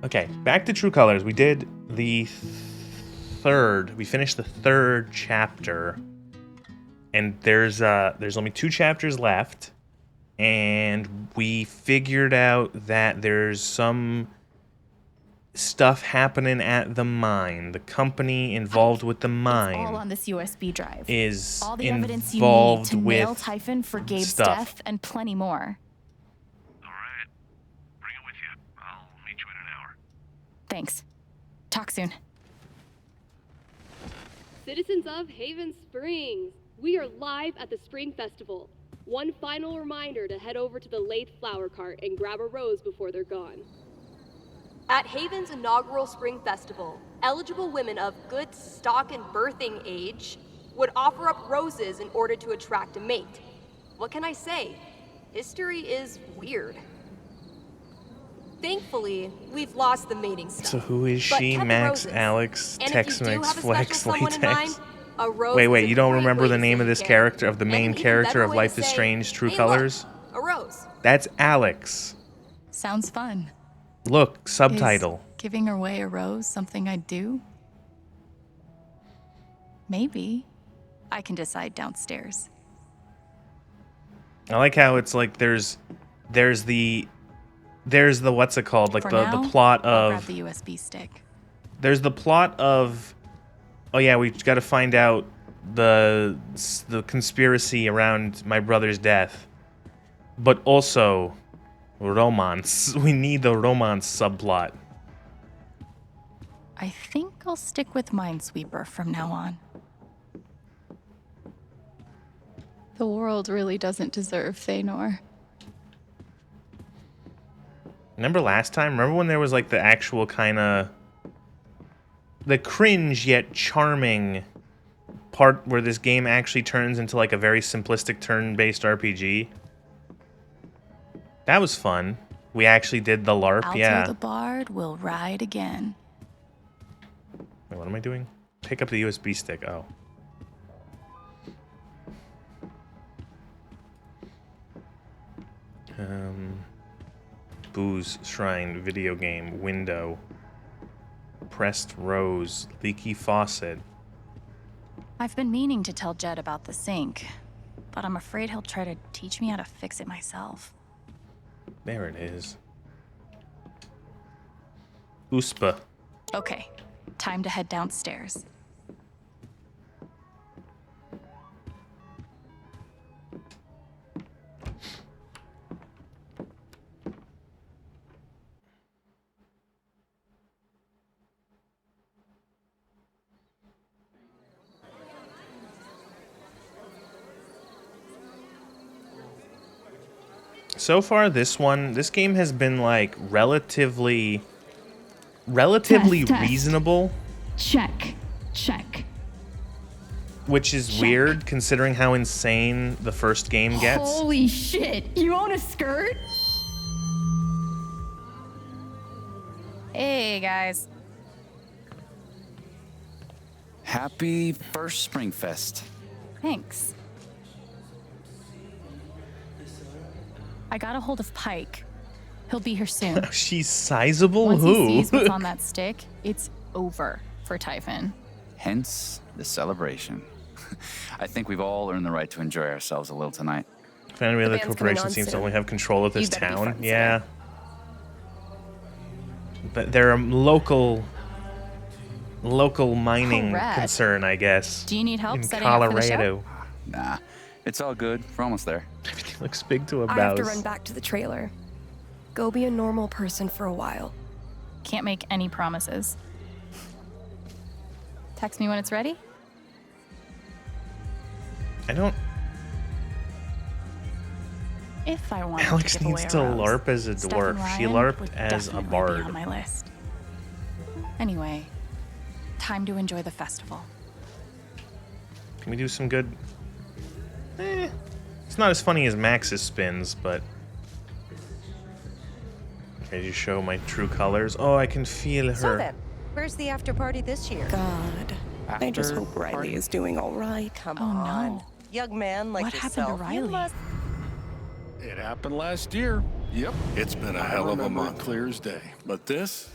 Okay, back to True Colors. We did the third. We finished the third chapter, and there's only 2 chapters left, and we figured out that there's some stuff happening at the mine. The company involved with the mine. It's all on this USB drive. Is all the evidence you involved need to with nail Typhon for Gabe's stuff. death and plenty more. All right. Bring it with you. I'll meet you in an hour. Thanks. Talk soon. Citizens of Haven Springs, we are live at the Spring Festival. One final reminder to head over to the Lathe Flower Cart and grab a rose before they're gone. At Haven's inaugural Spring Festival, eligible women of good stock and birthing age would offer up roses in order to attract a mate. What can I say? History is weird. Thankfully, we've lost the mating stuff. So who is but she? kept the Max, roses. Alex, And Tex if you do Mex, have a Flex, special someone in mind, Latex. a rose Wait, is you a don't great remember way the to name say of this you care. character, of the And main an even character better of way Life to is say, Strange, True "Hey, Colors? look, a rose." That's Alex. Sounds fun. Look, subtitle. Is giving away a rose something I'd do? Maybe. I can decide downstairs. I like how it's like there's the what's it called? Like For the now, plot I'll grab of the USB stick. there's the plot of, oh yeah, we got to find out the conspiracy around my brother's death, but also romance. We need the romance subplot. I think I'll stick with Minesweeper from now on. The world really doesn't deserve Thanor. Remember last time? Remember when there was like the actual kind of the cringe yet charming part where this game actually turns into like a very simplistic turn-based RPG? That was fun. We actually did the LARP, Alto yeah. the Bard will ride again. Wait, what am I doing? Pick up the USB stick. Oh. Booze, shrine, video game, window, pressed rose, leaky faucet. I've been meaning to tell Jed about the sink, but I'm afraid he'll try to teach me how to fix it myself. There it is. Uspa. Okay, time to head downstairs. So far, this game has been like relatively Test. reasonable, Check. which is Check. weird considering how insane the first game gets. Holy shit, you own a skirt? Hey, guys. Happy first Springfest. Thanks. I got a hold of Pike. He'll be here soon. She's sizable? Once Who? he sees what's on that stick, it's over for Typhon. Hence the celebration. I think we've all earned the right to enjoy ourselves a little tonight. If any other band's coming corporation on seems to soon. only have control of this You better be town. front and Yeah. But they're a local mining Correct. concern, I guess. Do you need help in setting up for the show? Colorado? Nah, it's all good. We're almost there. Everything looks big to a I have to mouse. run back to the trailer. Go be a normal person for a while. Can't make any promises. Text me when it's ready. I don't. If I wanted Alex to give needs away to a rose, LARP as a Steph and dwarf. She Ryan LARPed would as a definitely bard. Be on my list. Anyway, time to enjoy the festival. Can we do some good? It's not as funny as Max's spins, but. Can you show my true colors? Oh, I can feel her. So then, where's the after party this year? God, I just hope Riley party? is doing all right. Come Oh, on. no. Young man like What happened to yourself. You Riley? must... It happened last year. Yep. It's been a hell of a month, clear as day. But this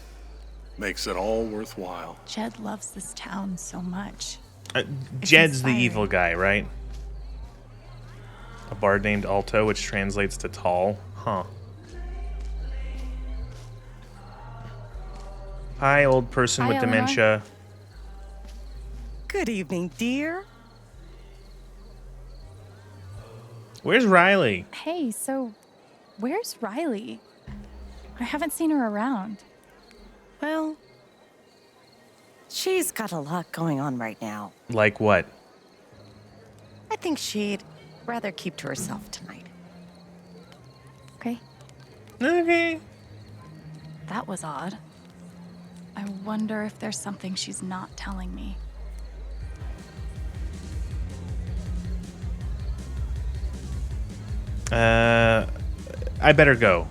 Makes it all worthwhile. Jed loves this town so much. Jed's the inspiring. evil guy, right? A bard named Alto, which translates to tall. Huh. Hi, old person Hi, with Eleanor. dementia. Good evening, dear. Where's Riley? Hey, so where's Riley? I haven't seen her around. Well, she's got a lot going on right now. Like what? I think she'd rather keep to herself tonight. Okay, Okay. that was odd. I wonder if there's something she's not telling me. I better go.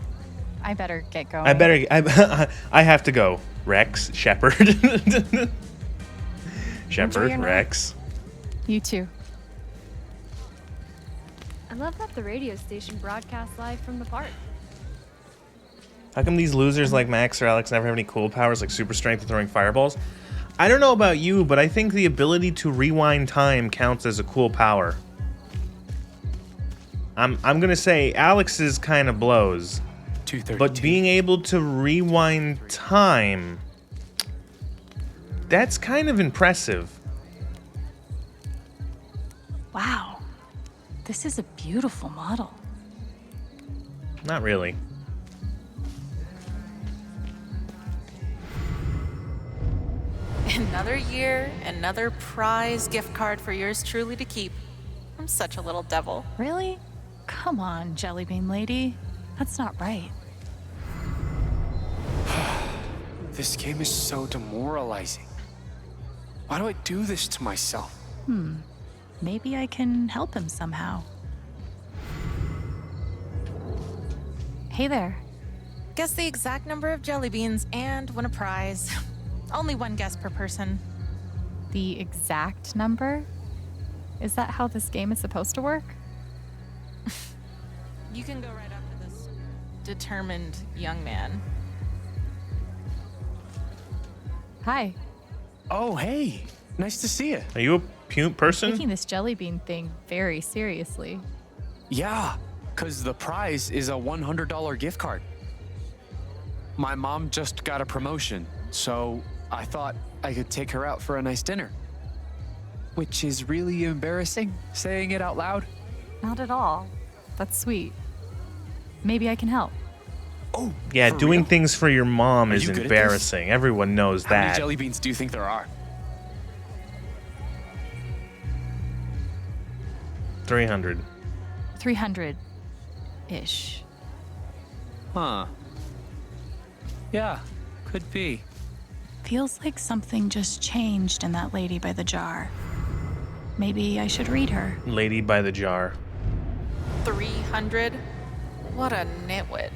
I better get going. I have to go. Rex, Shepherd. Enjoy Shepherd, your night. Rex. You too. I love that the radio station broadcasts live from the park. How come these losers like Max or Alex never have any cool powers like super strength or throwing fireballs? I don't know about you, but I think the ability to rewind time counts as a cool power. I'm gonna say Alex's kind of blows, 232. but being able to rewind time, that's kind of impressive. Wow. This is a beautiful model. Not really. Another year, another prize gift card for yours truly to keep. I'm such a little devil. Really? Come on, Jellybean Lady. That's not right. This game is so demoralizing. Why do I do this to myself? Maybe I can help him somehow. Hey there. Guess the exact number of jelly beans and win a prize. Only one guess per person. The exact number? Is that how this game is supposed to work? You can go right up to this determined young man. Hi. Oh, hey. Nice to see you. Are you a puke person? Taking this Jellybean thing very seriously. Yeah, because the prize is a $100 gift card. My mom just got a promotion, so I thought I could take her out for a nice dinner. Which is really embarrassing, saying it out loud. Not at all. That's sweet. Maybe I can help. Oh, Yeah, for doing real? things for your mom Are is you good at this? embarrassing. Everyone knows How many that. jelly beans do you think there are? 300. 300-ish. Huh. Yeah, could be. Feels like something just changed in that lady by the jar. Maybe I should read her. Lady by the jar. 300? What a nitwit.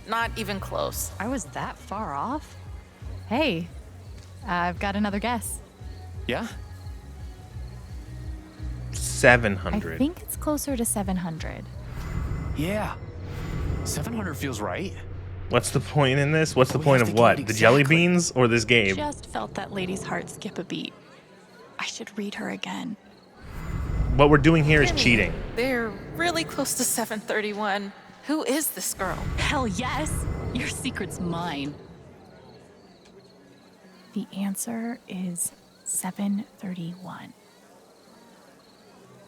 Not even close. I was that far off? Hey, I've got another guess. Yeah? 700. I think it's closer to 700. Yeah. 700 feels right. What's the point in this? What's the We point have of to what? get The it jelly exactly. beans or this game? Just felt that lady's heart skip a beat. I should read her again. What we're doing here is Jimmy, cheating. They're really close to 731. Who is this girl? Hell yes! Your secret's mine. The answer is 731.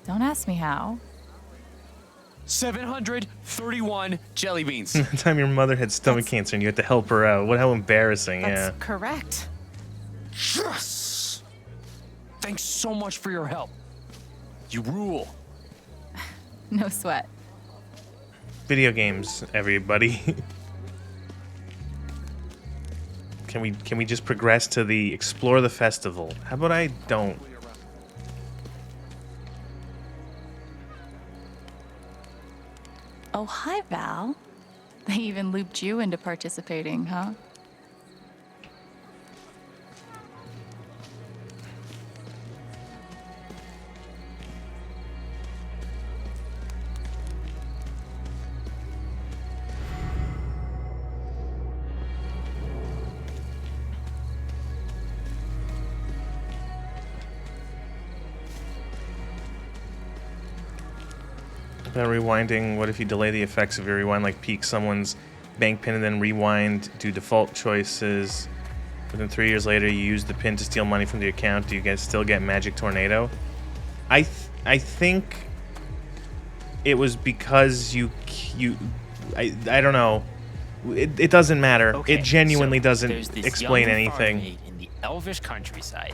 Don't ask me how. 731 jelly beans. The time your mother had stomach cancer and you had to help her out. How embarrassing, That's yeah. correct. Yes! Thanks so much for your help. You rule. No sweat. Video games, everybody. Can we just progress to the explore the festival? How about I don't? Oh, hi, Val. They even looped you into participating, huh? About rewinding, what if you delay the effects of your rewind, like peek someone's bank pin and then rewind, do default choices. Within 3 years later, you use the pin to steal money from the account. Do you guys still get Magic Tornado? I think it was because I don't know. It doesn't matter. Okay, it genuinely so doesn't there's this explain young anything. farm maid in the elvish countryside.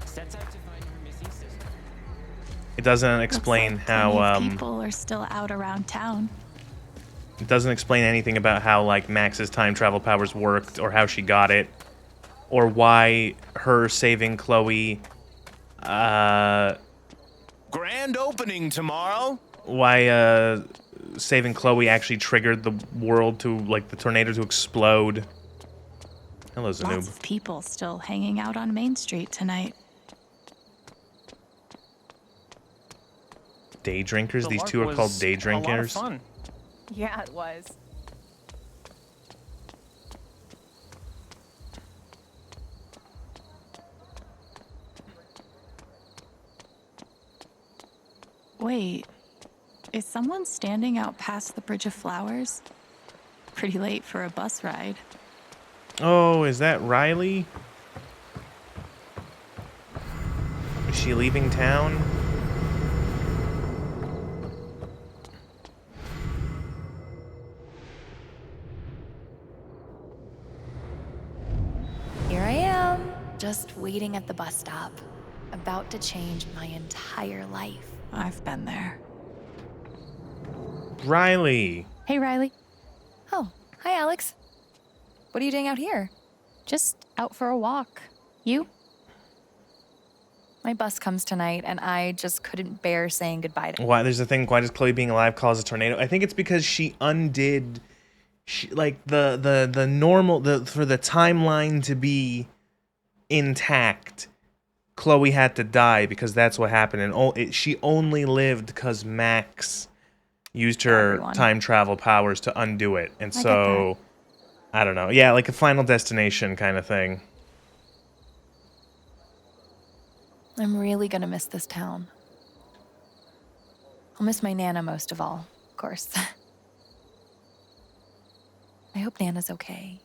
Sets out to find her missing sister. It doesn't explain Looks like plenty how of people are still out around town. it doesn't explain anything about how like Max's time travel powers worked or how she got it or why her saving Chloe Grand opening tomorrow. why saving Chloe actually triggered the world to like the tornado to explode. Hello, Zanoob. Lots of people still hanging out on Main Street tonight. Day drinkers? The These lark two are called was day a lot of drinkers? fun. Yeah, it was. Wait, is someone standing out past the Bridge of Flowers? Pretty late for a bus ride. Oh, is that Riley? Is she leaving town? Here I am, just waiting at the bus stop, about to change my entire life. I've been there. Riley. Hey, Riley. Oh, hi, Alex. What are you doing out here? Just out for a walk. You? My bus comes tonight, and I just couldn't bear saying goodbye to Why? There's a thing. Why does Chloe being alive cause a tornado? I think it's because she undid, like the normal for the timeline to be intact. Chloe had to die because that's what happened, and she only lived because Max used her time travel powers to undo it, and so I don't know. Yeah, like a Final Destination kind of thing. I'm really gonna miss this town. I'll miss my Nana most of all, of course. I hope Nana's okay.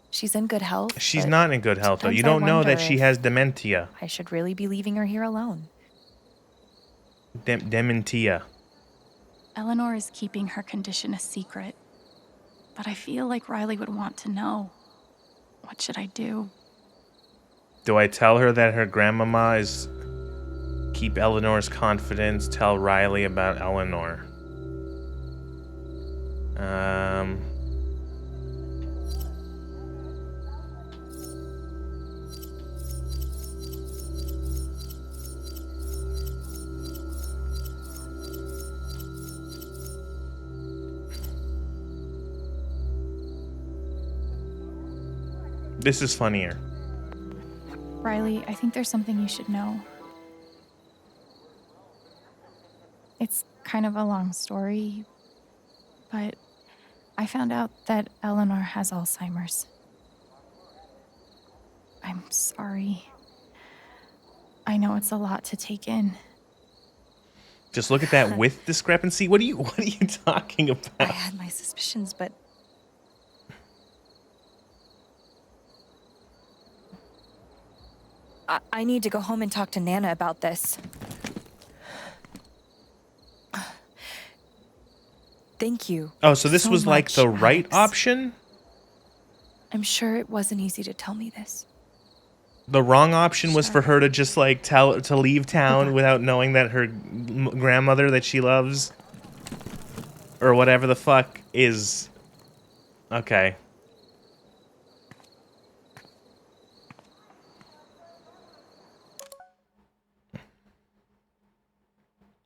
She's in good health. She's not in good health, though. You don't know that she has dementia. I should really be leaving her here alone. Dementia. Eleanor is keeping her condition a secret. But I feel like Riley would want to know. What should I do? Do I tell her that her grandmama is... Keep Eleanor's confidence, tell Riley about Eleanor. This is funnier. Riley, I think there's something you should know. It's kind of a long story, but I found out that Eleanor has Alzheimer's. I'm sorry. I know it's a lot to take in. Just look at that width discrepancy. What are you talking about? I had my suspicions, but I need to go home and talk to Nana about this. Thank you. Oh, so this was like the right option? I'm sure it wasn't easy to tell me this. The wrong option was for her to just like to leave town without knowing that her grandmother that she loves or whatever the fuck is okay.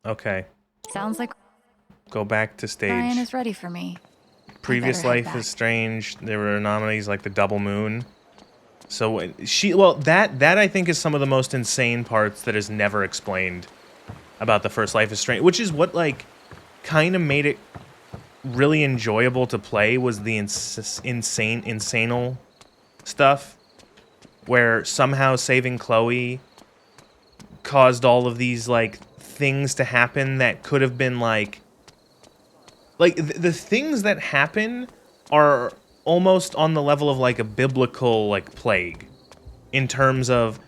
Okay. Sounds like Go back to stage. Brian is ready for me. Previous Life is Strange. There were anomalies like the double moon. So that I think is some of the most insane parts that is never explained about the first Life is Strange, which is what like kind of made it really enjoyable to play was the insanal stuff where somehow saving Chloe caused all of these like things to happen that could have been like the things that happen are almost on the level of like a biblical like plague in terms of,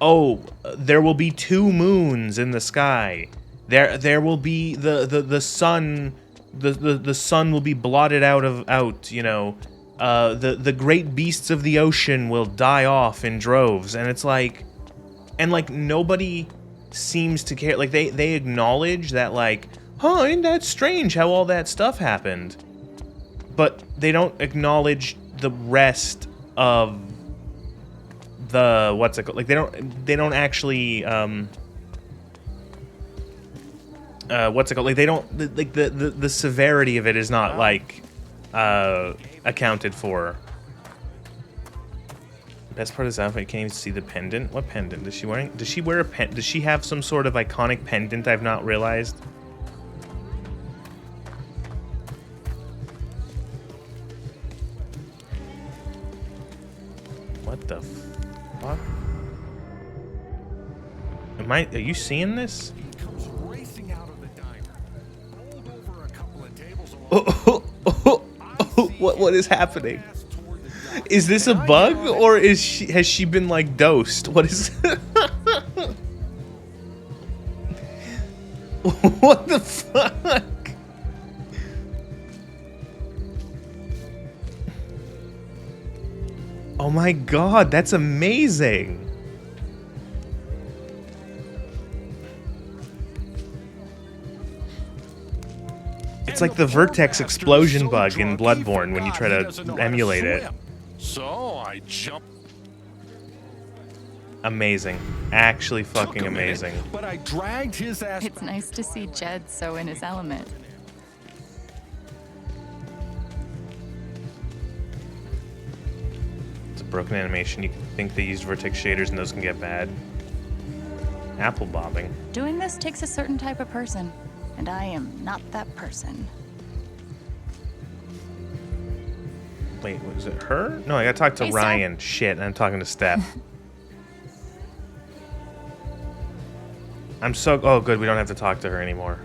oh, there will be 2 moons in the sky. There will be the sun, the sun will be blotted out, you know. The great beasts of the ocean will die off in droves, and it's like, and like nobody seems to care. Like they acknowledge that, like, huh, ain't that strange how all that stuff happened, but they don't acknowledge the rest of the what's it called? Like they don't actually what's it called? Like they don't like the severity of it is not like accounted for. Best part is that I can't even see the pendant. What pendant is she wearing? Does she wear a pen? Does she have some sort of iconic pendant I've not realized? What the fuck? Are you seeing this? What is happening? Is this a bug, or has she been like dosed? What is what the fuck? Oh my god, that's amazing. It's like the vertex explosion bug in Bloodborne when you try to emulate it. So I jumped. Amazing. Actually fucking amazing. But I dragged his ass. It's nice to see Jed so in his element. It's a broken animation. You can think they used vertex shaders and those can get bad. Apple bobbing. Doing this takes a certain type of person, and I am not that person. Wait, was it her? No, I gotta talk to Ryan. Steph. Shit, I'm talking to Steph. I'm so... Oh, good, we don't have to talk to her anymore.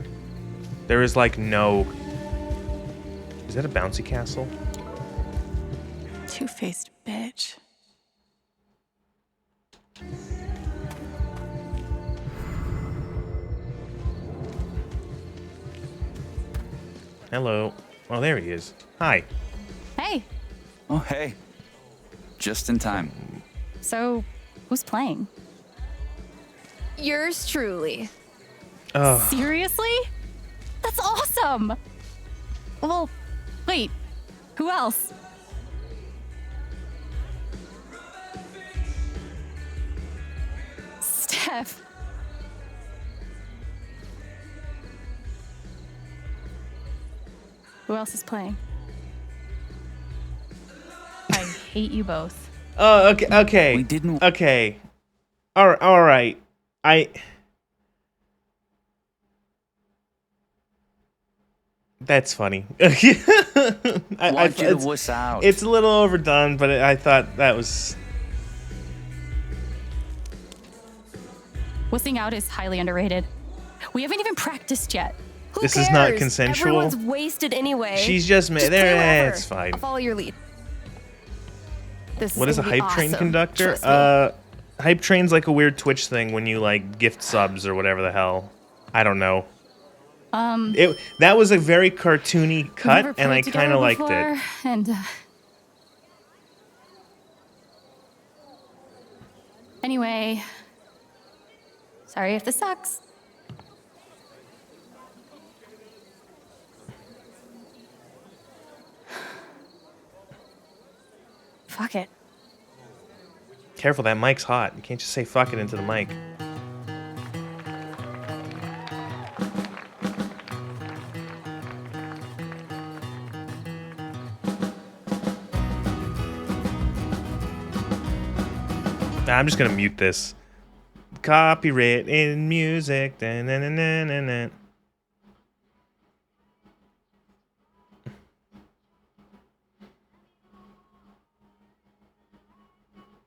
There is, like, no... Is that a bouncy castle? Two-faced bitch. Hello. Oh, there he is. Hi. Hey. Oh, hey. Just in time. So, who's playing? Yours truly. Oh. Seriously? That's awesome! Well, wait. Who else? Steph. Who else is playing? I hate you both. Oh, okay, okay. We didn't... Okay. All right. That's funny. Why'd you wuss out? It's a little overdone, but I thought that was... Wussing out is highly underrated. We haven't even practiced yet. Who This cares? is not consensual. Everyone's wasted anyway. She's just play there. whatever. It's fine. I'll follow your lead. What is a hype train conductor? Trust me. Hype train's like a weird Twitch thing when you like gift subs or whatever the hell. I don't know. That was a very cartoony cut, and I kind of liked it. And anyway, sorry if this sucks. Fuck it. Careful, that mic's hot. You can't just say fuck it into the mic. Nah, I'm just gonna mute this. Copyright in music. Da-na-na-na-na-na.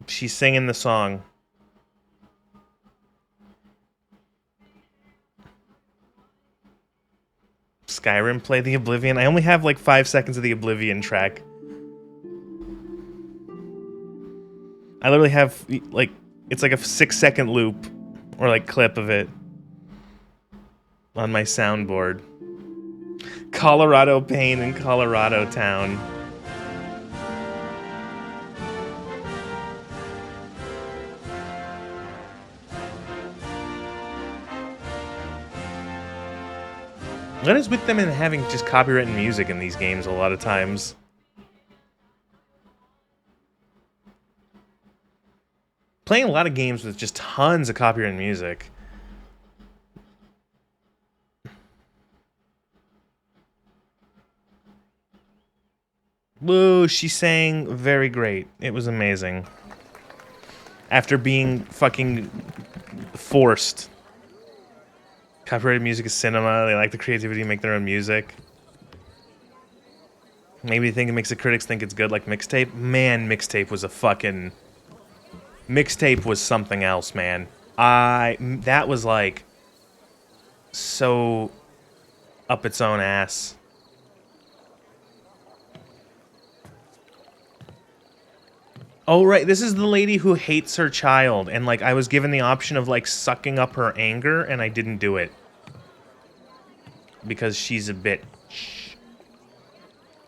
She's singing the song. Skyrim play the Oblivion? I only have like 5 seconds of the Oblivion track. I literally have like, it's like a 6-second loop or like clip of it on my soundboard. Colorado Pain in Colorado Town. What is with them and having just copyrighted music in these games a lot of times? Playing a lot of games with just tons of copyrighted music. Woo, she sang very great. It was amazing. After being fucking forced. Copyrighted music is cinema. They like the creativity to make their own music. Maybe they think it makes the critics think it's good, like Mixtape. Man, Mixtape was a fucking... Mixtape was something else, man. That was like... so... up its own ass. Oh, right, this is the lady who hates her child, and, like, I was given the option of, like, sucking up her anger, and I didn't do it. Because she's a bitch.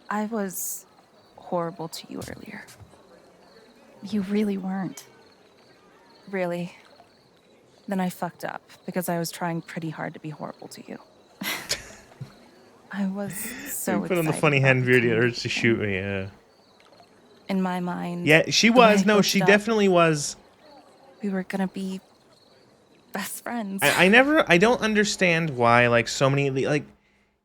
I was horrible to you earlier. You really weren't. Really? Then I fucked up, because I was trying pretty hard to be horrible to you. I was so excited. Put on the funny hand video, urge to shoot me, yeah. In my mind... Yeah, she was. No, she definitely was. We were gonna be best friends. I don't understand why, like, so many, like,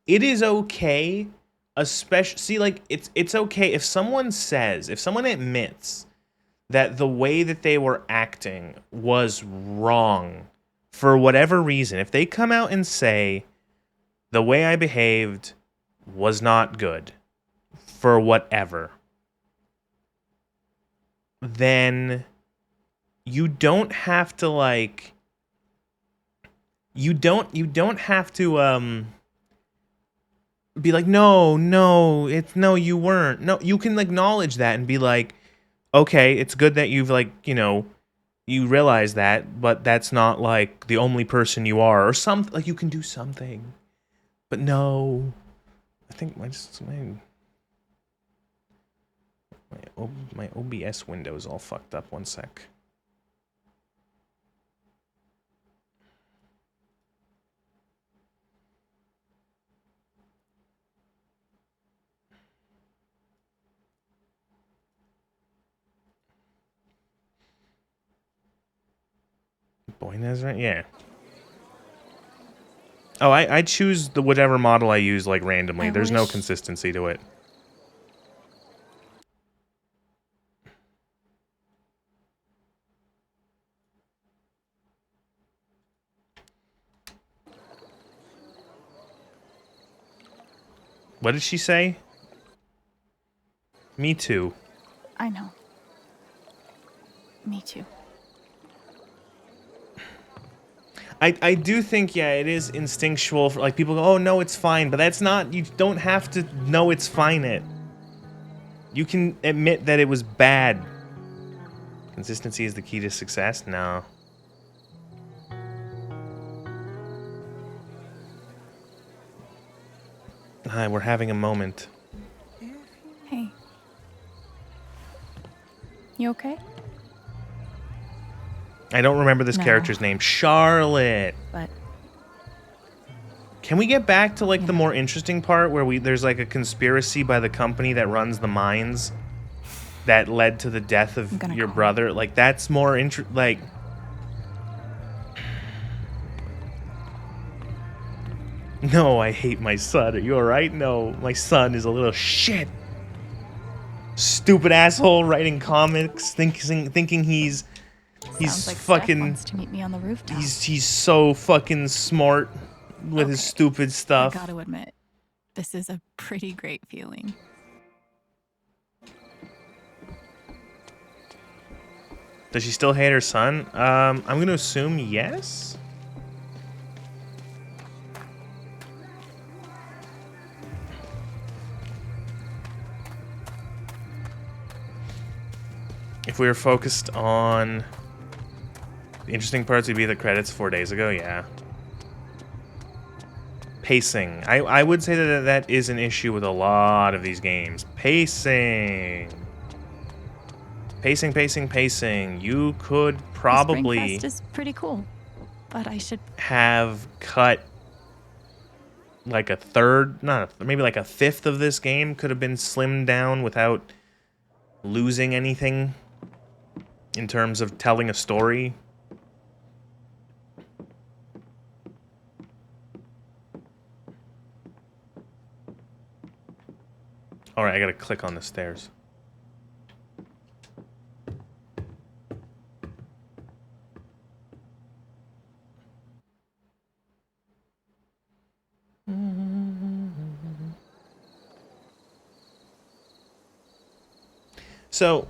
it is okay, especially, see, like, it's okay if someone admits that the way that they were acting was wrong for whatever reason, if they come out and say, the way I behaved was not good, for whatever, then you don't have to, like, you don't have to be like, no, you weren't. No, you can acknowledge that and be like, okay, it's good that you've, like, you know, you realize that, but that's not, like, the only person you are, or something. Like, you can do something. But no, I think my OBS window is all fucked up. One sec. Boy Nazareth? Yeah. Oh, I choose the whatever model I use, like, randomly. There's no consistency to it. What did she say? Me too. I know. Me too. I do think, yeah, it is instinctual for, like, people go, oh, no, it's fine, but that's not, you don't have to know it's fine it. You can admit that it was bad. Consistency is the key to success? No. Hi, we're having a moment. Hey. You okay? I don't remember this character's name. Charlotte. But can we get back to, like, the more interesting part where there's, like, a conspiracy by the company that runs the mines that led to the death of your brother? Like, that's more like... No, I hate my son. Are you alright? No, my son is a little shit. Stupid asshole writing comics, thinking he's Sounds like fucking... Steph wants to meet me on the rooftop. He's so fucking smart with his stupid stuff. I gotta admit, this is a pretty great feeling. Does she still hate her son? I'm gonna assume yes. If we were focused on the interesting parts, would be the credits 4 days ago. Yeah. Pacing. I would say that that is an issue with a lot of these games. Pacing. Pacing, pacing, pacing. You could probably Springfest is pretty cool, but I should have cut like a third, maybe like a fifth of this game could have been slimmed down without losing anything in terms of telling a story. All right, I gotta click on the stairs. So,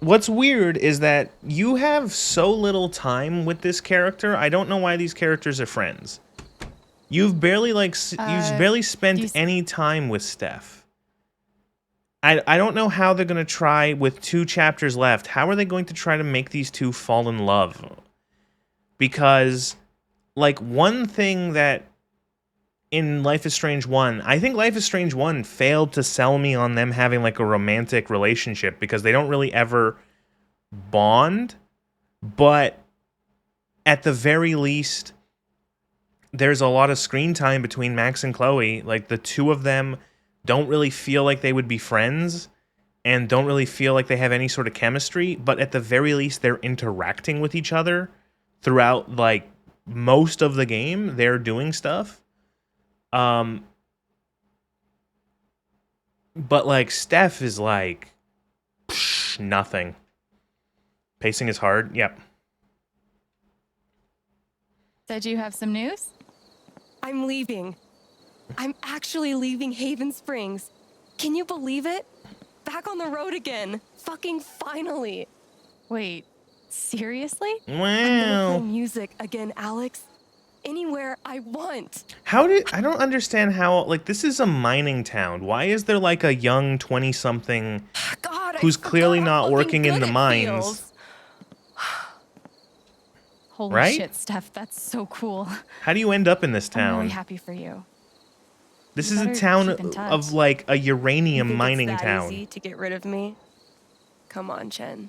what's weird is that you have so little time with this character. I don't know why these characters are friends. You've barely you've barely spent any time with Steph. I don't know how they're going to try with 2 chapters left. How are they going to try to make these two fall in love? Because, like, one thing that in Life is Strange 1, I think Life is Strange 1 failed to sell me on them having, like, a romantic relationship because they don't really ever bond. But at the very least, there's a lot of screen time between Max and Chloe. Like, the two of them don't really feel like they would be friends and don't really feel like they have any sort of chemistry, but at the very least they're interacting with each other throughout like most of the game. They're doing stuff. But like Steph is like nothing. Pacing is hard. Yep. Said you have some news? I'm leaving. I'm actually leaving Haven Springs. Can you believe it? Back on the road again. Fucking finally. Wait, seriously? I'm gonna play music again, Alex. Anywhere I want. I don't understand how, like, this is a mining town. Why is there like a young 20-something who's clearly not working in the mines? Holy right? shit, Steph, that's so cool. How do you end up in this town? I'm really happy for you. This is a town of like a uranium You think mining it's that town. easy to get rid of me? Come on, Chen.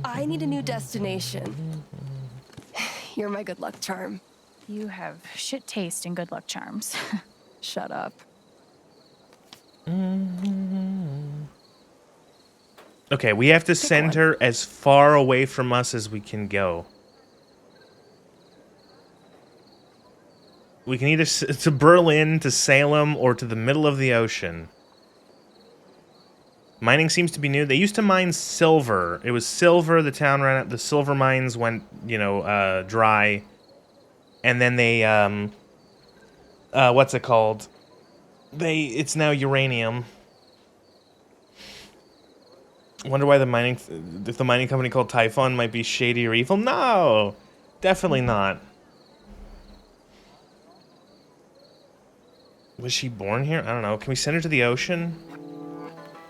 I need a new destination. You're my good luck charm. You have shit taste in good luck charms. Shut up. Okay, we have to send her as far away from us as we can go. We can either to Berlin, to Salem, or to the middle of the ocean. Mining seems to be new. They used to mine silver. It was silver. The town ran out. The silver mines went, dry. And then they, what's it called? It's now uranium. Wonder why if the mining company called Typhon might be shady or evil? No, definitely not. Was she born here? I don't know. Can we send her to the ocean?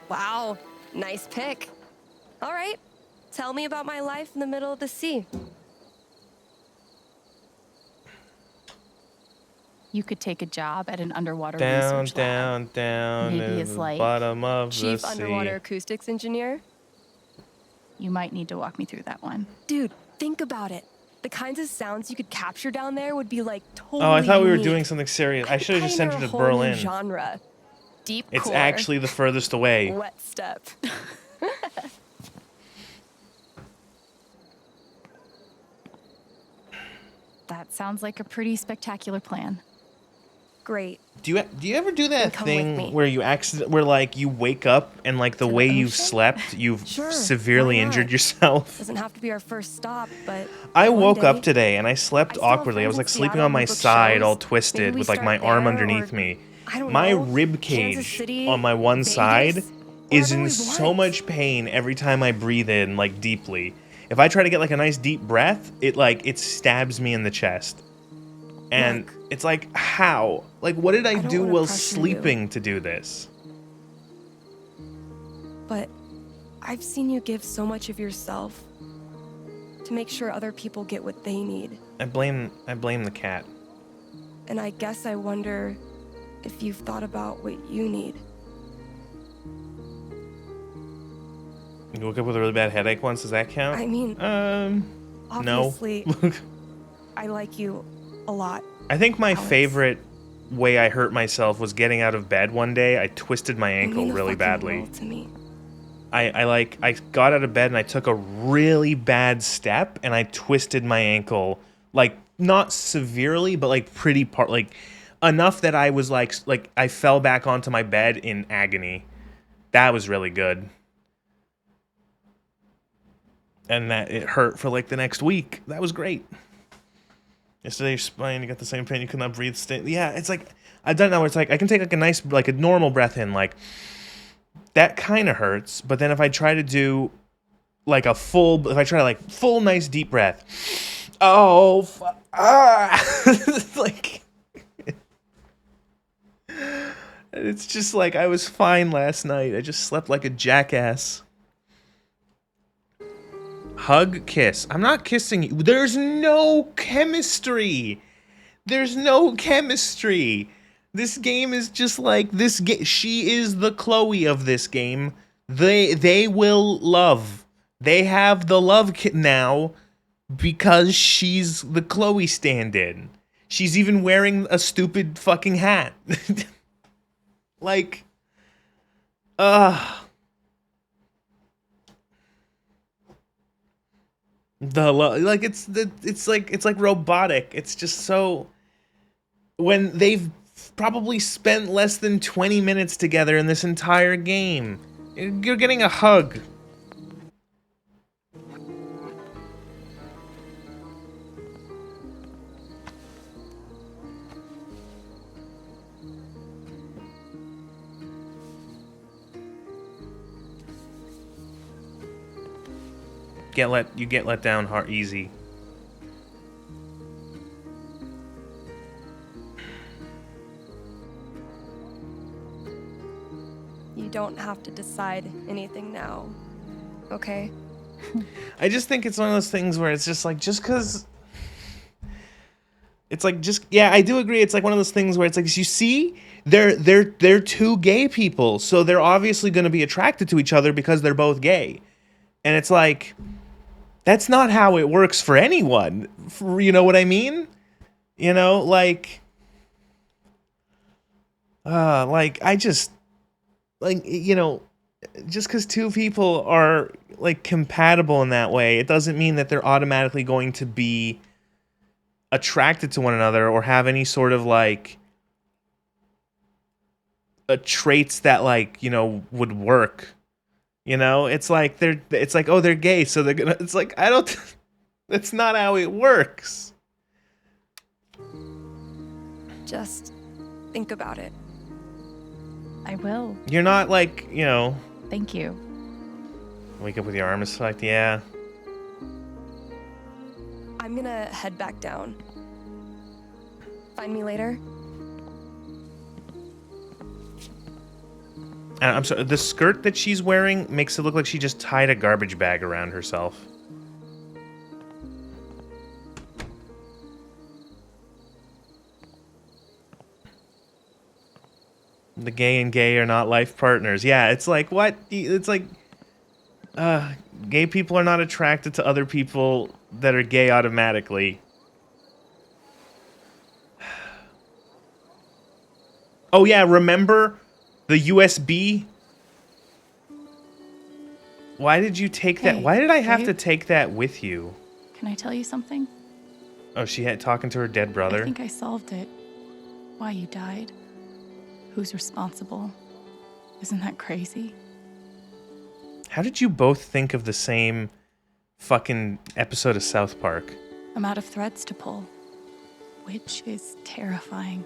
Wow, nice pick. All right, tell me about my life in the middle of the sea. You could take a job at an underwater down, research lab. down, Maybe in it's the like bottom of the Chief sea. Underwater Acoustics Engineer? You might need to walk me through that one. Dude, think about it. The kinds of sounds you could capture down there would be like totally Oh, I thought we were unique. doing something serious. I should have just sent her Pioneer to a whole new Berlin. genre. Deep It's core, actually the furthest away. wet step. That sounds like a pretty spectacular plan. Great. Do you ever do that Come with me. thing where where like you wake up and like the way you've slept, you've Sure, severely why not? injured yourself? Doesn't have to be our first stop, but I one woke day, up today and I slept I still have awkwardly. I was friends like in sleeping Seattle on my who book side, shows. all Maybe twisted, we with like my start arm there, underneath or, me. I don't My know, rib Kansas cage City, on my one Vegas, side is wherever in we so want. much pain every time I breathe in, like deeply. If I try to get like a nice deep breath, it stabs me in the chest. And it's like, how? Like, what did I don't do wanna while pressure sleeping to do this? but I've seen you give so much of yourself to make sure other people get what they need. I blame the cat. And I guess I wonder if you've thought about what you need. You woke up with a really bad headache once, does that count? I mean, obviously, no. I like you a lot. I think my Alex. favorite way I hurt myself was getting out of bed one day. I twisted my ankle really badly. To me. I got out of bed and I took a really bad step and I twisted my ankle, like not severely, but like pretty enough that I was like I fell back onto my bed in agony. That was really good. And that it hurt for like the next week. That was great. Yesterday your spine, you got the same pain, you could not breathe. Yeah, it's like, I don't know, it's like, I can take like a nice, like a normal breath in, like, that kind of hurts, but then if I try to do like full nice deep breath, like, it's just like, I was fine last night. I just slept like a jackass. Hug, kiss. I'm not kissing you. There's no chemistry. There's no chemistry. This game is just like this. She is the Chloe of this game. They will love. They have the love kit now because she's the Chloe stand-in. She's even wearing a stupid fucking hat. Like, it's like robotic. It's just so, when they've probably spent less than 20 minutes together in this entire game. You're getting a hug. You get let down hard easy. You don't have to decide anything now, okay? I just think it's one of those things where it's just like, just because... It's like, just... Yeah, I do agree. It's like one of those things where it's like, you see, they're two gay people, so they're obviously going to be attracted to each other because they're both gay. And it's like... That's not how it works for anyone. You know what I mean? You know, like I just, like, you know, just because two people are like compatible in that way, it doesn't mean that they're automatically going to be attracted to one another or have any sort of like traits that, like, you know, would work. You know, it's like oh, they're gay, so they're gonna, it's like, I don't, that's not how it works. Just think about it. I will. You're not like, you know. Thank you. Wake up with your arms fucked, yeah. I'm gonna head back down. Find me later. I'm sorry, the skirt that she's wearing makes it look like she just tied a garbage bag around herself. The gay and gay are not life partners. Yeah, it's like, what? It's like, gay people are not attracted to other people that are gay automatically. Oh yeah, remember the USB? Why did you take that? Why did I have to take that with you? Can I tell you something? Oh, she had talking to her dead brother? I think I solved it. Why you died. Who's responsible. Isn't that crazy? How did you both think of the same fucking episode of South Park? I'm out of threads to pull, which is terrifying.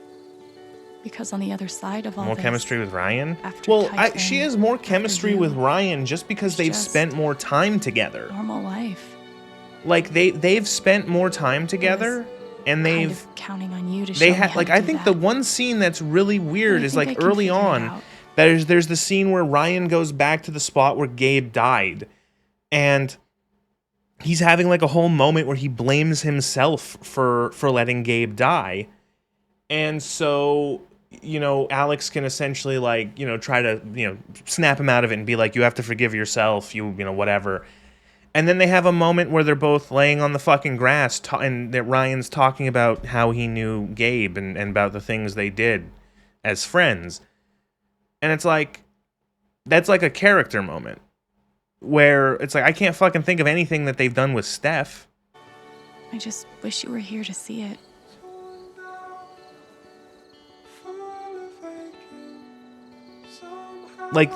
Because on the other side of all more this, chemistry with Ryan? Well, She has more chemistry with Ryan just because they've spent more time together. Normal life. Like, they've spent more time together, and they've... Kind of counting on you to show they me how like, to I do think that. the one scene that's really weird is, like, early on, There's the scene where Ryan goes back to the spot where Gabe died, and he's having like a whole moment where he blames himself for letting Gabe die. And so, you know, Alex can essentially like, you know, try to, you know, snap him out of it and be like, you have to forgive yourself, you know, whatever. And then they have a moment where they're both laying on the fucking grass and that Ryan's talking about how he knew Gabe and about the things they did as friends. And it's like, that's like a character moment where it's like, I can't fucking think of anything that they've done with Steph. I just wish you were here to see it. Like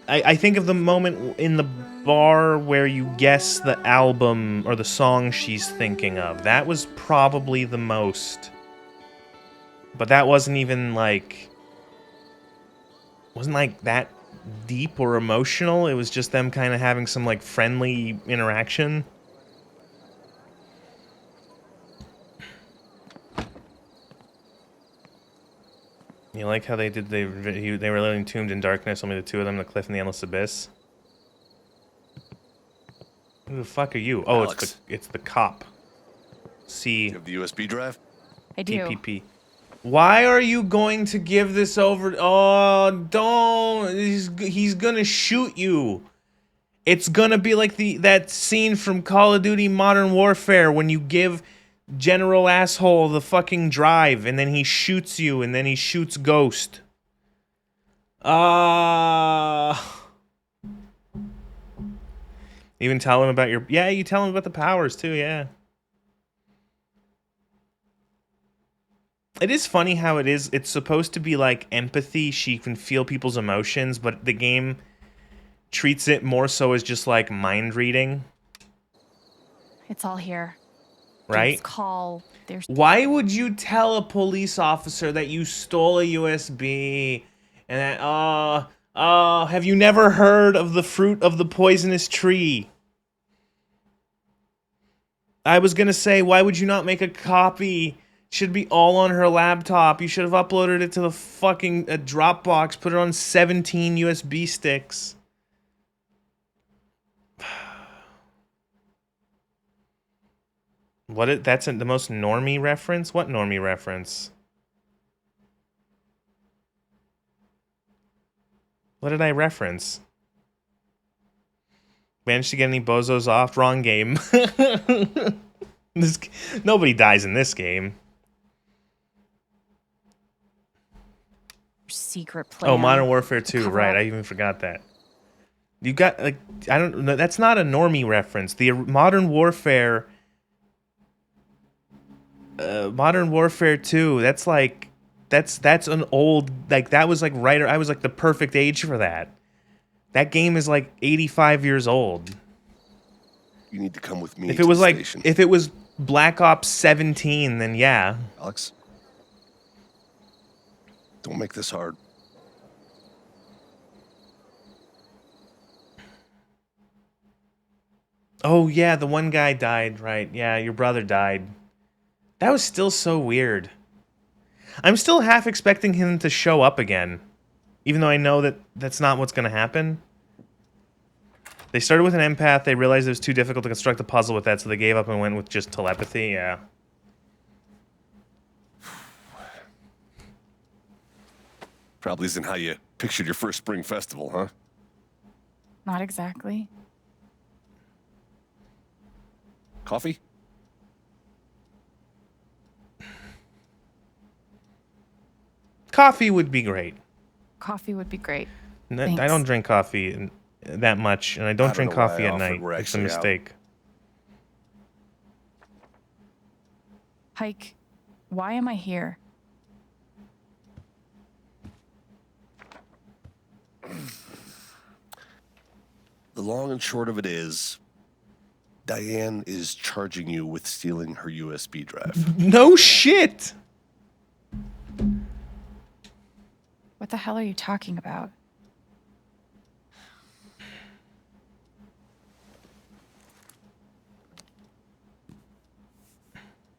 I think of the moment in the bar where you guess the album or the song she's thinking of. That was probably the most. But that wasn't even like, wasn't like that deep or emotional. It was just them kind of having some like friendly interaction. You like how they did they were literally entombed in darkness, only the two of them, the cliff and the endless abyss? Who the fuck are you? Oh, Alex. it's the cop. C. You have the USB drive? I do. PPP. Why are you going to give this over? Oh, don't. He's gonna shoot you. It's gonna be like that scene from Call of Duty Modern Warfare when you give General Asshole the fucking drive and then he shoots you and then he shoots Ghost. Even tell him about your... Yeah, you tell him about the powers too, yeah. It is funny how it's supposed to be like empathy. She can feel people's emotions, but the game treats it more so as just like mind reading. It's all here. Right? Call. There's. Why would you tell a police officer that you stole a USB and that, have you never heard of the fruit of the poisonous tree? I was gonna say, why would you not make a copy? Should be all on her laptop. You should have uploaded it to the fucking Dropbox, put it on 17 USB sticks. That's the most normie reference? What normie reference? What did I reference? Managed to get any bozos off? Wrong game. Nobody dies in this game. Secret plan. Oh, Modern Warfare 2, right. I even forgot that. You got, like, I don't know. That's not a normie reference. The Modern Warfare 2, that's like, that's an old, like, that was like right, I was like the perfect age for that. That game is like 85 years old. You need to come with me. If it was like, if it was Black Ops 17, then yeah. Alex, don't make this hard. Oh yeah, the one guy died, right? Yeah, your brother died. That was still so weird. I'm still half expecting him to show up again, even though I know that that's not what's going to happen. They started with an empath, they realized it was too difficult to construct a puzzle with that, so they gave up and went with just telepathy, yeah. Probably isn't how you pictured your first spring festival, huh? Not exactly. Coffee? Coffee would be great. Coffee would be great. I don't drink coffee that much, and I don't drink coffee at night. It's a mistake. Hike, why am I here? The long and short of it is, Diane is charging you with stealing her USB drive. No shit! What the hell are you talking about?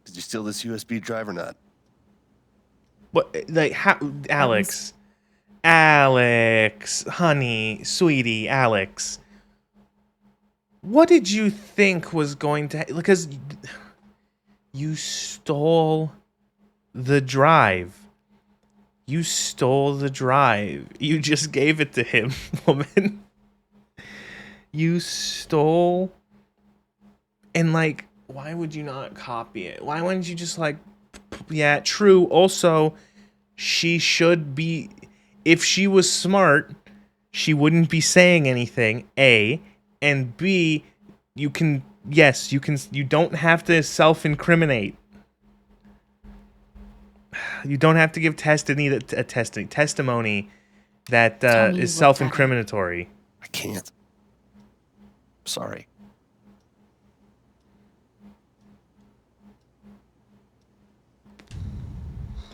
Did you steal this USB drive or not? What, like, how, Alex? Alex. Alex, honey, sweetie, Alex, what did you think was going to... Because you stole the drive. You stole the drive. You just gave it to him, woman. You stole... And, like, why would you not copy it? Why wouldn't you just, like... Yeah, true. Also, she should be... If she was smart, she wouldn't be saying anything, A. And B, you can... Yes, you can... You don't have to self-incriminate. You don't have to give testimony that is self-incriminatory. I can't. Sorry.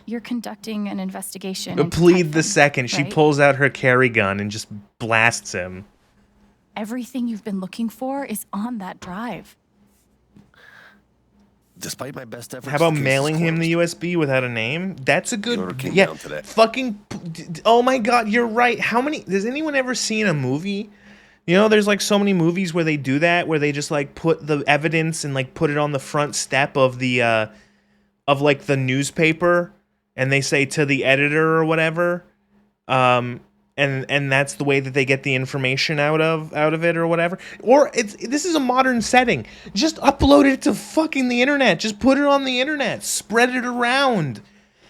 You're conducting an investigation. into Plead the Typhon, second. She right? pulls out her carry gun and just blasts him. Everything you've been looking for is on that drive. Despite my best efforts, How about the case is mailing him closed. the USB without a name? That's a good... order came Yeah, down today. fucking... Oh my god, you're right. How many... Has anyone ever seen a movie? You know, there's like so many movies where they do that, where they just like put the evidence and like put it on the front step of the... of like the newspaper, and they say to the editor or whatever, and that's the way that they get the information out of it or whatever. Or this is a modern setting. Just upload it to fucking the internet. Just put it on the internet. Spread it around.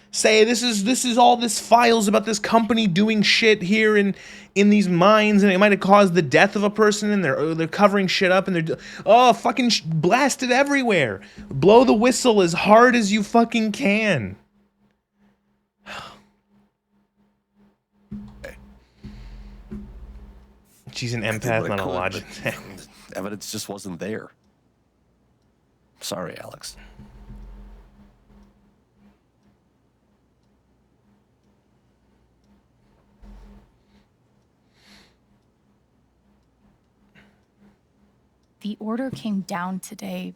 Say this is all this files about this company doing shit here in these mines, and it might have caused the death of a person, and they're covering shit up, and they're fucking blast it everywhere. Blow the whistle as hard as you fucking can. She's an I did empath, what I not a could, logic. but evidence just wasn't there. Sorry, Alex. The order came down today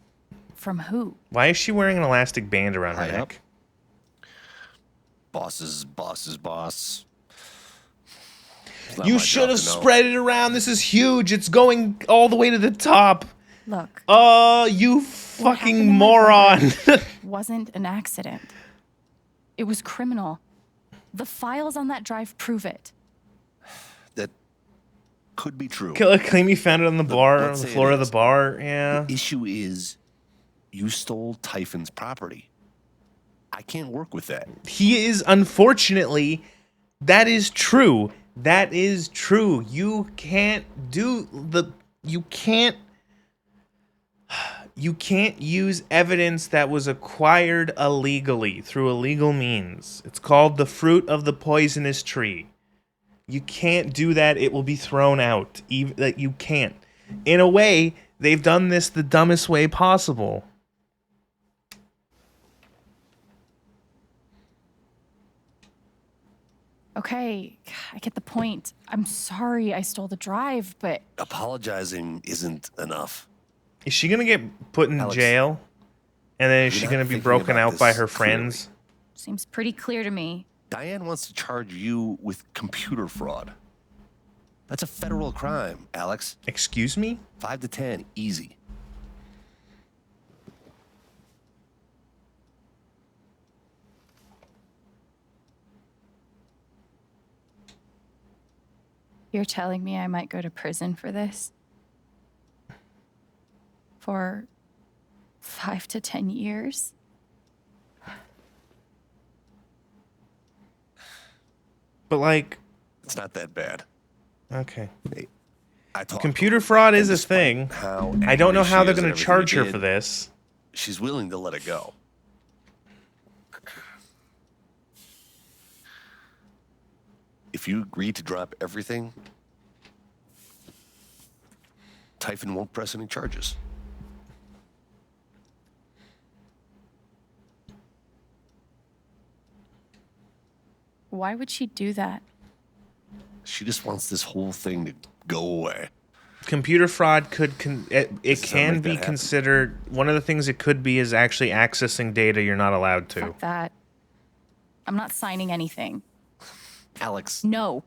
from who? Why is she wearing an elastic band around her neck? Boss's boss. You should have spread it around. This is huge. It's going all the way to the top. Look. You fucking moron. Wasn't an accident. It was criminal. The files on that drive prove it. That could be true. Claim you found it on the bar, on let's the say floor it of the is. bar. Yeah. The issue is, you stole Typhon's property. I can't work with that. He is, unfortunately, that is true. That is true. You can't use evidence that was acquired illegally through illegal means. It's called the fruit of the poisonous tree. You can't do that. It will be thrown out. That you can't. In a way, they've done this the dumbest way possible. Okay, I get the point. I'm sorry I stole the drive, but... Apologizing isn't enough. Is she gonna get put in Alex, jail? And then is you're she not gonna be thinking broken about out by this her clearly. friends? Seems pretty clear to me. Diane wants to charge you with computer fraud. That's a federal crime, Alex. Excuse me? 5 to 10, easy. You're telling me I might go to prison for this? For 5 to 10 years? But like, it's not that bad. Okay. I talked Computer fraud is a despite thing. how I don't know angry how she they're is at gonna everything charge you her did, for this. She's willing to let it go. If you agree to drop everything, Typhon won't press any charges. Why would she do that? She just wants this whole thing to go away. Computer fraud could it is how can make be that happen. considered one of the things it could be is actually accessing data you're not allowed to. Fuck that. I'm not signing anything. Alex. No.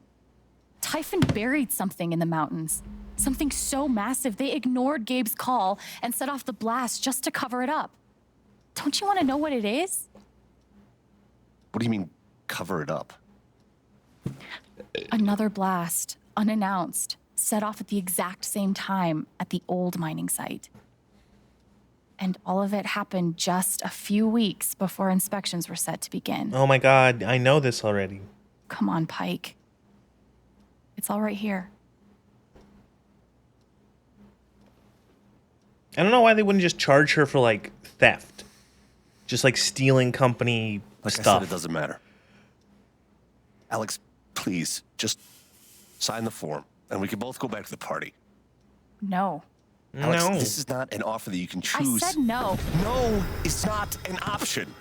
Typhon buried something in the mountains. Something so massive, they ignored Gabe's call and set off the blast just to cover it up. Don't you want to know what it is? What do you mean, cover it up? Another blast, unannounced, set off at the exact same time at the old mining site. And all of it happened just a few weeks before inspections were set to begin. Oh my god, I know this already. Come on, Pike. It's all right here. I don't know why they wouldn't just charge her for, like, theft. Just, like, stealing company stuff. I said, it doesn't matter. Alex, please, just sign the form, and we can both go back to the party. No. Alex, No. this is not an offer that you can choose. I said no. No, it's not an option.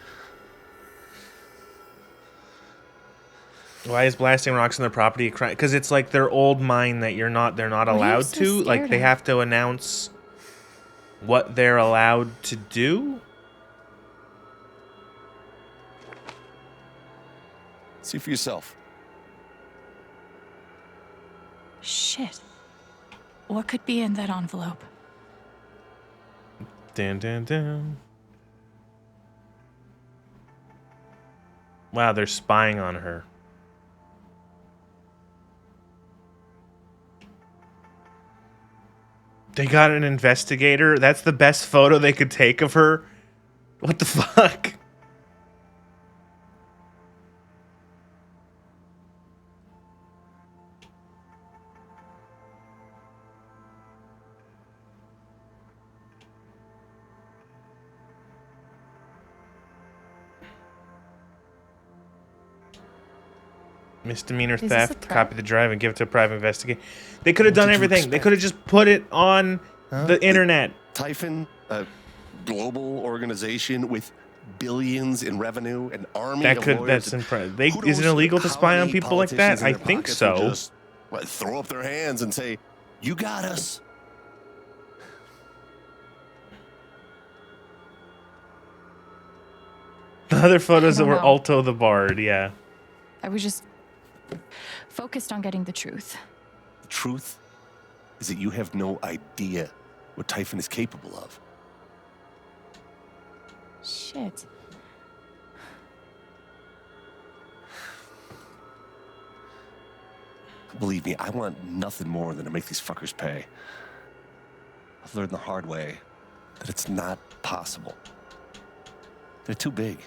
Why is blasting rocks on their property a crime? Because it's like their old mine that they're not allowed so to. Like, scared they of? have to announce what they're allowed to do. See for yourself. Shit. What could be in that envelope? Dun, dun, dun. Wow, they're spying on her. They got an investigator? That's the best photo they could take of her? What the fuck? Misdemeanor this a theft, threat? copy the drive and give it to a private investigator. They could have done everything. They could have just put it on the internet. Typhon, a global organization with billions in revenue, an army That of could, lawyers. that's impressive. Who Is it knows illegal to how spy on many people like that? politicians in I their think pockets so. will just, throw up their hands and say, "You got us." The other photos that don't were know. Alto the Bard, yeah. I was just focused on getting the truth. The truth is that you have no idea what Typhon is capable of. Shit. Believe me, I want nothing more than to make these fuckers pay. I've learned the hard way that it's not possible. They're too big.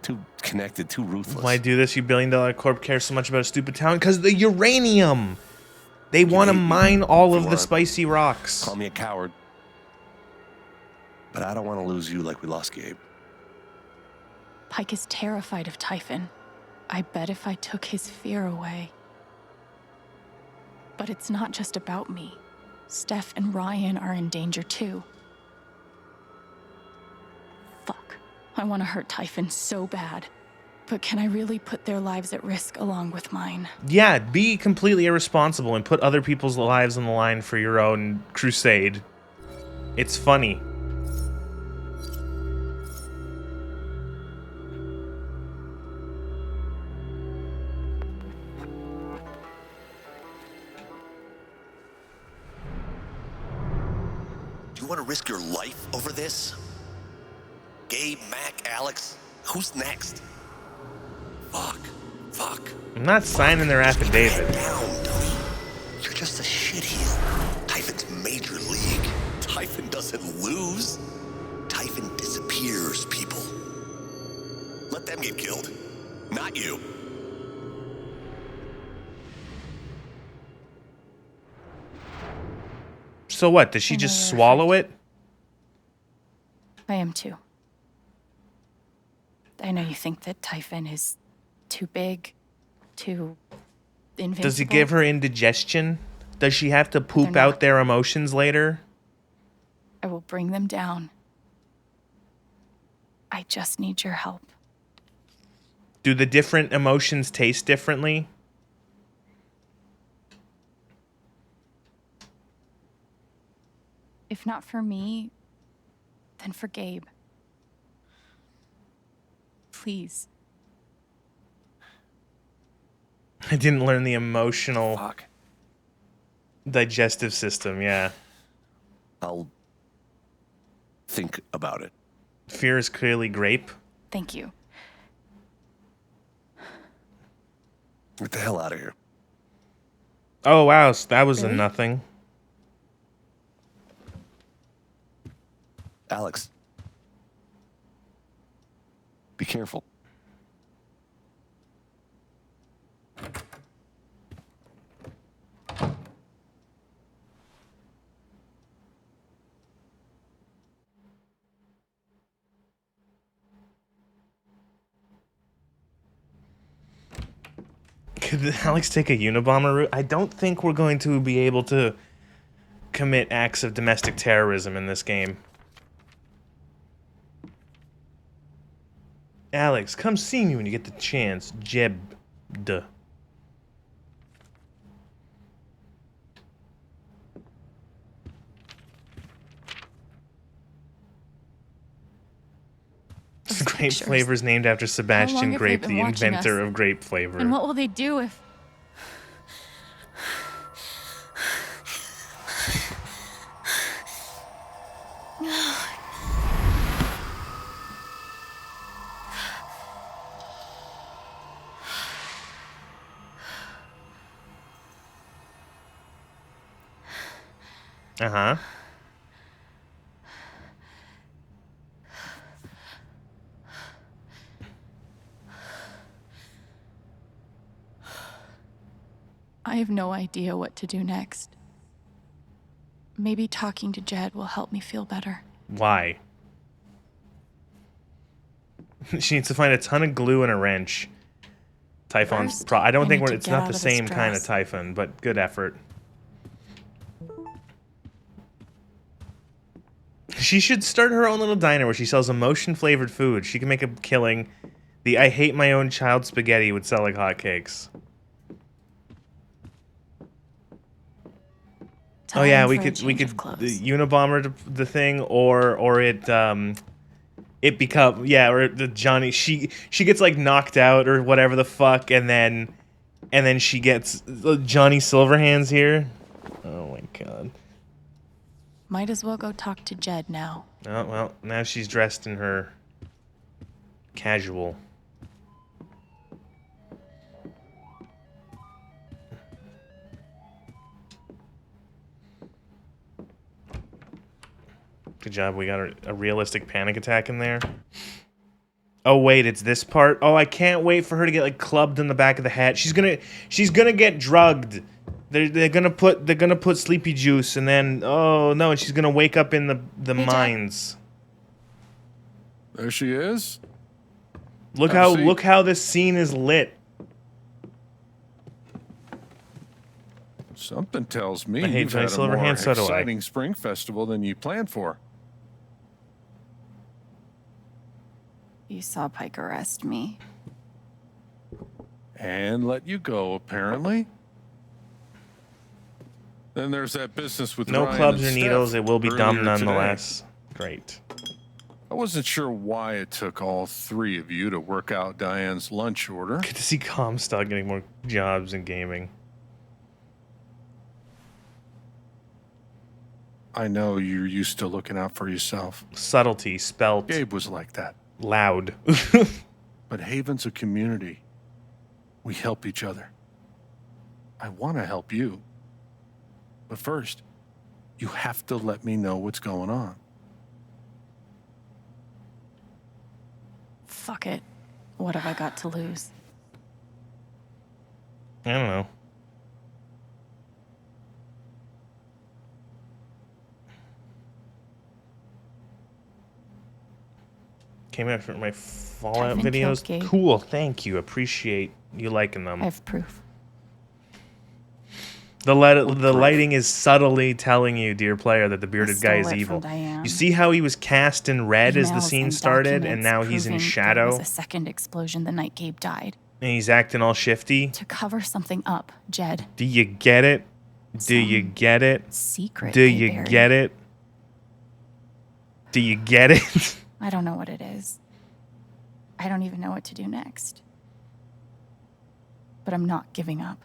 Too connected, too ruthless. Why do this, you billion-dollar corp cares so much about a stupid town? Because the uranium! They want to hate me mine if all you of the want. spicy rocks. Call me a coward. But I don't want to lose you like we lost Gabe. Pike is terrified of Typhon. I bet if I took his fear away. But it's not just about me. Steph and Ryan are in danger too. Fuck. I want to hurt Typhon so bad. But can I really put their lives at risk along with mine? Yeah, be completely irresponsible and put other people's lives on the line for your own crusade. It's funny. Do you want to risk your life over this? Gabe, Mac, Alex, who's next? Fuck. I'm not signing their affidavit. You're just a shitheel. Typhon's major league. Typhon doesn't lose. Typhon disappears people. Let them get killed, not you. So what, does she I know just you're swallow it? I am too. I know you think that Typhon is too big, too invincible. Does it give her indigestion? Does she have to poop They're out not. their emotions later? I will bring them down. I just need your help. Do the different emotions taste differently? If not for me, then for Gabe. Please. I didn't learn the emotional digestive system, yeah. I'll think about it. Fear is clearly grape. Thank you. Get the hell out of here. Oh, wow, so that was Really? a nothing. Alex. Be careful. Could Alex take a Unabomber route? I don't think we're going to be able to commit acts of domestic terrorism in this game. Alex, come see me when you get the chance. Jeb. Duh. Grape pictures. flavor is named after How long Sebastian have they Grape, been the watching inventor us? of grape flavor. And what will they do if... Uh-huh. I have no idea what to do next. Maybe talking to Jed will help me feel better. Why? She needs to find a ton of glue and a wrench. Typhon's First, I don't I think need to it's get not out the of this same kind of dress. Typhon, but good effort. She should start her own little diner where she sells emotion-flavored food. She can make a killing. The I hate my own child spaghetti would sell like hotcakes. Oh yeah, we could the Unabomber the thing, or it become or the Johnny she gets like knocked out or whatever the fuck, and then she gets Johnny Silverhands here. Oh my god. Might as well go talk to Jed now. Oh well, now she's dressed in her casual. Good job, we got a realistic panic attack in there. Oh wait, it's this part? Oh, I can't wait for her to get like clubbed in the back of the head. She's gonna get drugged. They're gonna put sleepy juice, and then oh no, and she's gonna wake up in the mines. There she is. Look Have a seat. look how this scene is lit. Something tells me I hate you've Johnny had a more Silverhand, so do I. exciting spring festival than you planned for. You saw Pike arrest me. And let you go, apparently. Then there's that business with No Ryan clubs and or Steph needles. It will be dumb earlier today. nonetheless. Great. I wasn't sure why it took all three of you to work out Diane's lunch order. Good to see Comstock getting more jobs in gaming. I know you're used to looking out for yourself. Subtlety, spelt. Gabe was like that. Loud. But Haven's a community. We help each other. I want to help you. But first, you have to let me know what's going on. Fuck it. What have I got to lose? I don't know. Came out for my Fallout Typhon killed videos. Gabe. Cool, thank you. Appreciate you liking them. I have proof. The lighting is subtly telling you, dear player, that the bearded guy is stole it evil. from Diane. You see how he was cast in red as the Emails scene and started, and documents now he's in proving shadow, There was a second explosion the night Gabe died. and he's acting all shifty. To cover something up, Jed. Do you get it? Do you get it? Secret. Do they you buried. get it? Do you get it? I don't know what it is. I don't even know what to do next. but I'm not giving up.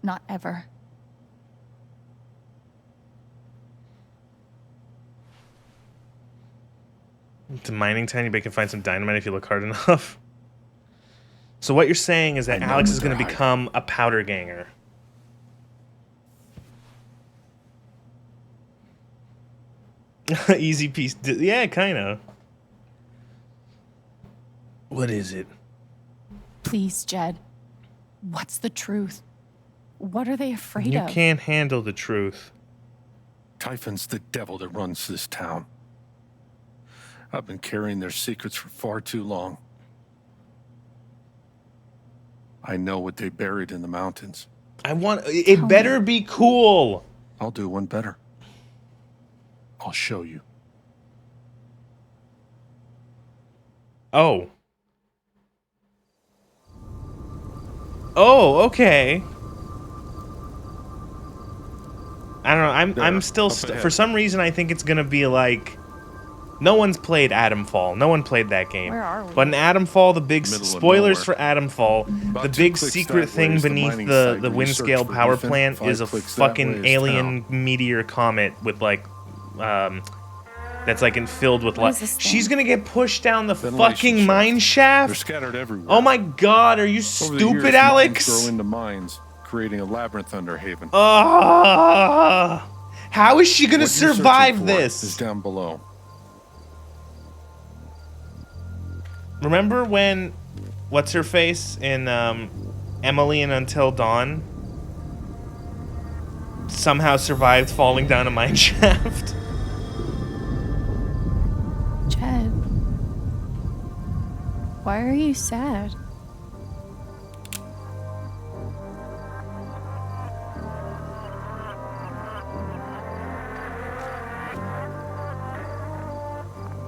Not ever. It's a mining town. You can find some dynamite if you look hard enough. So what you're saying is that Alex is going to become a powder ganger. Easy piece. Yeah, kind of. What is it? Please, Jed. What's the truth? What are they afraid You of? can't handle the truth. Typhon's the devil that runs this town. I've been carrying their secrets for far too long. I know what they buried in the mountains. I want it better be cool. I'll do one better. I'll show you. Oh. Oh, okay. I don't know. I'm still for some reason I think it's gonna be like. No one's played Adamfall. No one played that game. Where are we? But in Adamfall, the big spoilers nowhere. for Adamfall, the big secret thing beneath the wind scale power plant is a fucking alien meteor comet with like, that's like filled with light. She's gonna get pushed down the fucking mine shaft. They're scattered everywhere. Oh my god, are you Over the stupid, years, Alex? mines grow into mines, creating a labyrinth under Haven. How is she gonna What you're survive searching for this? is down below. Remember when, what's her face in Emily and Until Dawn somehow survived falling down a mine shaft? Jed. Why are you sad?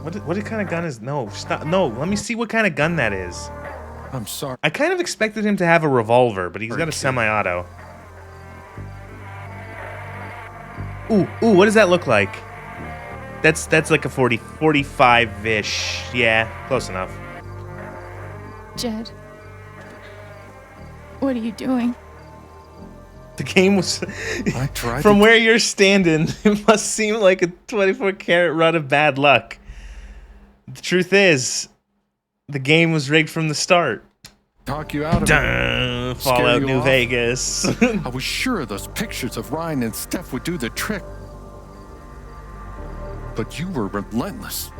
What kind of gun is... No, stop. No, let me see what kind of gun that is. I'm sorry. I kind of expected him to have a revolver, but he's got a semi-auto. Ooh, what does that look like? That's like a 45-ish. Yeah, close enough. Jed. What are you doing? The game was... I tried From where you're standing, it must seem like a 24-karat run of bad luck. The truth is, the game was rigged from the start. Talk you out of it. Fallout New Vegas. I was sure those pictures of Ryan and Steph would do the trick. But you were relentless.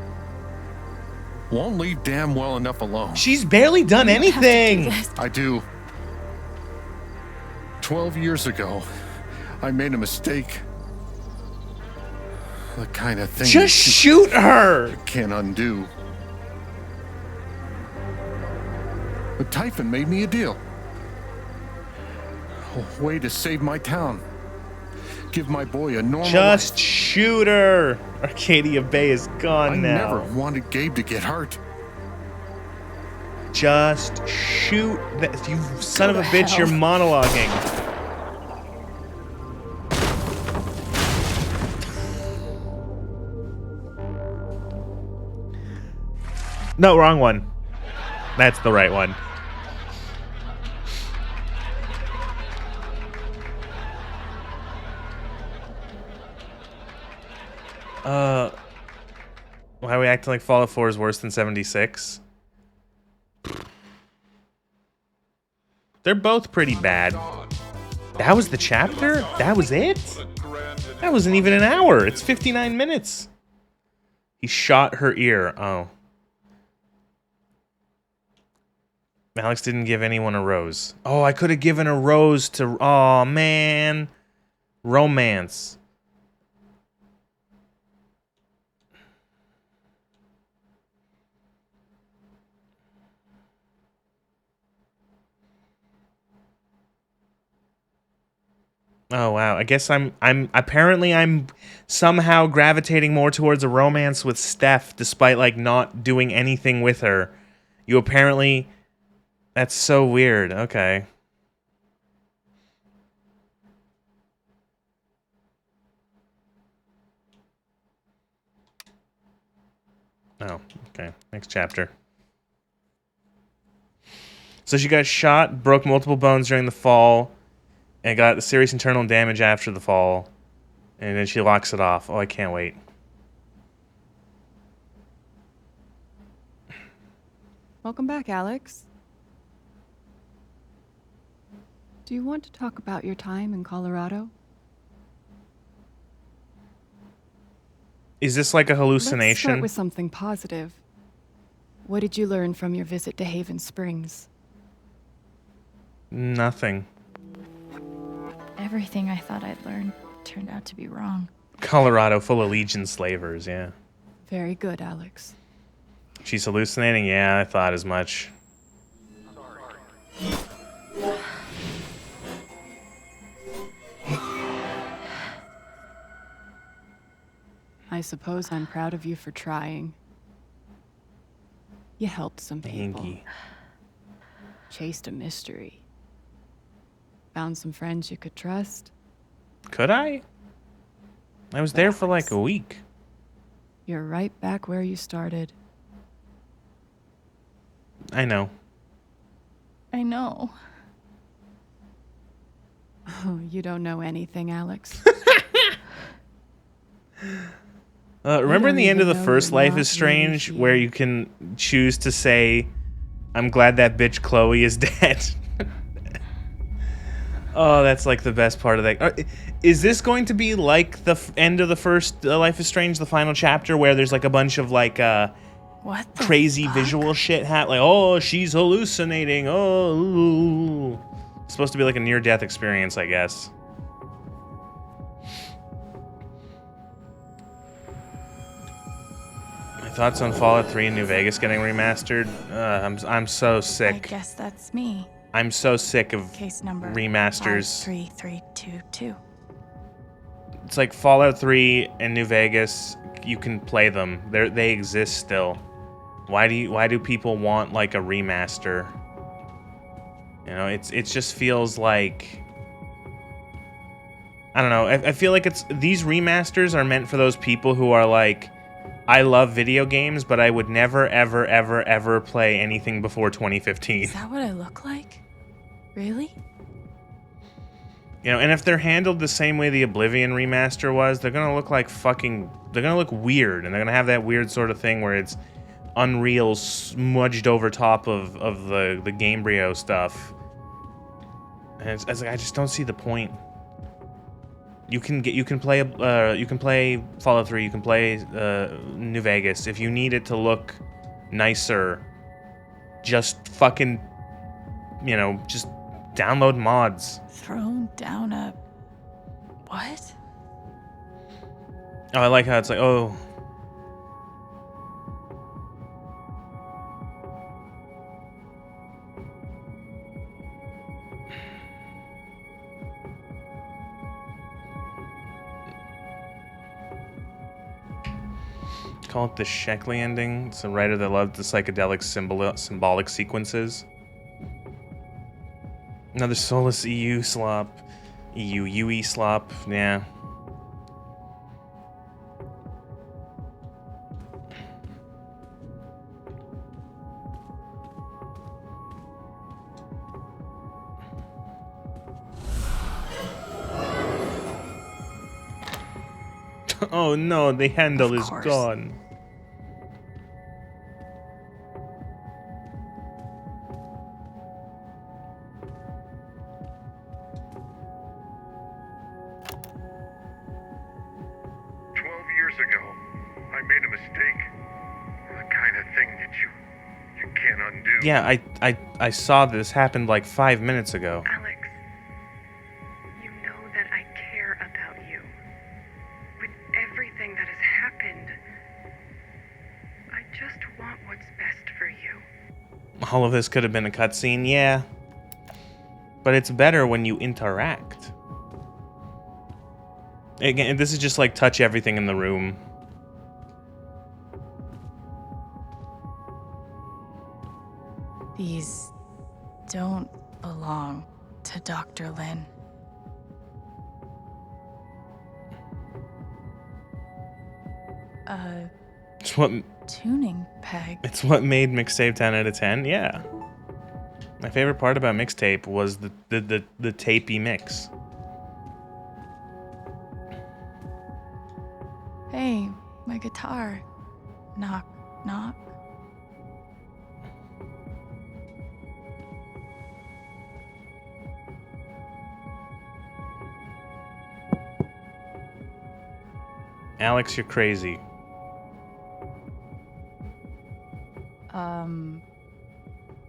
Won't leave damn well enough alone. She's barely done anything. I do. 12 years ago, I made a mistake. The kind of thing Just shoot her! you can't undo. But Typhon made me a deal. A way to save my town. Give my boy a normal Just life. shoot her! Arcadia Bay is gone now. I never wanted Gabe to get hurt. Just shoot that. You son of a bitch, you're monologuing. No, wrong one. That's the right one. Why are we acting like Fallout 4 is worse than 76? They're both pretty bad. That was the chapter? That was it? That wasn't even an hour. It's 59 minutes. He shot her ear. Oh. Alex didn't give anyone a rose. Oh, I could have given a rose to... Oh, man. Romance. Oh wow, I guess I'm somehow gravitating more towards a romance with Steph despite like not doing anything with her. You apparently... That's so weird. Okay. Oh, okay. Next chapter. So she got shot, broke multiple bones during the fall, and got serious internal damage after the fall. And then she locks it off. Oh, I can't wait. Welcome back, Alex. Do you want to talk about your time in Colorado? Is this like a hallucination? Let's start with something positive. What did you learn from your visit to Haven Springs? Nothing. Everything I thought I'd learned turned out to be wrong. Colorado full of Legion slavers, yeah. Very good, Alex. She's hallucinating? Yeah, I thought as much. I suppose I'm proud of you for trying. You helped some people. Thank you. Chased a mystery. Found some friends you could trust. Could I? I was there for like a week. You're right back where you started. I know. I know. Oh, you don't know anything, Alex. Remember in the end of the even know first you're Life not is Strange really where you can choose to say, I'm glad that bitch Chloe is dead. Oh, that's like the best part of that. Is this going to be like the end of the first Life is Strange, the final chapter, where there's like a bunch of like what crazy visual shit like, oh, she's hallucinating. Oh, it's supposed to be like a near-death experience, I guess. My thoughts on Fallout 3 and New Vegas getting remastered. I'm so sick. I guess that's me. I'm so sick of Case number remasters. 53322. It's like Fallout 3 and New Vegas. You can play them. They exist still. Why do people want like a remaster? You know, it just feels like, I don't know. I feel like these remasters are meant for those people who are like, I love video games, but I would never, ever, ever, ever play anything before 2015. Is that what I look like? Really? You know, and if they're handled the same way the Oblivion remaster was, they're gonna look like they're gonna look weird, and they're gonna have that weird sort of thing where it's Unreal smudged over top of the Gamebryo stuff. And it's like, I just don't see the point. You can play Fallout 3, you can play New Vegas. If you need it to look nicer, just fucking, you know, just download mods. Thrown down a what? Oh, I like how it's like, oh. Call it the Sheckley ending. It's a writer that loved the psychedelic symbolic sequences. Another soulless EU slop. UE slop, yeah. Oh no, the handle is gone. Years ago, I made a mistake. The kind of thing that you can't undo. Yeah, I saw this happened like 5 minutes ago. Alex, you know that I care about you. With everything that has happened, I just want what's best for you. All of this could have been a cutscene, yeah. But it's better when you interact. Again, this is just like touch everything in the room. These don't belong to Dr. Lin. It's what tuning peg. It's what made Mixtape 10 out of 10, yeah. My favorite part about mixtape was the tapey mix. Hey, my guitar. Knock, knock. Alex, you're crazy.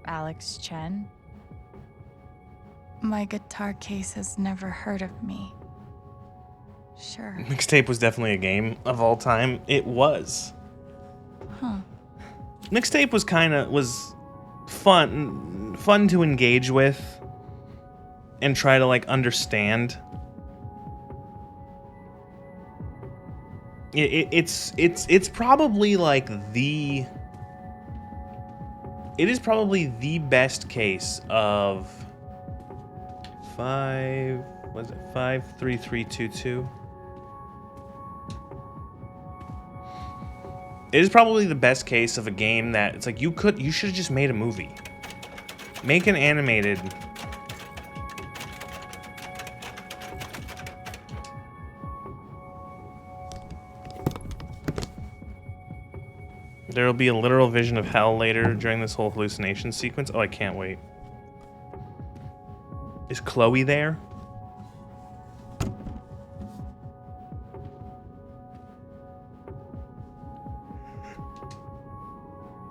Alex Chen? My guitar case has never heard of me. Sure. Mixtape was definitely a game of all time. It was. Huh. Mixtape was fun to engage with and try to like understand. It's probably like it is probably the best case of 53322. It is probably the best case of a game that it's like you should have just made a movie. Make an animated. There will be a literal vision of hell later during this whole hallucination sequence. Oh, I can't wait. Is Chloe there?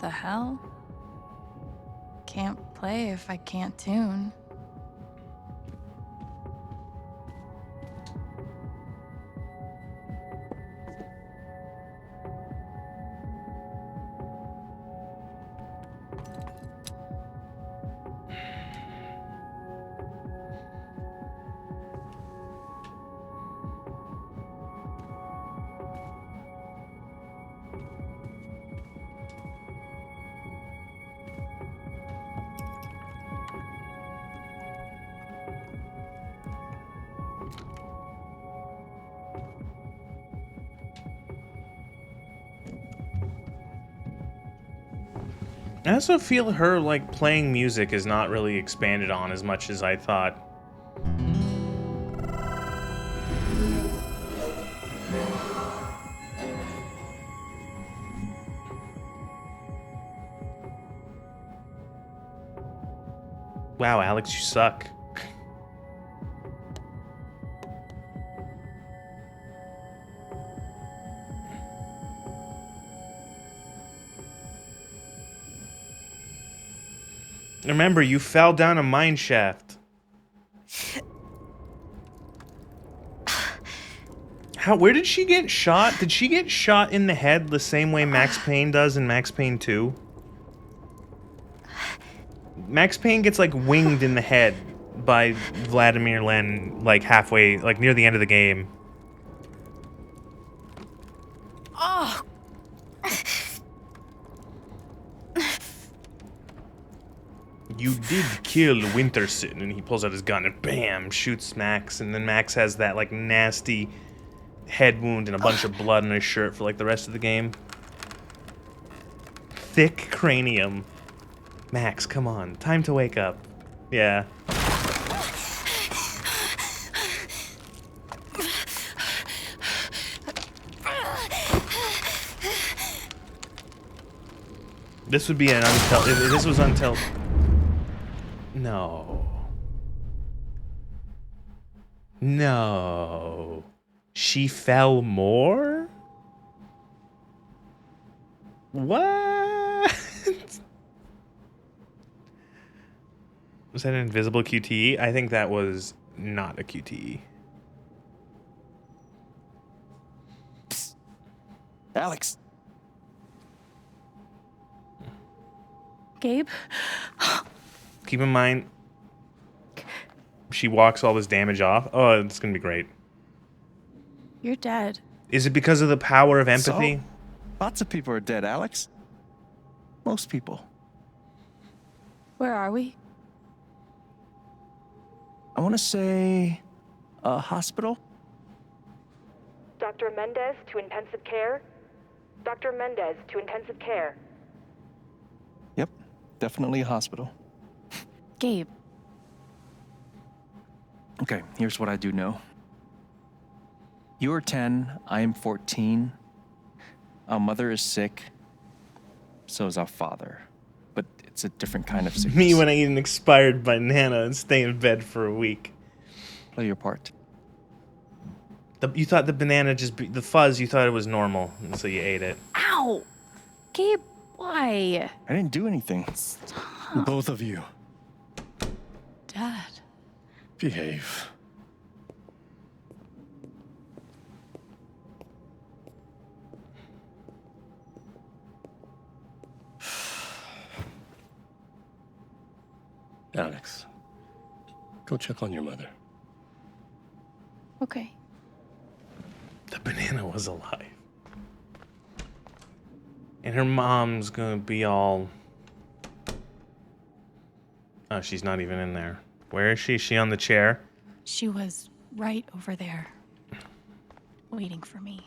The hell? Can't play if I can't tune. I also feel her like playing music is not really expanded on as much as I thought. Wow, Alex, you suck. Remember, you fell down a mine shaft. Where did she get shot? Did she get shot in the head the same way Max Payne does in Max Payne 2? Max Payne gets like winged in the head by Vladimir Len like halfway, like near the end of the game. Oh! You did kill Winterson, and he pulls out his gun and bam, shoots Max, and then Max has that like nasty head wound and a bunch of blood on his shirt for like the rest of the game. Thick cranium. Max, come on, time to wake up. Yeah. This would be an until. If this was until. No. No. She fell more? What? Was that an invisible QTE? I think that was not a QTE. Psst. Alex. Gabe? Keep in mind, she walks all this damage off. Oh, it's gonna be great. You're dead. Is it because of the power of empathy? So, lots of people are dead, Alex. Most people. Where are we? I want to say a hospital. Dr. Mendez to intensive care. Dr. Mendez to intensive care. Yep, definitely a hospital. Gabe. Okay, here's what I do know. You're 10, I am 14. Our mother is sick. So is our father. But it's a different kind of sickness. Me when I eat an expired banana and stay in bed for a week. Play your part. You thought the banana the fuzz, you thought it was normal, and so you ate it. Ow! Gabe, why? I didn't do anything. Stop. Both of you. Dad. Behave. Alex, go check on your mother. Okay. The banana was alive. And her mom's gonna be all... Oh, she's not even in there. Where is she? Is she on the chair? She was right over there, waiting for me.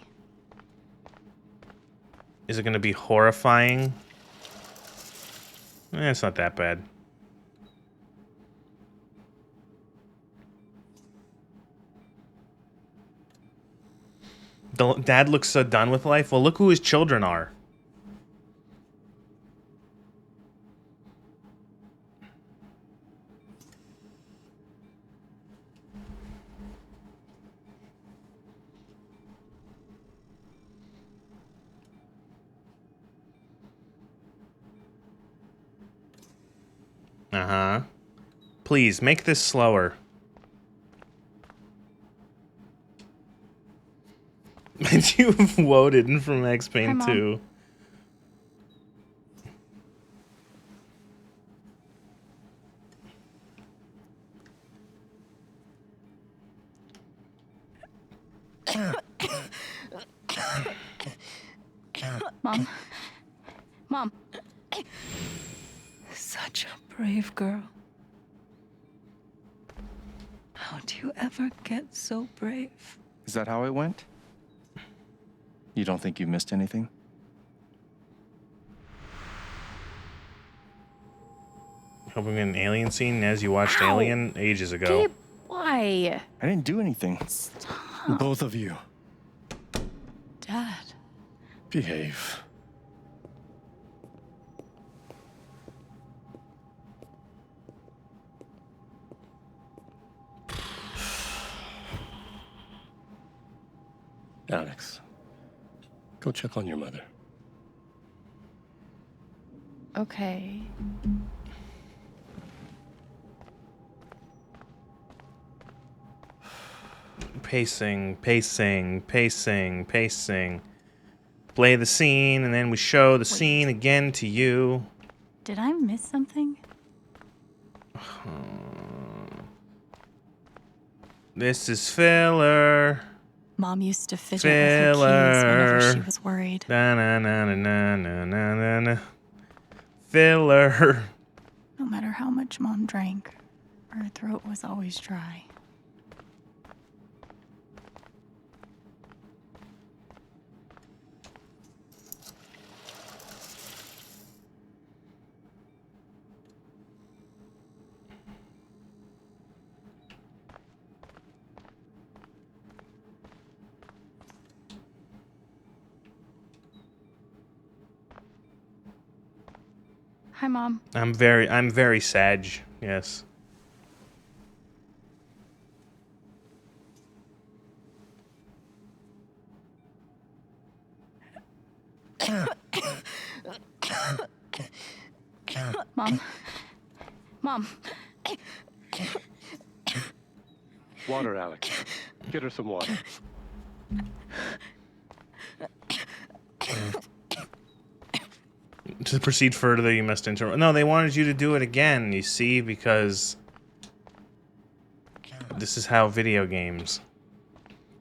Is it gonna be horrifying? It's not that bad. Dad looks so done with life. Well, look who his children are. Uh-huh. Please, make this slower. And you have Woden from X Hi, Payne Mom. 2. Mom. Mom. Such a brave girl. How do you ever get so brave? Is that how it went? You don't think you missed anything? Hoping an alien scene as you watched Alien ages ago. Gabe, why? I didn't do anything. Stop. Both of you. Dad. Behave. Alex, go check on your mother. Okay. Pacing, pacing, pacing, pacing. Play the scene, and then we show the scene again to you. Did I miss something? This is filler. Mom used to fidget with her keys whenever she was worried. Na na na na na na na na na. Filler. No matter how much Mom drank, her throat was always dry. Hi, Mom. I'm very sad. Yes. Mom. Mom. Water, Alex. Get her some water. To proceed further, you must interrupt. No, they wanted you to do it again, you see, because this is how video games.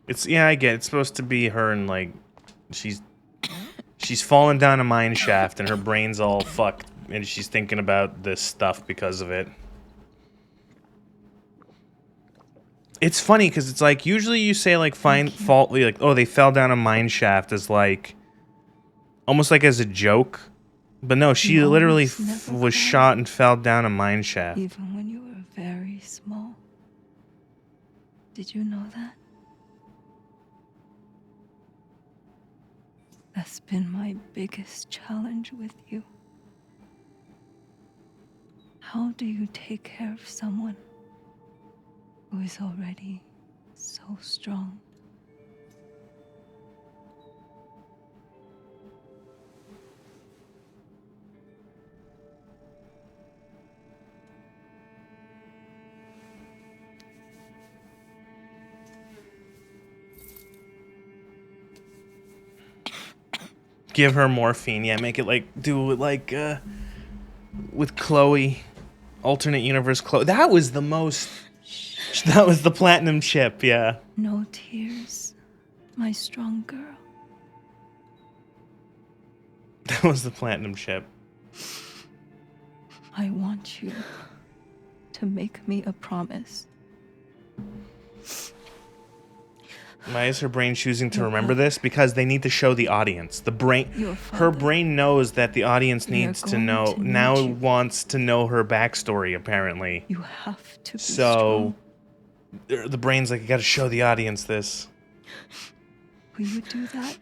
It's, yeah, I get it. It's supposed to be her and, like, she's fallen down a mine shaft and her brain's all fucked and she's thinking about this stuff because of it. It's funny because it's like, usually you say, like, like, oh, they fell down a mine shaft as, like, almost like as a joke. But no, she You literally almost never was cried. shot and fell down a mine shaft. Even when you were very small. Did you know that? That's been my biggest challenge with you. How do you take care of someone who is already so strong? Give her morphine. Yeah, make it like, do it like, with Chloe. Alternate universe Chloe. That was the most, that was the platinum chip, yeah. No tears, my strong girl. That was the platinum chip. I want you to make me a promise. Why is her brain choosing to remember this? Because they need to show the audience. The brain, Your her brain knows that the audience We are needs to going know. to need Now you. wants to know her backstory, apparently. You have to be So, the brain's like, you gotta show the audience this. Will you do that,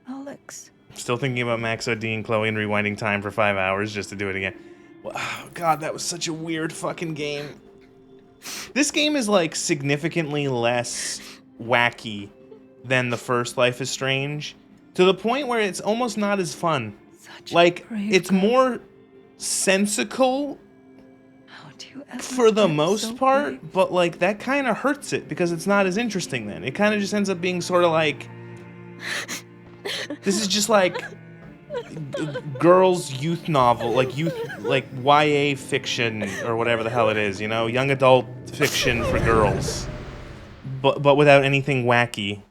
Alex? Still thinking about Max OD and Chloe and rewinding time for 5 hours just to do it again. Oh, God, that was such a weird fucking game. This game is like significantly less wacky than the first Life is Strange, to the point where it's almost not as fun. Like, it's more sensical for the most part, but like that kind of hurts it because it's not as interesting then. It kind of just ends up being sort of like, this is just like girls' youth novel, like YA fiction or whatever the hell it is, you know, young adult fiction for girls, but without anything wacky.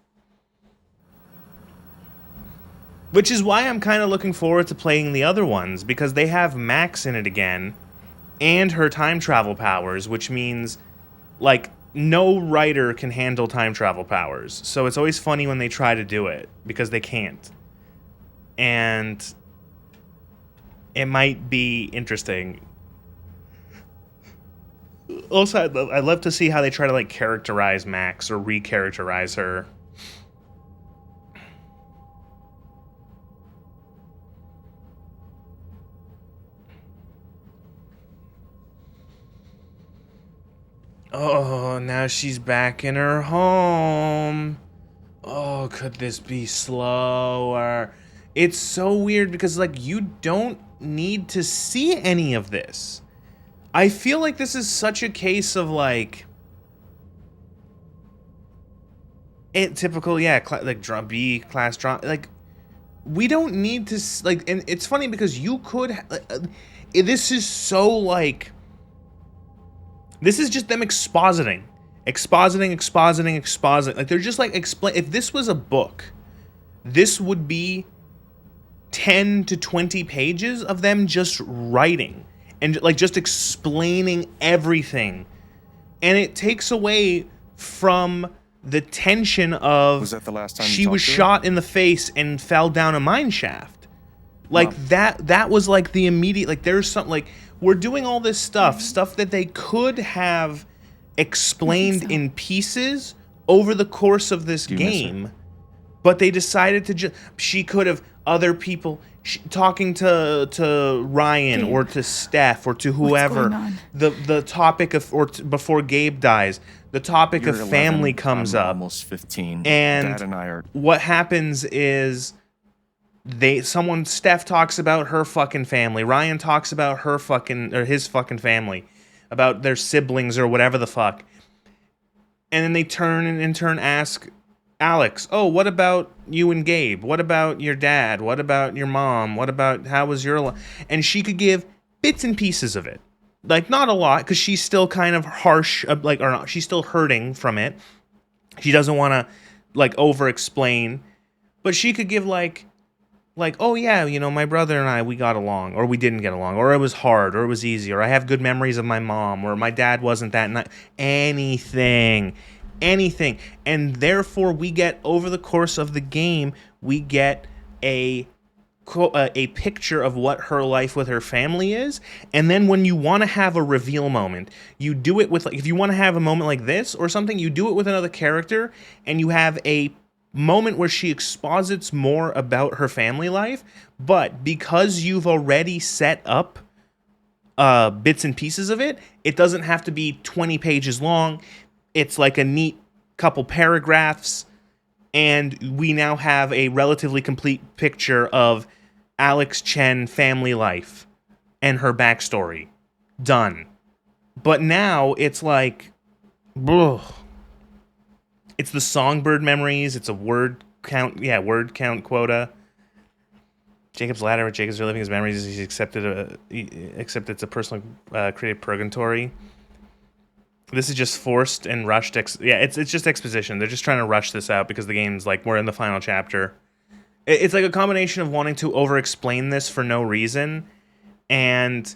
Which is why I'm kind of looking forward to playing the other ones, because they have Max in it again, and her time travel powers, which means, like, no writer can handle time travel powers. So it's always funny when they try to do it, because they can't. And it might be interesting. Also, I'd love to see how they try to, like, characterize Max or recharacterize her. Oh, now she's back in her home. Oh, could this be slower? It's so weird because, like, you don't need to see any of this. I feel like this is such a case of, like, typical, yeah, like, B class drama. Like, we don't need to, like, and it's funny because you could, this is so, like, this is just them expositing. Like, they're just, like, if this was a book, this would be 10 to 20 pages of them just writing and, like, just explaining everything. And it takes away from the tension of, was that the last time you she talked was to her? shot in the face and fell down a mine shaft. Like, that was, like, the immediate, like, there's something, like, we're doing all this stuff that they could have explained in pieces over the course of this game, but they decided to just, she could have, other people, talking to Ryan or to Steph or to whoever, the topic of, before Gabe dies, the topic You're of 11, family comes I'm up. almost 15. And Dad and I are... what happens is, Steph talks about her fucking family. Ryan talks about his fucking family, about their siblings or whatever the fuck. And then they turn and in turn ask Alex, oh, what about you and Gabe? What about your dad? What about your mom? What about, how was your life? And she could give bits and pieces of it. Like, not a lot, because she's still kind of harsh, like, or not, she's still hurting from it. She doesn't want to, like, over-explain. But she could give, like, oh yeah, you know, my brother and I, we got along, or we didn't get along, or it was hard, or it was easy, or I have good memories of my mom, or my dad wasn't that nice. Anything. And therefore we get, over the course of the game, we get a a picture of what her life with her family is, and then when you want to have a reveal moment, you do it with, like, if you want to have a moment like this or something, you do it with another character, and you have a moment where she exposits more about her family life, but because you've already set up bits and pieces of it, it doesn't have to be 20 pages long. It's like a neat couple paragraphs, and we now have a relatively complete picture of Alex Chen family life and her backstory. Done. But now it's like, ugh. It's the Songbird memories. It's a word count quota. Jacob's ladder, where Jacob's reliving his memories. He's accepted it's a personal creative purgatory. This is just forced and rushed. It's just exposition. They're just trying to rush this out because the game's like, we're in the final chapter. It's like a combination of wanting to over-explain this for no reason, and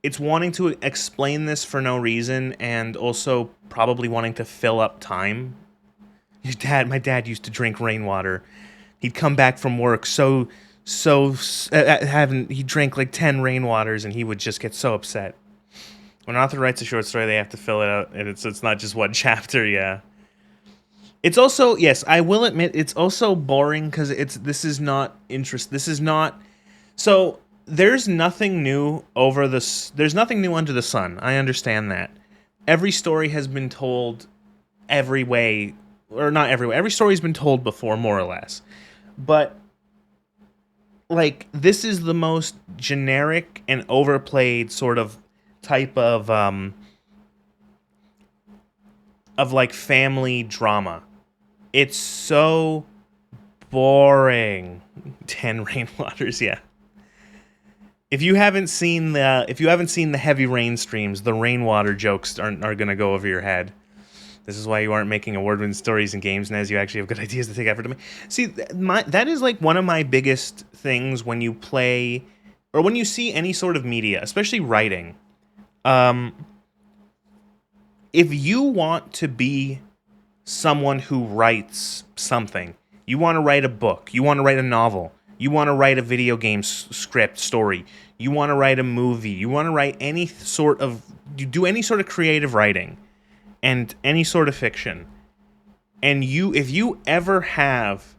it's wanting to explain this for no reason, and also probably wanting to fill up time. My dad used to drink rainwater. He'd come back from work he'd drank like 10 rainwaters, and he would just get so upset. When an author writes a short story, they have to fill it out, and it's not just one chapter, yeah. It's also, yes, I will admit, it's also boring because this is not so there's nothing new there's nothing new under the sun. I understand that. Every story has been told every way, or not every way. Every story's been told before, more or less. But like, this is the most generic and overplayed sort of type of like family drama. It's so boring. 10 rainwaters, yeah. If you haven't seen the heavy rain streams, the rainwater jokes are gonna go over your head. This is why you aren't making award-winning stories in games, Nez. You actually have good ideas to take effort to make. See, that is like one of my biggest things when you play, or when you see any sort of media, especially writing. If you want to be someone who writes something, you want to write a book, you want to write a novel, you want to write a video game script story, you want to write a movie, you want to write you do any sort of creative writing and any sort of fiction, and if you ever have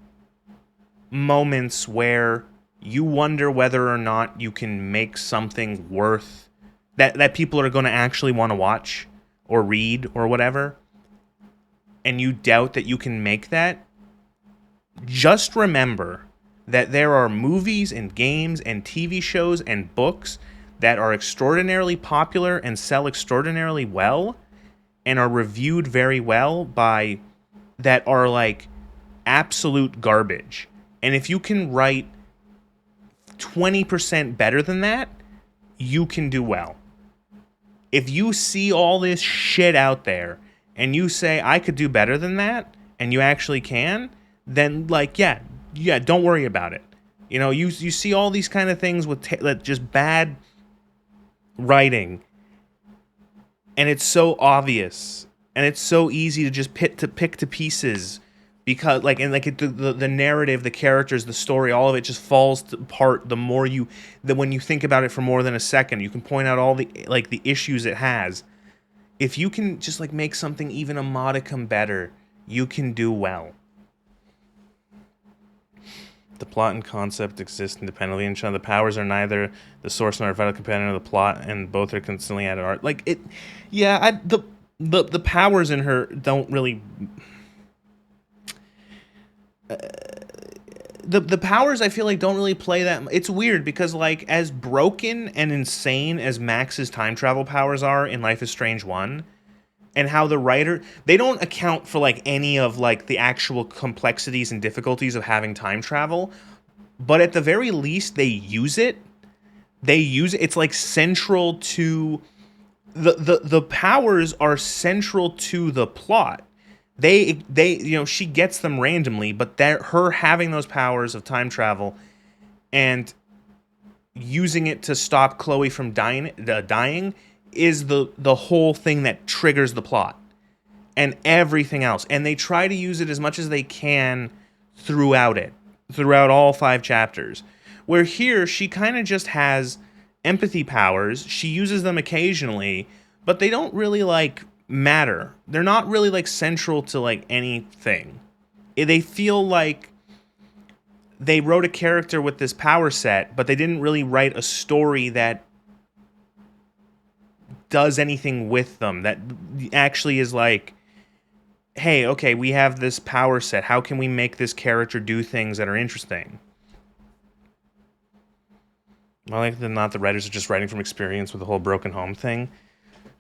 moments where you wonder whether or not you can make something worth that people are going to actually want to watch or read or whatever, and you doubt that you can make that, just remember that there are movies and games and TV shows and books that are extraordinarily popular and sell extraordinarily well and are reviewed very well that are like absolute garbage. And if you can write 20% better than that, you can do well. If you see all this shit out there and you say, I could do better than that, and you actually can, then, like, yeah, don't worry about it. You know, you see all these kind of things with just bad writing, and it's so obvious, and it's so easy to just pick to pieces, because, like, and like the narrative, the characters, the story, all of it just falls apart when you think about it for more than a second. You can point out all the issues it has. If you can just like make something even a modicum better, you can do well. The plot and concept exist independently, and the powers are neither the source nor a vital companion of the plot, and both are constantly added art. Like it, yeah. The powers in her don't really. The powers, I feel like, don't really play that. It's weird because, like, as broken and insane as Max's time travel powers are in Life is Strange 1, and how the writer, they don't account for like any of like the actual complexities and difficulties of having time travel, but at the very least they use it. It's like central to the powers are central to the plot. They she gets them randomly, but her having those powers of time travel and using it to stop Chloe from dying is the whole thing that triggers the plot and everything else. And they try to use it as much as they can throughout it, throughout all 5 chapters. Where here, she kind of just has empathy powers. She uses them occasionally, but they don't really, like, matter. They're not really, like, central to, like, anything. They feel like they wrote a character with this power set, but they didn't really write a story that does anything with them, that actually is like, hey, okay, we have this power set. How can we make this character do things that are interesting? Well, like not the writers are just writing from experience with the whole broken home thing.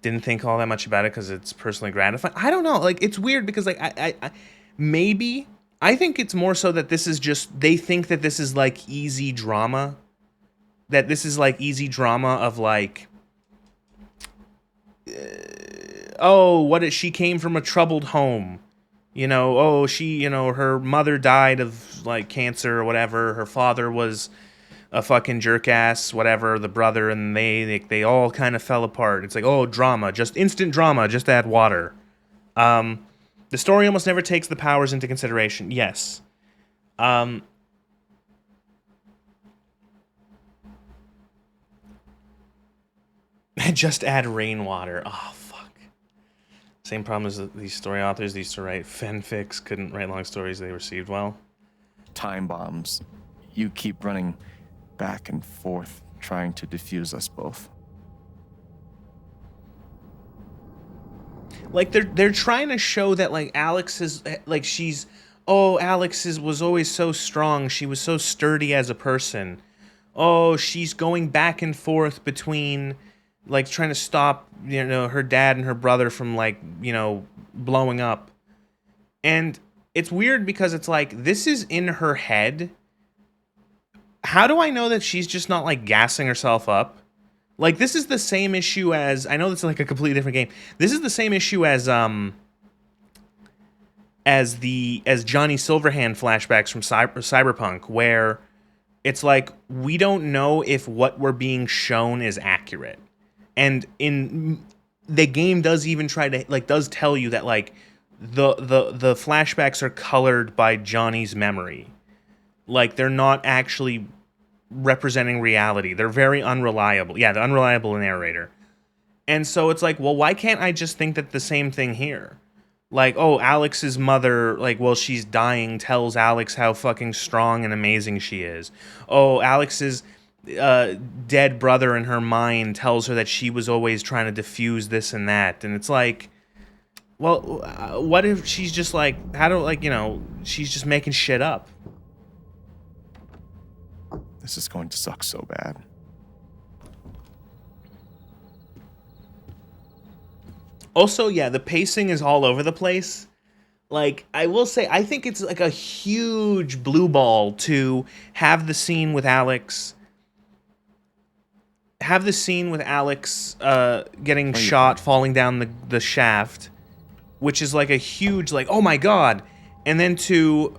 Didn't think all that much about it because it's personally gratifying. I don't know. Like, it's weird because, like, maybe I think it's more so that this is just, they think that this is like easy drama. That this is like easy drama of like, oh, she came from a troubled home. You know, oh, her mother died of like cancer or whatever. Her father was a fucking jerk ass, whatever, the brother, and they all kind of fell apart. It's like, oh, drama, just instant drama, just add water. The story almost never takes the powers into consideration. Yes. Just add rainwater. Oh, fuck. Same problem as these story authors. They used to write fanfics, couldn't write long stories they received well. Time bombs. You keep running back and forth, trying to defuse us both. Like, they're trying to show that, like, Alex is, like, Alex was always so strong. She was so sturdy as a person. Oh, she's going back and forth between, like, trying to stop, her dad and her brother from, like, blowing up. And it's weird because it's like, this is in her head. How do I know that she's just not, like, gassing herself up? Like, this is the same issue as, I know this is like a completely different game. This is the same issue as Johnny Silverhand flashbacks from Cyberpunk, where it's like, we don't know if what we're being shown is accurate. And in the game does even try to, like, does tell you that, like, the flashbacks are colored by Johnny's memory. Like, they're not actually representing reality. They're very unreliable. Yeah, the unreliable narrator. And so it's like, well, why can't I just think that the same thing here? Like, oh, Alex's mother, like, while she's dying, tells Alex how fucking strong and amazing she is. Oh, Alex's dead brother in her mind tells her that she was always trying to diffuse this and that. And it's like, well, what if she's just like, she's just making shit up? This is going to suck so bad. Also, yeah, the pacing is all over the place. Like, I will say, I think it's like a huge blue ball to have the scene with Alex. Have the scene with Alex getting shot, falling down the shaft, which is like a huge, like, oh my god. And then to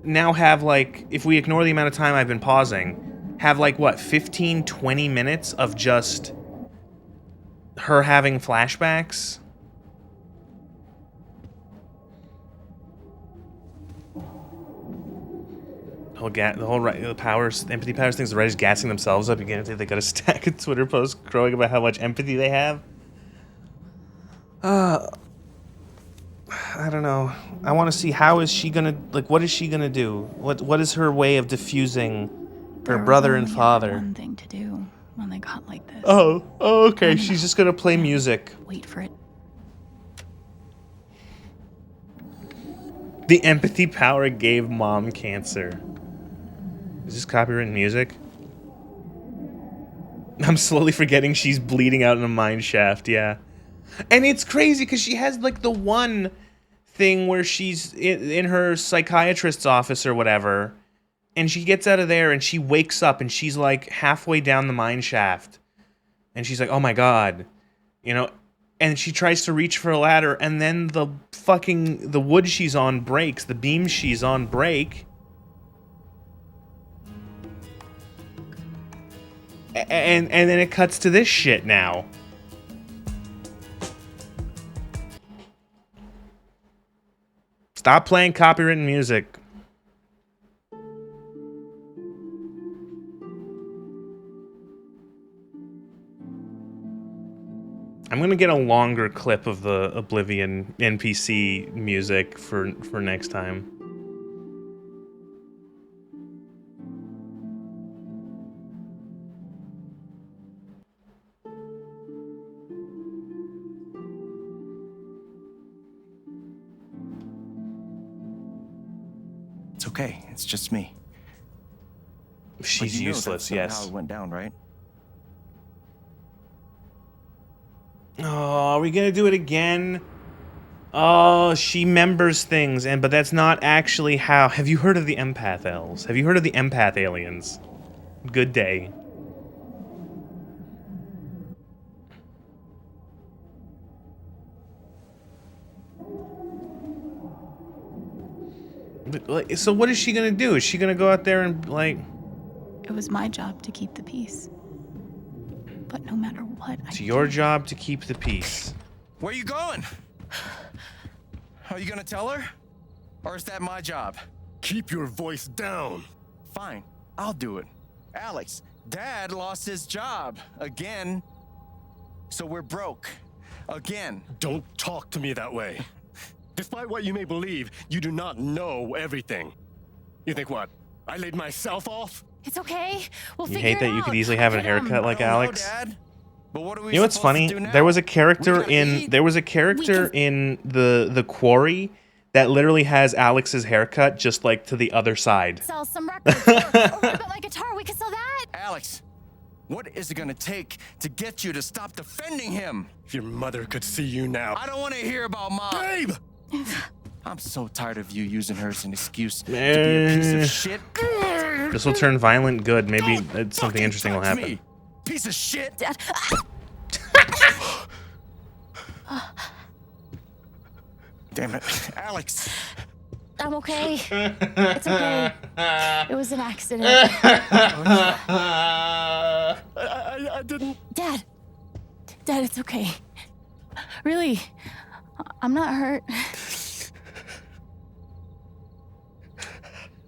now have, like, if we ignore the amount of time I've been pausing, have, like, what, 15, 20 minutes of just her having flashbacks? The powers, empathy powers things, the writers gassing themselves up again. They got a stack of Twitter posts crowing about how much empathy they have. I don't know. I want to see how is she gonna, like, what is she gonna do? What is her way of diffusing her brother and father? One thing to do when they got like this. Oh, okay. She's just gonna play music. Wait for it. The empathy power gave mom cancer. Is this copyrighted music? I'm slowly forgetting she's bleeding out in a mine shaft, yeah. And it's crazy because she has, like, the one thing where she's in her psychiatrist's office or whatever, and she gets out of there and she wakes up and she's, like, halfway down the mine shaft. And she's like, oh my god. And she tries to reach for a ladder, and then the wood she's on breaks, the beam she's on break. And then it cuts to this shit now. Stop playing copyrighted music. I'm gonna get a longer clip of the Oblivion NPC music for next time. It's okay. It's just me. She's useless, yes. How it went down, right? Oh, are we gonna do it again? Oh, she members things, but that's not actually how. Have you heard of the empath elves? Have you heard of the empath aliens? Good day. But, like, so what is she gonna do? Is she gonna go out there and, like... It was my job to keep the peace. But no matter what, It's your job to keep the peace. Where you going? Are you gonna tell her? Or is that my job? Keep your voice down. Fine, I'll do it. Alex, Dad lost his job again. So we're broke. Again. Don't talk to me that way. Despite what you may believe, you do not know everything. You think what? I laid myself off? It's okay. We'll You figure hate it that you out. could easily have a I'll get 'em. haircut like Alex? Dad. But what are we You know what's funny? There was a character in the Quarry that literally has Alex's haircut just like to the other side. Sell some records. or what about my guitar? We can sell that. Alex, what is it gonna take to get you to stop defending him? If your mother could see you now. I don't want to hear about Mom. Babe! I'm so tired of you using her as an excuse to be a piece of shit. This will turn violent good. Maybe something interesting will touch happen. me, piece of shit. Dad. Damn it, Alex. I'm okay. It's okay. It was an accident. I didn't. Dad, it's okay. Really, I'm not hurt.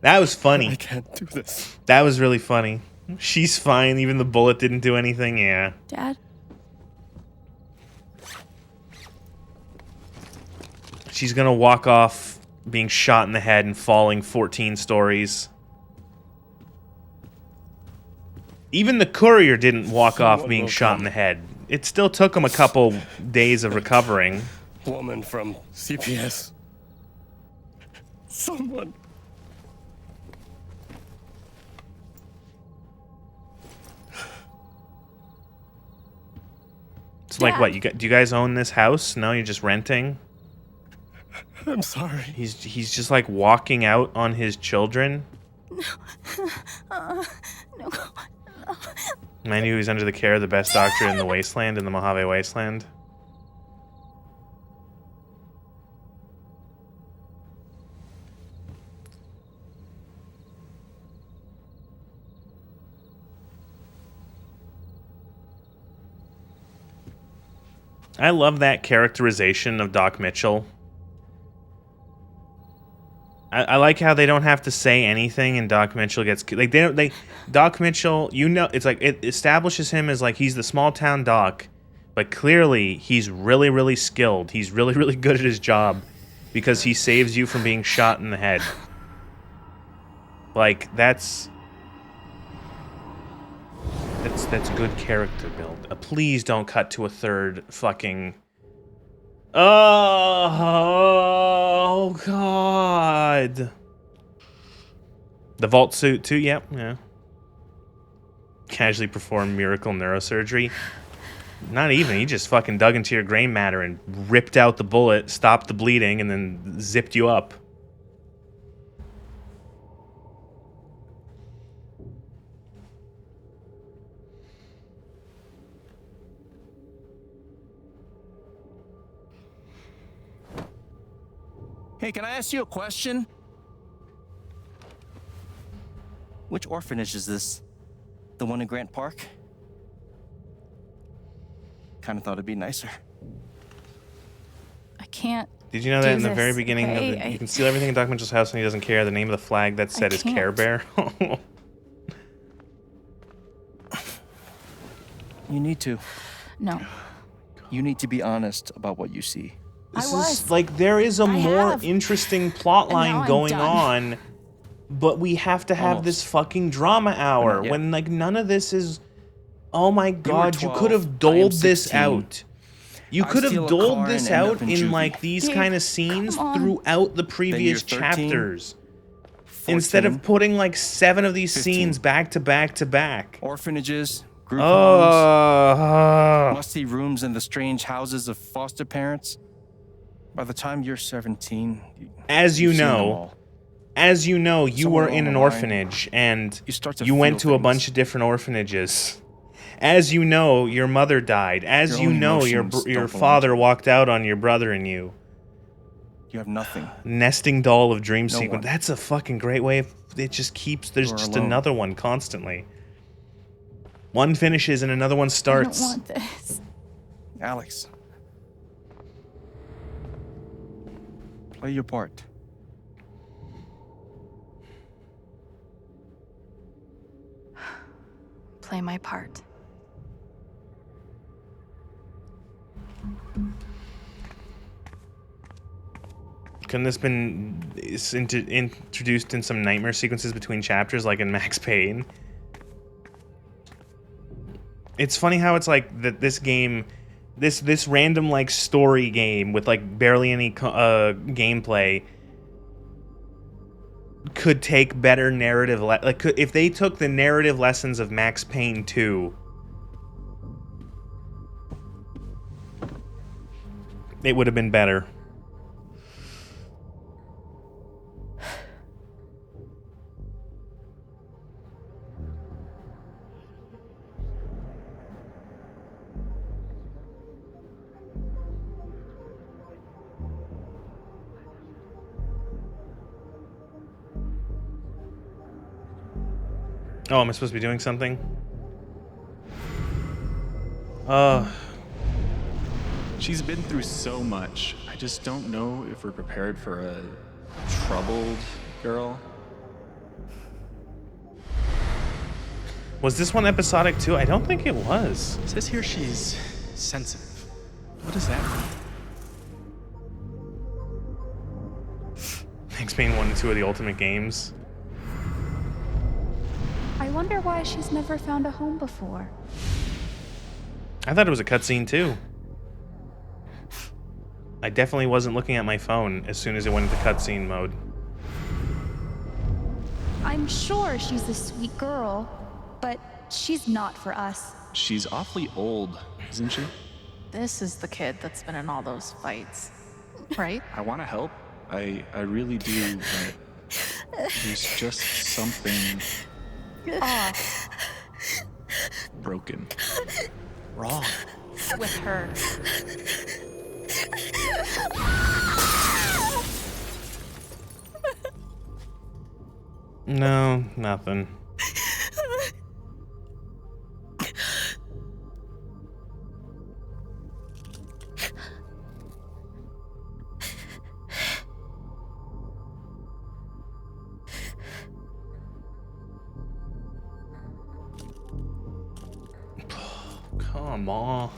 That was funny. I can't do this. That was really funny. She's fine. Even the bullet didn't do anything. Yeah. Dad? She's gonna walk off being shot in the head and falling 14 stories. Even the courier didn't walk off being shot in the head. It still took him a couple days of recovering. Woman from CPS. Someone. It's like, what, do you guys own this house? No, you're just renting? I'm sorry. He's just like walking out on his children. No. Mind you, he's under the care of the best doctor in the wasteland, in the Mojave Wasteland. I love that characterization of Doc Mitchell. I like how they don't have to say anything, and Doc Mitchell gets like Doc Mitchell. You know, it's like it establishes him as like he's the small town doc, but clearly he's really, really skilled. He's really, really good at his job because he saves you from being shot in the head. Like that's good character build. Please don't cut to a third fucking. Oh God! The vault suit too. Yep. Yeah. Casually performed miracle neurosurgery. Not even. He just fucking dug into your gray matter and ripped out the bullet, stopped the bleeding, and then zipped you up. Hey, can I ask you a question? Which orphanage is this? The one in Grant Park? Kind of thought it'd be nicer. I can't. Did you know that in the this, very beginning okay? of the, you can steal everything in Doc Mitchell's house and he doesn't care? The name of the flag that's set is Care Bear. You need to. No. You need to be honest about what you see. This is like there is a more interesting plot And now line I'm going done. on, but we have to have this fucking drama hour yet. when like none of this is. Oh my god, you 12, could have I am doled this 16. out. You I could have steal a doled car this and end out up in in juvie. like these Dave, kind of scenes come on. throughout the you're previous 13, chapters. Instead of 14, putting like 7 of these 15. scenes back to back to back. Orphanages, group homes, Oh, musty rooms in the strange houses of foster parents. By the time you're 17, as you you've seen them know, all. you Somewhere were in along an the line, orphanage and you start to you went feel to a things. bunch of different orphanages. As you know, your mother died. As Your you own know, your emotions your don't belong father to you. walked out on your brother and you. You have nothing. Nesting doll of dream No sequence. one. That's a fucking great way of, it just keeps, there's You're just alone. another one constantly. One finishes and another one I starts. don't want this. Alex. Play your part. Play my part. Couldn't this been introduced in some nightmare sequences between chapters like in Max Payne? It's funny how it's like that this game, this random like story game with like barely any gameplay could take better narrative if they took the narrative lessons of Max Payne 2, it would have been better. Oh, am I supposed to be doing something? She's been through so much. I just don't know if we're prepared for a troubled girl. Was this one episodic too? I don't think it was. It says here she's sensitive. What does that mean? Max Payne 1 and 2 are the ultimate games. I wonder why she's never found a home before. I thought it was a cutscene too. I definitely wasn't looking at my phone as soon as it went into cutscene mode. I'm sure she's a sweet girl, but she's not for us. She's awfully old, isn't she? This is the kid that's been in all those fights, right? I want to help. I really do, but there's just something Off broken. Wrong. With her. No, nothing. Come on.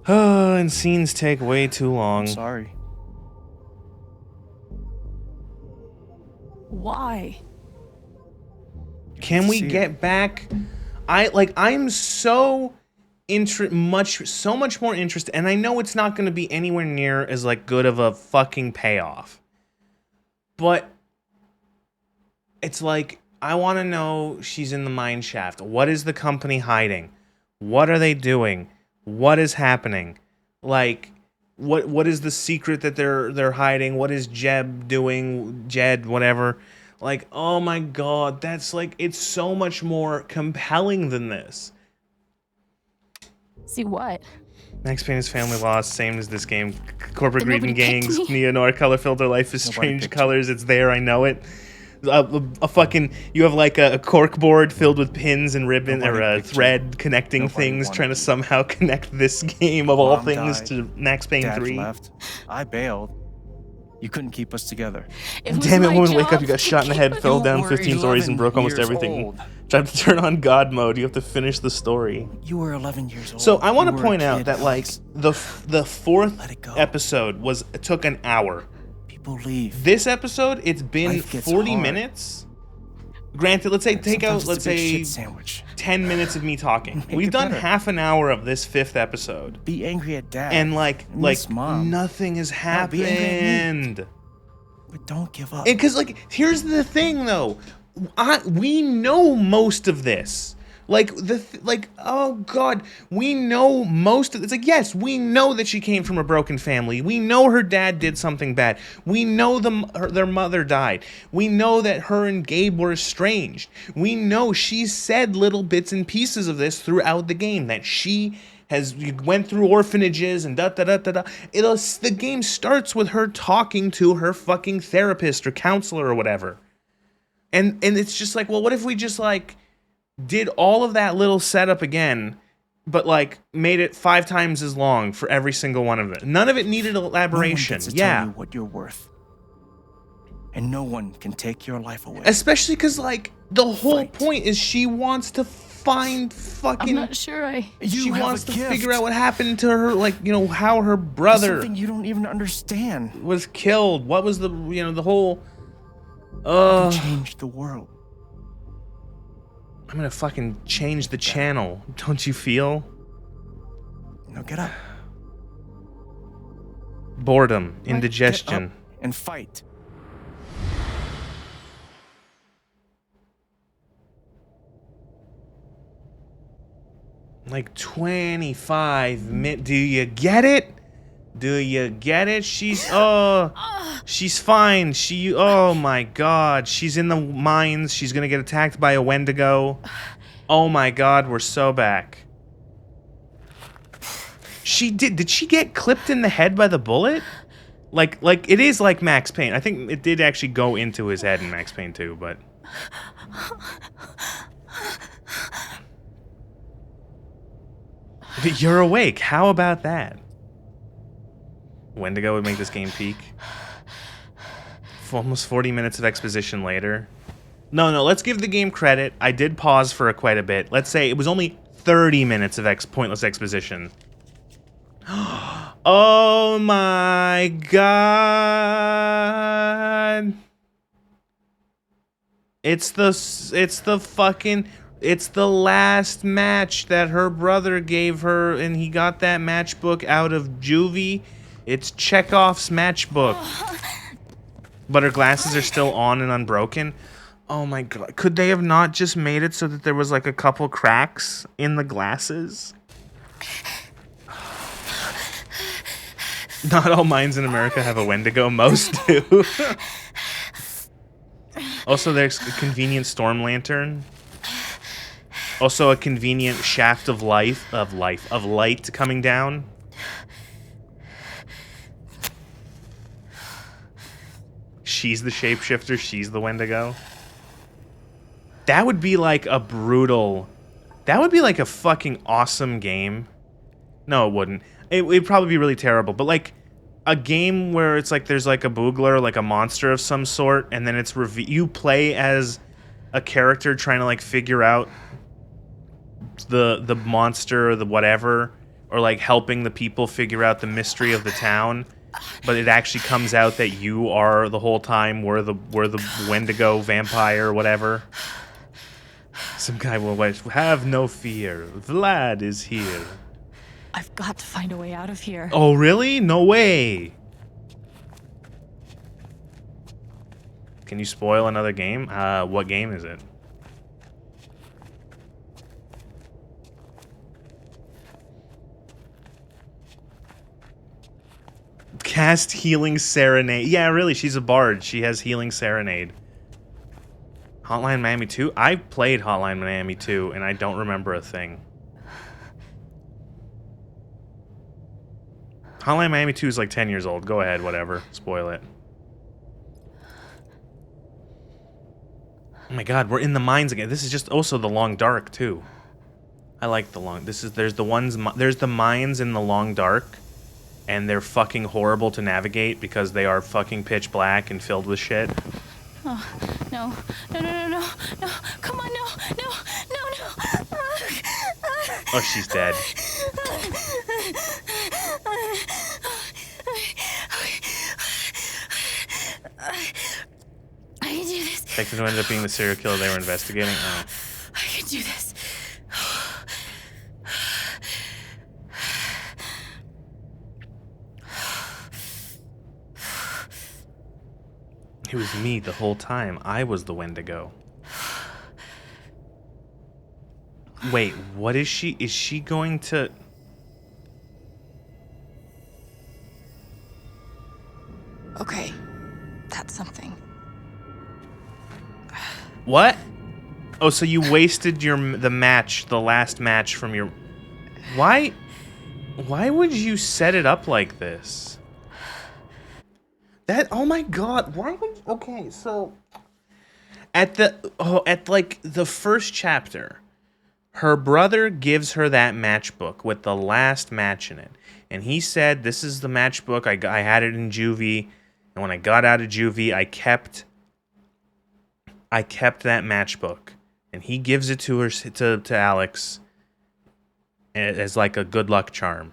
Oh, and scenes take way too long. Sorry. Why? Can we get back? I'm so much more interested, and I know it's not going to be anywhere near as like good of a fucking payoff. But it's like I want to know she's in the mine shaft. What is the company hiding? What are they doing? What is happening? Like what is the secret that they're hiding? What is Jed doing? Jed, whatever. Like, oh my god, that's like, it's so much more compelling than this. See what? Max Payne's family lost, same as this game. Corporate But greed and nobody picked gangs, me. neo-noir color filter, life is Nobody strange picked you. colors, it's there, I know it. A fucking, you have like a cork board filled with pins and ribbon, Nobody or a picked you. thread connecting Nobody things, wanted trying to you. somehow connect this game of all Mom things died. to Max Payne Dad 3. left. I bailed. You couldn't keep us together. Damn it, when we wake up, you got shot in the head, fell down were 15 stories, and 11 broke almost years everything. old. Tried to turn on God mode. You have to finish the story. You were 11 years old. So I want You to were a point out kid, that like Alex. the fourth episode took an hour. People leave. This episode, it's been Life gets 40 hard. minutes. Granted, let's say take out, Sometimes let's it's a big say shit sandwich. 10 minutes of me talking. Make We've it done better. half an hour of this fifth episode. Be angry at Dad. And like Miss Mom. nothing has No, be angry at me. happened. But don't give up. Because like here's the thing though, we know most of this. Like oh god, we know most of it's like yes, we know that she came from a broken family. We know her dad did something bad. We know their mother died. We know that her and Gabe were estranged. We know she said little bits and pieces of this throughout the game that she went through orphanages and the game starts with her talking to her fucking therapist or counselor or whatever. And it's just like, well, what if we just like did all of that little setup again, but like made it 5 times as long for every single one of it? None of it needed elaboration. No one gets to Yeah. tell you what you're worth. And no one can take your life away. Especially because like the whole point is she wants to find fucking. I'm not sure She have wants a to gift. figure out what happened to her, like, you know, how her brother Something you don't even understand. was killed. What was the, you know, the whole. You change the world. I'm gonna fucking change the channel. Don't you feel? Now get up. Boredom, Get indigestion. up and fight. Like 25 minutes. Do you get it? Do you get it? She's she's fine. Oh my god. She's in the mines. She's gonna get attacked by a Wendigo. Oh my god, we're so back. Did she get clipped in the head by the bullet? Like it is like Max Payne. I think it did actually go into his head in Max Payne 2, but you're awake. How about that? Wendigo would make this game peak. Almost 40 minutes of exposition later. No, let's give the game credit. I did pause for quite a bit. Let's say it was only 30 minutes of pointless exposition. Oh my god. It's the last match that her brother gave her, and he got that matchbook out of juvie. It's Chekhov's matchbook. But her glasses are still on and unbroken. Oh my god. Could they have not just made it so that there was like a couple cracks in the glasses? Not all mines in America have a Wendigo. Most do. Also, there's a convenient storm lantern. Also, a convenient shaft of light coming down. She's the shapeshifter. She's the Wendigo. That would be like a brutal. That would be like a fucking awesome game. No, it wouldn't. It'd probably be really terrible. But like a game where it's like there's like a boogler, like a monster of some sort, and then it's you play as a character trying to like figure out the monster or the whatever, or like helping the people figure out the mystery of the town. But it actually comes out that you are the whole time we're the Wendigo vampire or whatever. Some guy will have no fear. Vlad is here. I've got to find a way out of here. Oh really? No way. Can you spoil another game? What game is it? Cast Healing Serenade. Yeah, really, she's a bard. She has Healing Serenade. Hotline Miami 2? I played Hotline Miami 2, and I don't remember a thing. Hotline Miami 2 is like 10 years old. Go ahead, whatever. Spoil it. Oh my god, we're in the mines again. This is just also the Long Dark, too. I like the Long... there's the mines in the Long Dark. and they're fucking horrible to navigate because they are fucking pitch black and filled with shit. Oh, no. No. Come on, no. Oh, she's dead. I can do this. Detective who ended up being the serial killer they were investigating. Oh. I can do this. It was me the whole time. I was the Wendigo. Wait, what is she? Is she going to... Okay, that's something. What? Oh, so you wasted the last match from your... Why would you set it up like this? Oh my god, why would... Okay, so... At the first chapter, her brother gives her that matchbook with the last match in it. And he said, this is the matchbook, I had it in juvie, and when I got out of juvie, I kept that matchbook. And he gives it to her, to Alex, as like a good luck charm.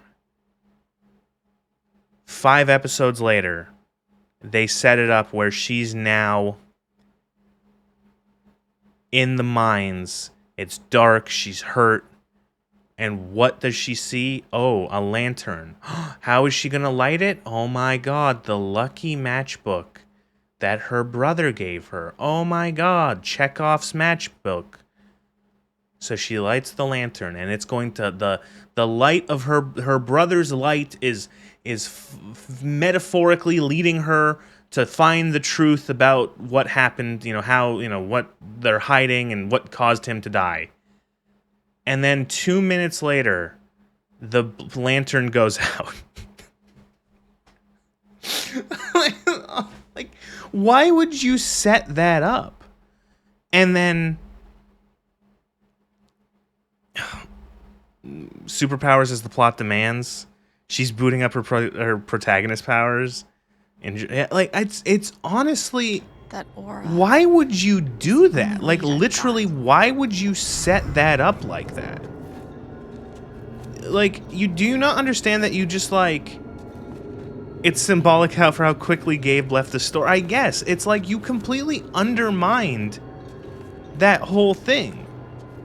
5 episodes later, they set it up where she's now in the mines. It's dark, she's hurt. And what does she see? Oh, a lantern. How is she going to light it? Oh my god, the lucky matchbook that her brother gave her. Oh my god, Chekhov's matchbook. So she lights the lantern, and it's going to... The light of her brother's light is metaphorically leading her to find the truth about what happened, what they're hiding and what caused him to die. And then 2 minutes later, the lantern goes out. Like, why would you set that up? And then... superpowers as the plot demands. She's booting up her protagonist powers. And it's honestly... That aura. Why would you do that? Like, literally, why would you set that up like that? Like, do you not understand that you just, like... It's symbolic for how quickly Gabe left the store? I guess. It's like you completely undermined that whole thing.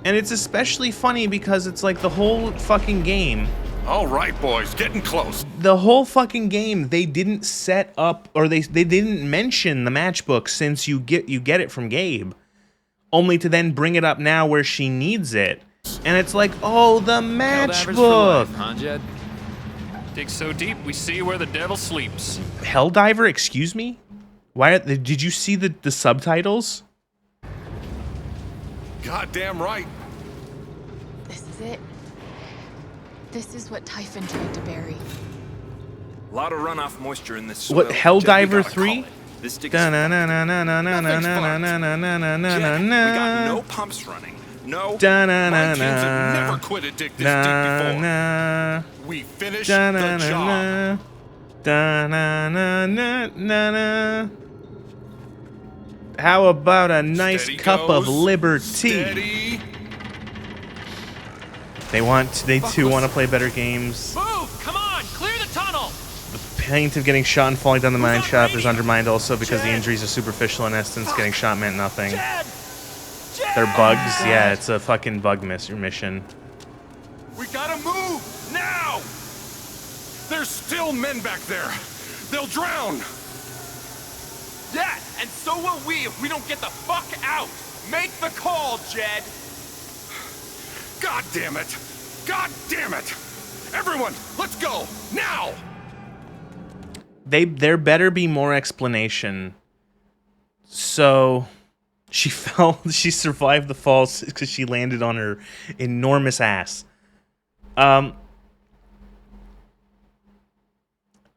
And it's especially funny because it's like the whole fucking game... All right, boys, getting close. The whole fucking game, they didn't set up, or they didn't mention the matchbook since you get it from Gabe, only to then bring it up now where she needs it, and it's like, oh, the matchbook. Huh, Jed? Dig so deep, we see where the devil sleeps. Helldiver, excuse me? Why? Did you see the subtitles? Goddamn right. This is it. This is what Typhon tried to bury. A lot of runoff moisture in this soil. What, Helldiver 3? This stick is... Nothing's Jed, we got no pumps running. No. My kids have never quit a dig this deep before. We finished the job. How about a nice Steady cup goes. of liberty? Steady. They too want to play better games. Move! Come on! Clear the tunnel! The pain of getting shot and falling down the mine shaft is undermined also because the injuries are superficial in essence. Getting shot meant nothing. They're bugs. Yeah, it's a fucking bug mission. We gotta move now. There's still men back there. They'll drown. Yeah, and so will we if we don't get the fuck out. Make the call, Jed. God damn it! God damn it! Everyone, let's go now. There better be more explanation. So, she fell. She survived the fall because she landed on her enormous ass.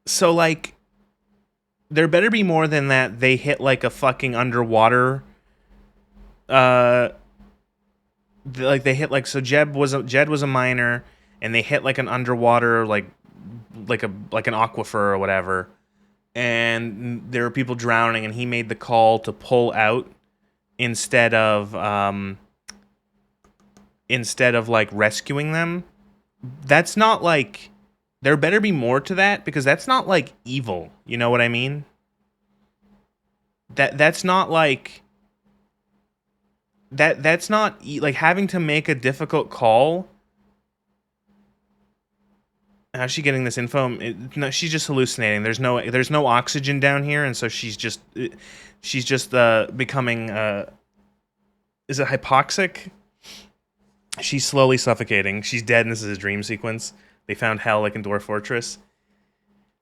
So like, there better be more than that. They hit like a fucking underwater. Like they hit like, so Jed was a miner, and they hit like an underwater like like an aquifer or whatever, and there were people drowning, and he made the call to pull out instead of like rescuing them. That's not like, there better be more to that, because that's not like evil. You know what I mean? That's not like that's not like having to make a difficult call. How's she getting this info? No, she's just hallucinating. There's no oxygen down here, and so she's just becoming is it hypoxic? She's slowly suffocating. She's dead, and this is a dream sequence. They found hell like in Dwarf Fortress.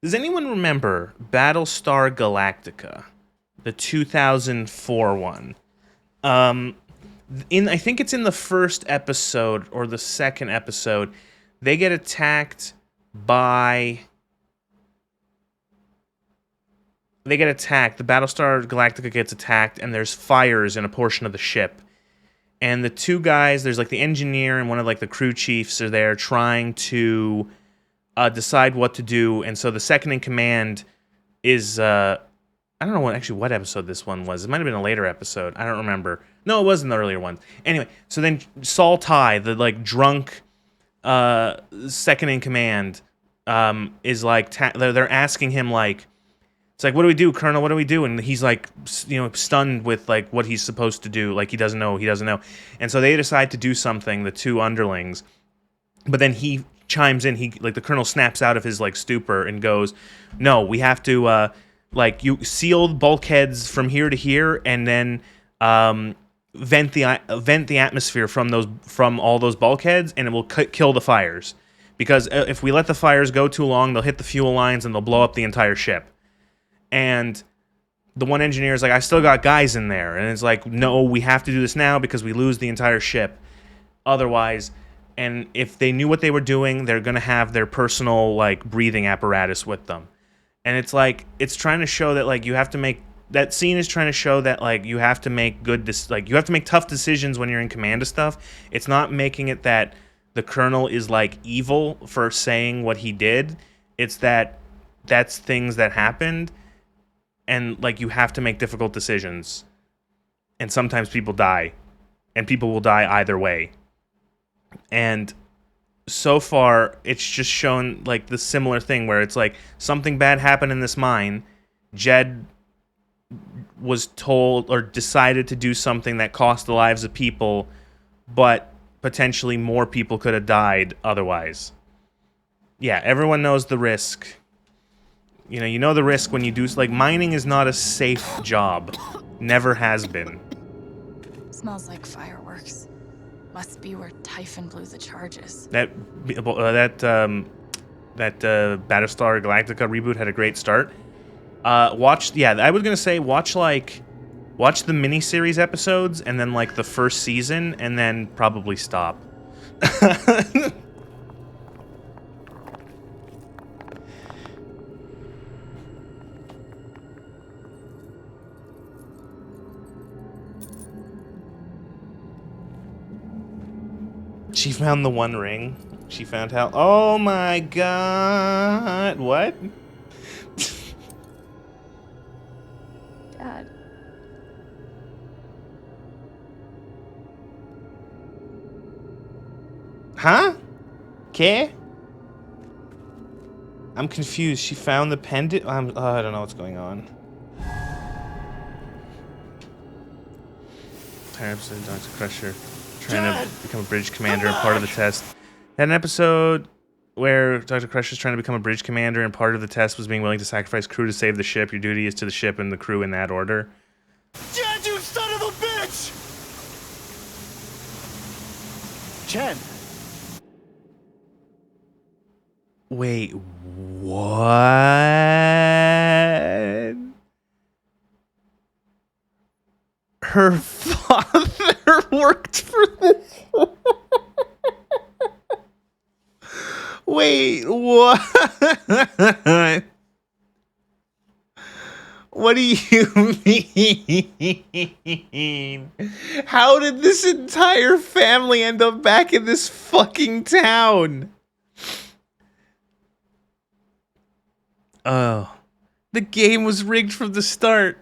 Does anyone remember Battlestar Galactica, the 2004 one? I think it's in the first episode or the second episode, they get attacked by... The Battlestar Galactica gets attacked, and there's fires in a portion of the ship. And the two guys, there's like the engineer and one of like the crew chiefs are there trying to decide what to do. And so the second in command is... I don't know what episode this one was. It might have been a later episode. I don't remember. No, it wasn't the earlier one. Anyway, so then Saul Ty, the like drunk second in command, is like they're asking him like, it's like, what do we do, Colonel? What do we do? And he's like, stunned with like what he's supposed to do. Like he doesn't know. And so they decide to do something, the two underlings. But then he chimes in. The Colonel snaps out of his like stupor and goes, "No, we have to you seal bulkheads from here to here, and then vent the atmosphere from all those bulkheads, and it will kill the fires. Because if we let the fires go too long, they'll hit the fuel lines and they'll blow up the entire ship." And the one engineer is like, "I still got guys in there," and it's like, "No, we have to do this now because we lose the entire ship otherwise." And if they knew what they were doing, they're gonna have their personal like breathing apparatus with them. And it's like, it's trying to show that like you have to make, that scene is trying to show that like you have to make you have to make tough decisions when you're in command of stuff. It's not making it that the Colonel is like evil for saying what he did. It's that that's things that happened, and like you have to make difficult decisions. And sometimes people die, and people will die either way. And so far, it's just shown like the similar thing where it's like something bad happened in this mine. Jed was told or decided to do something that cost the lives of people, but potentially more people could have died otherwise. Yeah, everyone knows the risk. You know the risk when you do, like, mining is not a safe job. Never has been. Smells like fireworks. Must be where Typhon blew the charges. That Battlestar Galactica reboot had a great start. I was gonna say watch the miniseries episodes and then like the first season and then probably stop. She found the One Ring. She found how... Oh my god! What? Dad. Huh? ¿Qué? I'm confused. She found the pendant? I don't know what's going on. Entire episode, Dr. Crusher trying to become a bridge commander and part of the test. Had an episode where Dr. Crusher's trying to become a bridge commander and part of the test was being willing to sacrifice crew to save the ship. Your duty is to the ship and the crew in that order. Jed, you son of a bitch! Jen. Wait, what? Her father worked for this. Wait, what? What do you mean? How did this entire family end up back in this fucking town? Oh. The game was rigged from the start.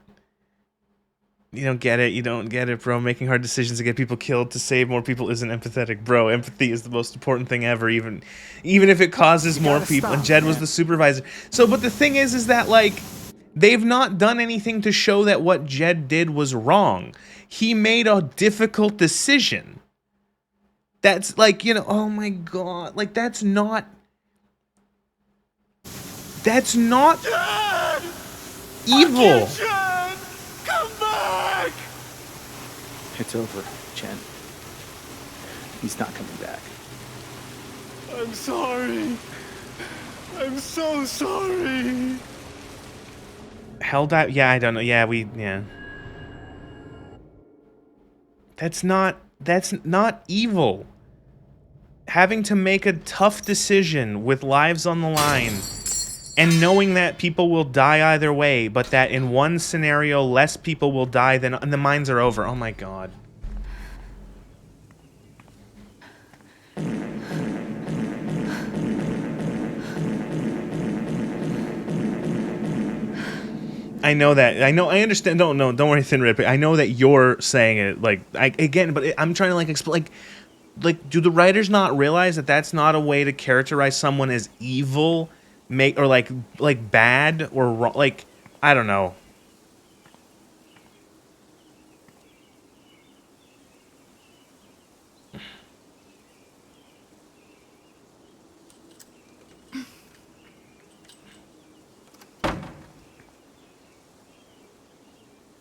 You don't get it. You don't get it, bro. Making hard decisions to get people killed to save more people isn't empathetic, bro. Empathy is the most important thing ever, even if it causes more people. And Jed was the supervisor. So, but the thing is that, like, they've not done anything to show that what Jed did was wrong. He made a difficult decision. That's like, you know, oh my god. Like, that's not Dad! evil. Dad! Come back! It's over, Chen. He's not coming back. I'm sorry. I'm so sorry. Hell dive? Yeah, I don't know. Yeah, yeah. That's not evil. Having to make a tough decision with lives on the line and knowing that people will die either way, but that in one scenario less people will die than and the mines are over. Oh my god. I know that. I understand. Don't worry, Thin Red. I know that you're saying it like again, but I'm trying to like explain. Like, do the writers not realize that that's not a way to characterize someone as evil, or like bad or wrong? Like, I don't know.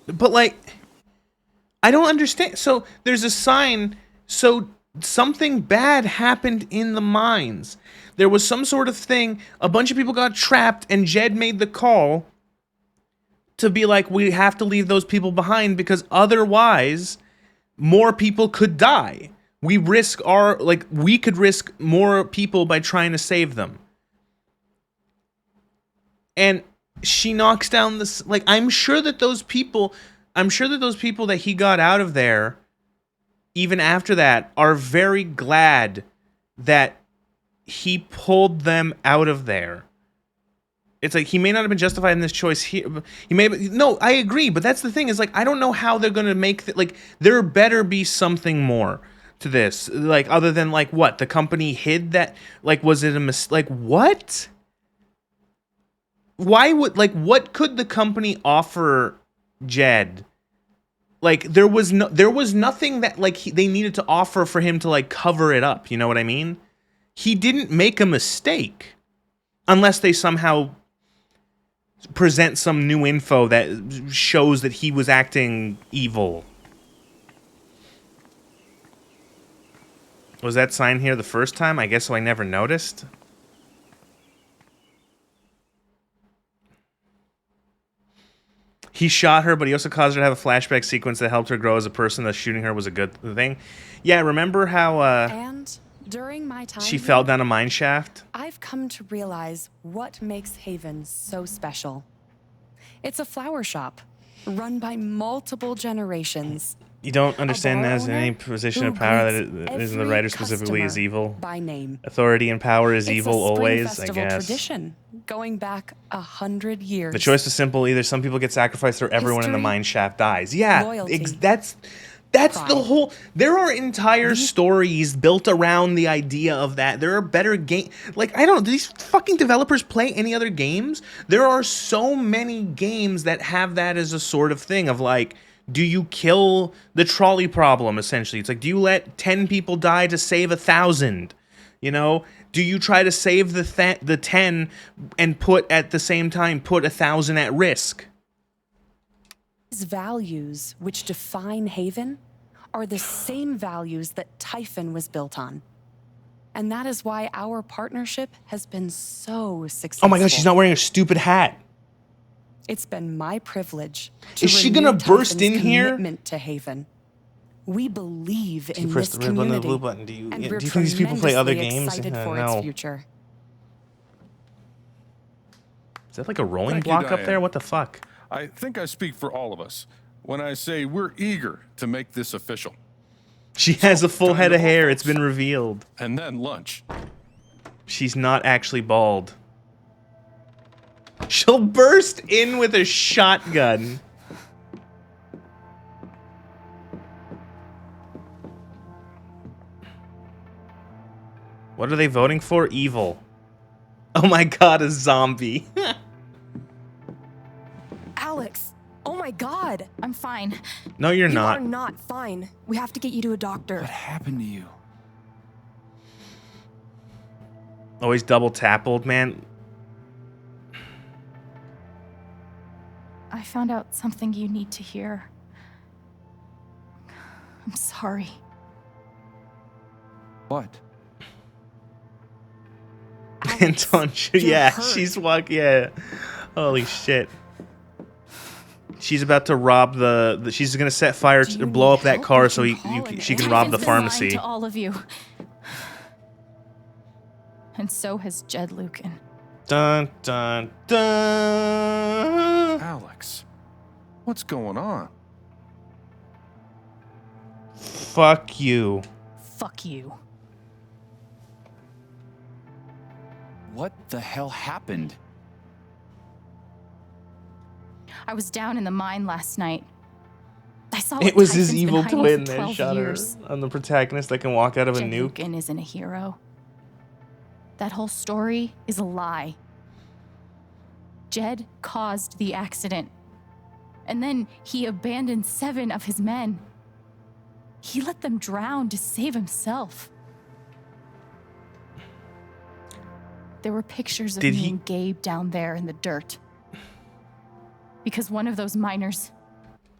But like, I don't understand. So there's a sign. So something bad happened in the mines. There was some sort of thing. A bunch of people got trapped, and Jed made the call to be like, we have to leave those people behind because otherwise more people could die. We could risk more people by trying to save them. And she knocks down this, like, I'm sure that those people that he got out of there, even after that, are very glad that he pulled them out of there. It's like, he may not have been justified in this choice here. No, I agree, but that's the thing, is like, I don't know how they're gonna make like, there better be something more to this, like, other than like, what, the company hid that, like, was it a like, what? Why would, like, what could the company offer Jed? Like, there was nothing that, like, they needed to offer for him to, like, cover it up, you know what I mean? He didn't make a mistake, unless they somehow present some new info that shows that he was acting evil. Was that sign here the first time? I guess so, I never noticed. He shot her, but he also caused her to have a flashback sequence that helped her grow as a person. That shooting her was a good thing. Yeah, remember how and during my time she fell down a mine shaft? I've come to realize what makes Haven so special. It's a flower shop run by multiple generations. You don't understand that as in any position of power that it isn't the writer specifically is evil. By name. Authority and power is It's evil a spring always, I festival guess. Tradition going back 100 years. The choice is simple: either some people get sacrificed or everyone in the mine shaft dies. Yeah, that's the whole. There are entire stories built around the idea of that. There are better game. Like, I don't know. Do these fucking developers play any other games? There are so many games that have that as a sort of thing of like, do you kill the trolley problem? Essentially, it's like, do you let 10 people die to save 1,000? You know, do you try to save the 10 and at the same time put 1,000 at risk? These values which define Haven are the same values that Typhon was built on. And that is why our partnership has been so successful. Oh my god, she's not wearing a stupid hat. It's been my privilege to Is she gonna burst in here? Commitment to Haven. We believe in press this the red button and the community. blue button. Do you we're think these people play other games? Excited for No. its future. Is that like a rolling Thank you, block up Diane. there? What the fuck? I think I speak for all of us when I say we're eager to make this official. She has a full head of hair. It's been revealed. And then lunch. She's not actually bald. She'll burst in with a shotgun. What are they voting for? Evil. Oh my god, a zombie. Alex! Oh my god! I'm fine. No, you're not. You are not fine. We have to get you to a doctor. What happened to you? Always double tap, old man. I found out something you need to hear. I'm sorry. What? And don't you? Yeah, hurt. she's walking. Yeah. Holy shit. She's about to rob the she's gonna set fire to blow up that car so she can rob the Typhon's been lying pharmacy. to all of you. And so has Jed Lucan. Dun dun dun. Alex, what's going on? Fuck you. Fuck you. What the hell happened? I was down in the mine last night. I saw It what was his Typhon's been evil hiding twin for that 12 shot her years. on the protagonist that can walk out of a Jed nuke. Lucan isn't a hero. That whole story is a lie. Jed caused the accident. And then he abandoned 7 of his men. He let them drown to save himself. There were pictures of me and Gabe down there in the dirt. Because one of those miners...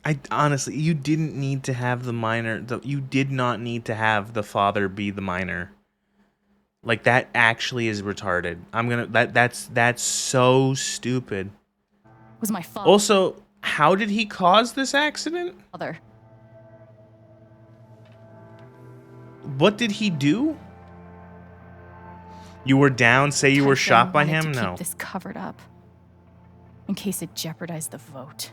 I honestly, you didn't need to have the miner. You did not need to have the father be the miner. Like, that actually is retarded. That's so stupid. was my fault. Also, how did he cause this accident? Father. What did he do? You were down, say you were shot by him? To No. keep this covered up. In case it jeopardized the vote.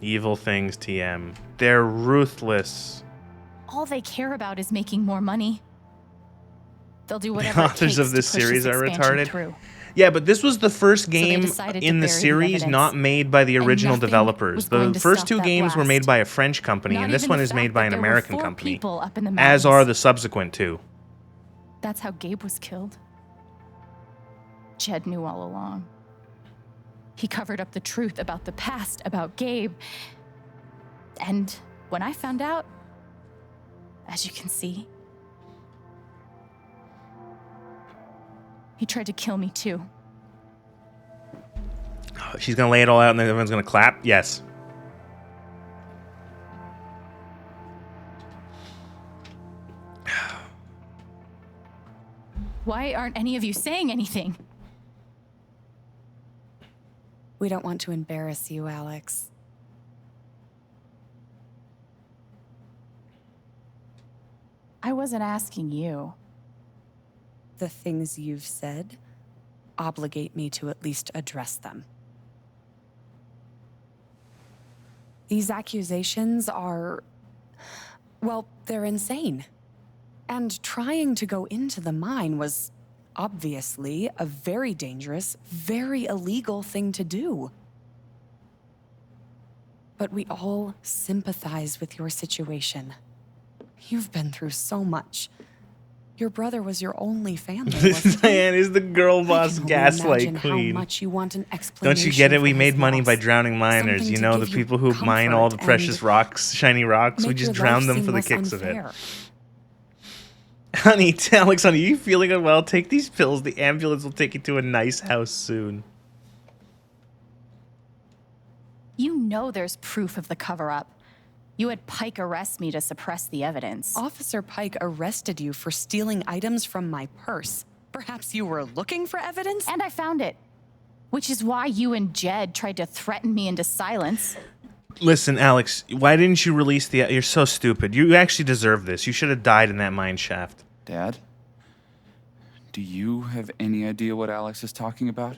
Evil things, TM. They're ruthless. All they care about is making more money. They'll do whatever The it authors takes of this to push series this are expansion retarded. through. Yeah, but this was the first they game decided to in the bury the series evidence. not made by the And original nothing developers. was The going to first stop 2 that games were blast. made by a French company, Not and this even one the is fact made by that an there were American 4 company. people up in the As mountains. are the subsequent 2. That's how Gabe was killed. Jed knew all along. He covered up the truth about the past, about Gabe. And when I found out, as you can see, he tried to kill me too. She's gonna lay it all out and then everyone's gonna clap? Yes. Why aren't any of you saying anything? We don't want to embarrass you, Alex. I wasn't asking you. The things you've said obligate me to at least address them. These accusations are, well, they're insane. And trying to go into the mine was obviously a very dangerous, very illegal thing to do. But we all sympathize with your situation. You've been through so much. Your brother was your only family. This man is the girl boss I can gaslight only imagine queen. How much you want an explanation Don't you get it? We for made his money by loss. drowning miners. Something You to know, the give you people who mine all the comfort precious and rocks, shiny rocks. We make just your drown life them for the seem less kicks of it. unfair. Honey, Alex, honey, you feeling unwell? Take these pills. The ambulance will take you to a nice house soon. You know there's proof of the cover-up. You had Pike arrest me to suppress the evidence. Officer Pike arrested you for stealing items from my purse. Perhaps you were looking for evidence? And I found it. Which is why you and Jed tried to threaten me into silence. Listen, Alex, why didn't you release the... You're so stupid. You actually deserve this. You should have died in that mine shaft. Dad? Do you have any idea what Alex is talking about?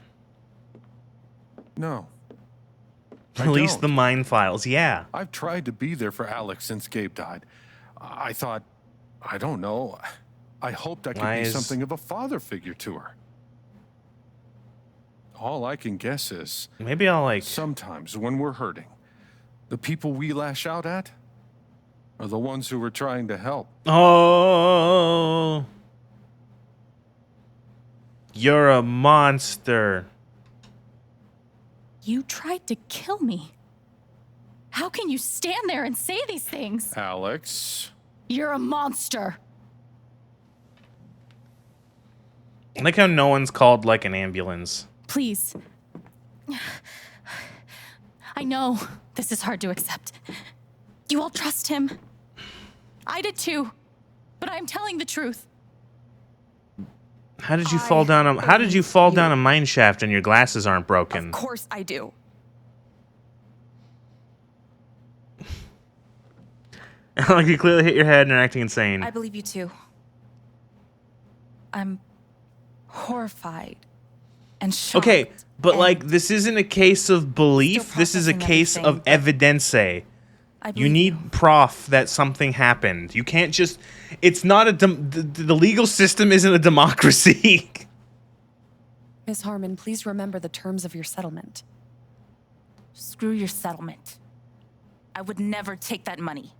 No. Release don't. the mine files, yeah. I've tried to be there for Alex since Gabe died. I thought, I don't know, I hoped I could Why be is- something of a father figure to her. All I can guess is maybe I'll like. Sometimes when we're hurting, the people we lash out at are the ones who we're trying to help. Oh, you're a monster. You tried to kill me. How can you stand there and say these things? Alex. You're a monster. I like how no one's called like an ambulance. Please. I know this is hard to accept. You all trust him. I did too. But I'm telling the truth. How did you fall down a How did you fall down a mine shaft and your glasses aren't broken? Of course I do. Like you clearly hit your head and are acting insane. I believe you too. I'm horrified and shocked. Okay, but like this isn't a case of belief. This is a case of evidence. You need proof that something happened. You can't just. It's not a. The legal system isn't a democracy. Miss Harmon, please remember the terms of your settlement. Screw your settlement. I would never take that money.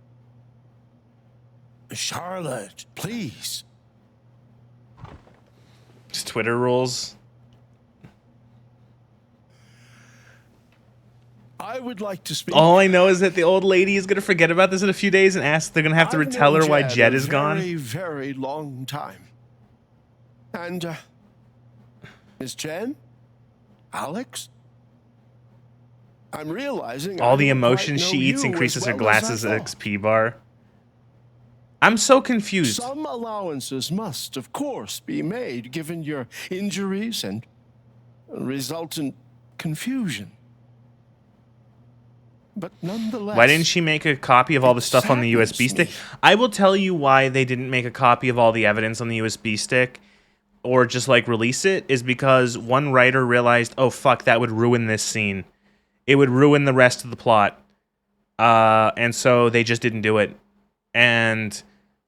Charlotte, please. Just Twitter rules. I would like to speak. All I know is that the old lady is gonna forget about this in a few days and ask. They're gonna have to tell her why Jed is gone. Very, very long time. And Miss Jen, Alex, I'm realizing all the emotion she eats increases her glasses XP bar. I'm so confused. Some allowances must, of course, be made given your injuries and resultant confusion. But nonetheless... Why didn't she make a copy of all the stuff on the USB stick? I will tell you why they didn't make a copy of all the evidence on the USB stick or just, like, release it, is because one writer realized, oh, fuck, that would ruin this scene. It would ruin the rest of the plot. And so they just didn't do it. And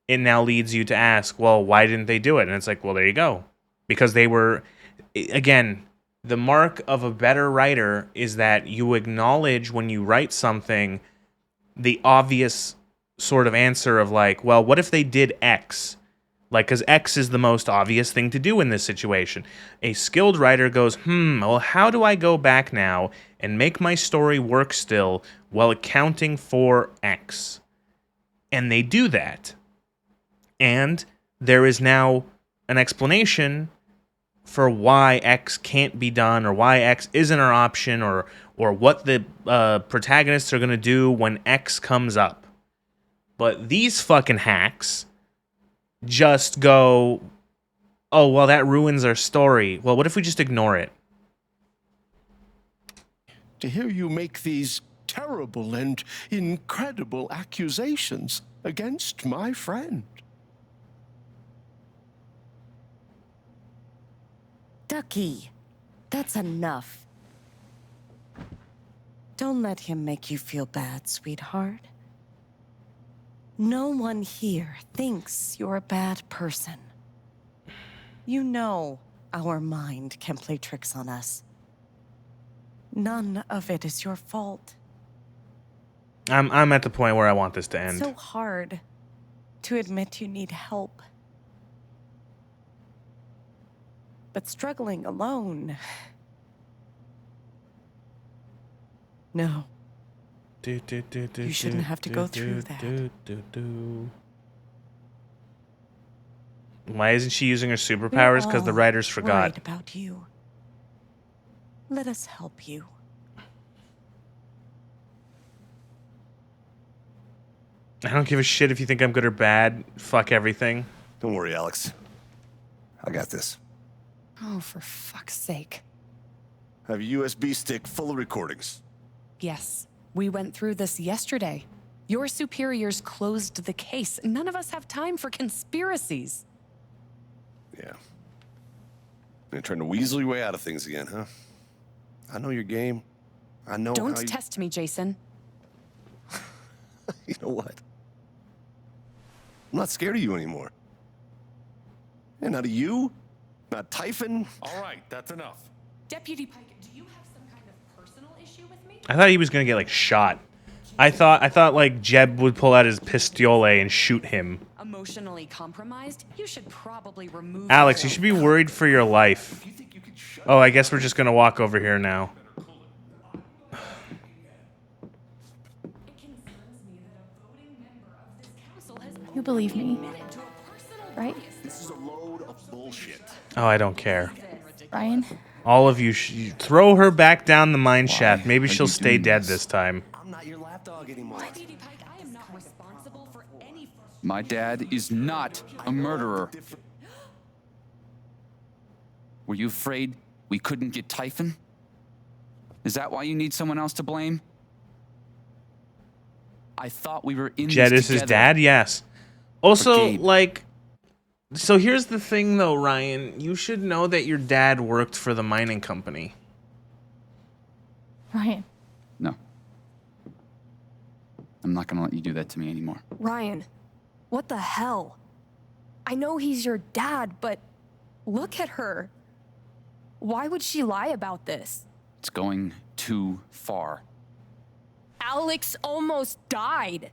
it now leads you to ask, well, why didn't they do it? And it's like, well, there you go. Because they were, again, the mark of a better writer is that you acknowledge when you write something the obvious sort of answer of like, well, what if they did X? Like, because X is the most obvious thing to do in this situation. A skilled writer goes, well, how do I go back now and make my story work still while accounting for X? And they do that. And there is now an explanation for why X can't be done or why X isn't our option or what the protagonists are going to do when X comes up. But these fucking hacks just go, oh, well, that ruins our story. Well, what if we just ignore it? To hear you make these terrible and incredible accusations against my friend. Ducky, that's enough. Don't let him make you feel bad, sweetheart. No one here thinks you're a bad person. You know our mind can play tricks on us. None of it is your fault. I'm at the point where I want this to end. It's so hard to admit you need help. But struggling alone... No. You shouldn't have to go through that. Why isn't she using her superpowers? Because the writers forgot. Worried about you. Let us help you. I don't give a shit if you think I'm good or bad. Fuck everything. Don't worry, Alex. I got this. Oh, for fuck's sake. I have a USB stick full of recordings. Yes, we went through this yesterday. Your superiors closed the case. None of us have time for conspiracies. Yeah. You're trying to weasel your way out of things again, huh? I know your game. I know Don't how you... test me, Jason. You know what? I'm not scared of you anymore. And not of you, not Typhon. All right, that's enough. Deputy Pike, do you have some kind of personal issue with me? I thought he was gonna get like shot. I thought like Jeb would pull out his pistole and shoot him. Emotionally compromised? You should probably remove Alex, you yourself. should be worried for your life. Oh, I guess we're just gonna walk over here now. You believe me, right? This is a load of bullshit. Oh, I don't care. Ryan? All of you, throw her back down the mine shaft. Maybe she'll you stay doing dead this? this time. I'm not your lapdog anymore. Deputy Pike, I am not responsible for any. My dad is not a murderer. Were you afraid we couldn't get Typhon? Is that why you need someone else to blame? I thought we were in Jed this is his together. dad, yes. Also, Gabe. like, so here's the thing though, Ryan. You should know that your dad worked for the mining company. Ryan. No. I'm not gonna let you do that to me anymore. Ryan, what the hell? I know he's your dad, but look at her. Why would she lie about this? It's going too far. Alex almost died.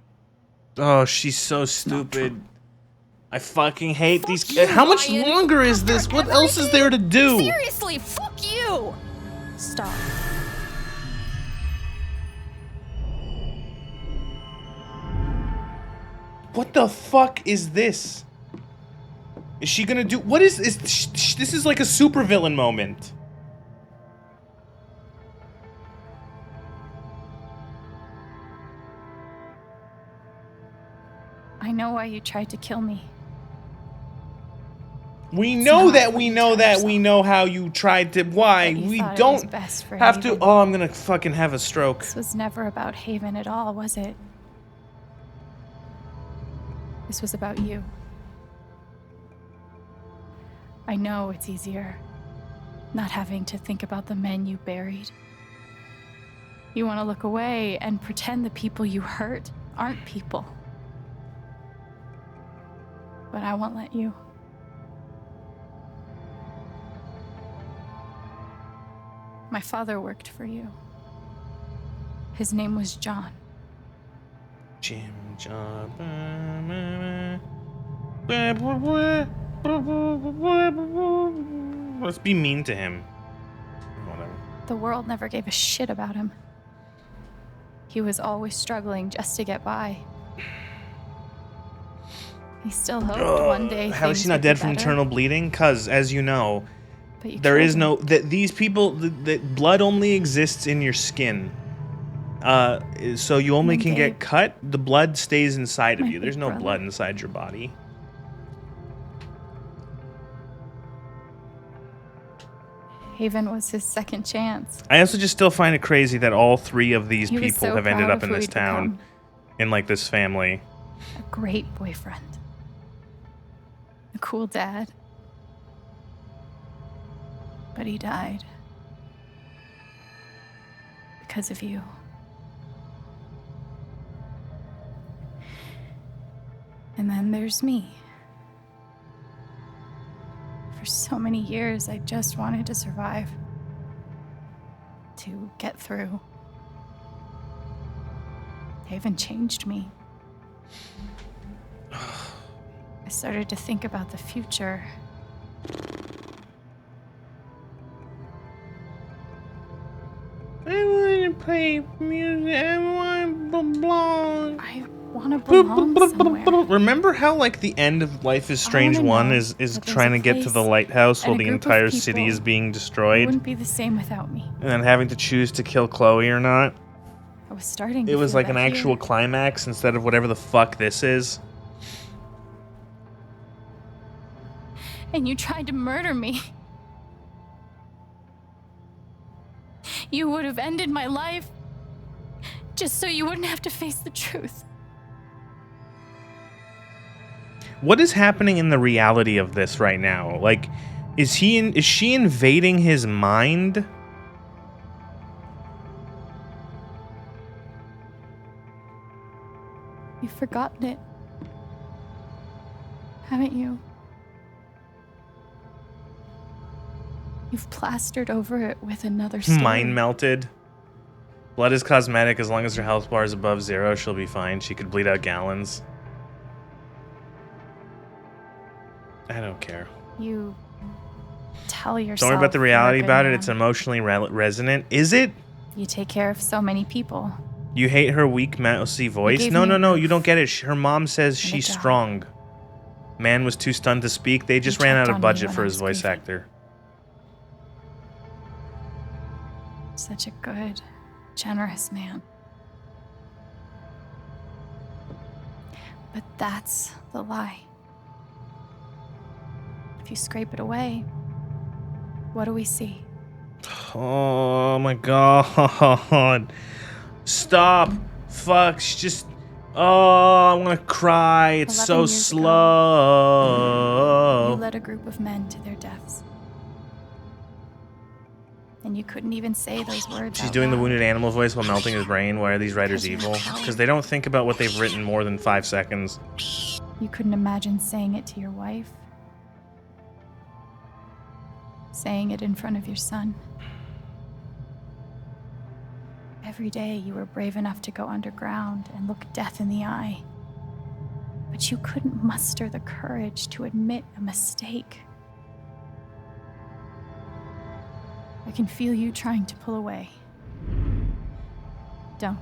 Oh, she's so stupid. I fucking hate these. you, How much Ryan. longer is this? What else is there to do? Seriously, fuck you! Stop. What the fuck is this? Is she gonna do? What is this? Is like a supervillain moment. I know why you tried to kill me. We It's know not that what we you know tell that we know how you tried to. Why? That you We thought it don't was best for have to. Haven. Oh, I'm gonna fucking have a stroke. This was never about Haven at all, was it? This was about you. I know it's easier not having to think about the men you buried. You want to look away and pretend the people you hurt aren't people. But I won't let you. My father worked for you. His name was John. Jim Job. Let's be mean to him. Whatever. The world never gave a shit about him. He was always struggling just to get by. He still hoped one day How is things she not would be dead from better, internal bleeding? Because, as you know, but you there killed is him. no that these people that blood only exists in your skin. So you only And can Gabe- get cut. The blood stays inside of My you. There's big no brother. blood inside your body. Haven was his second chance. I also just still find it crazy that all three of these He was people so have ended proud up of in who this he'd town, become. in like this family. A great boyfriend. A cool dad. But he died. Because of you. And then there's me. For so many years, I just wanted to survive. To get through. Haven changed me. I started to think about the future. I want to play music. I want to belong. I want to belong somewhere. Remember how like the end of Life is Strange wanna 1 know is that there's trying a to get to the place lighthouse and while a the group of entire city people is being It destroyed, wouldn't be the same without me. and then having to choose to kill Chloe or not? I was starting to It was feel like an that actual here. climax instead of whatever the fuck this is. And you tried to murder me. You would have ended my life just so you wouldn't have to face the truth. What is happening in the reality of this right now? Like, is she invading his mind? You've forgotten it. Haven't you? You've plastered over it with another story. Mind melted. Blood is cosmetic. As long as her health bar is above 0, she'll be fine. She could bleed out gallons. I don't care. You tell yourself. Don't worry about the you're a reality good about it. man. It's emotionally resonant. Is it? You take care of so many people. You hate her weak, mousy voice? gave No, me no, a no. roof You don't get it. Her mom says and a she's job. strong. Man was too stunned to speak. They just You ran checked out of on me budget when for I his was voice grieving. actor. Such a good, generous man. But that's the lie. If you scrape it away, what do we see? Oh my god. Stop. Fuck. She's just. Oh, I'm gonna cry. It's 11 so years ago, slow. You led a group of men to their deaths. And you couldn't even say those words. She's out doing the loud. wounded animal voice while melting his brain. Why are these writers Because you're evil? a coward. Because they don't think about what they've written more than 5 seconds. You couldn't imagine saying it to your wife. Saying it in front of your son. Every day you were brave enough to go underground and look death in the eye. But you couldn't muster the courage to admit a mistake. I can feel you trying to pull away. Don't.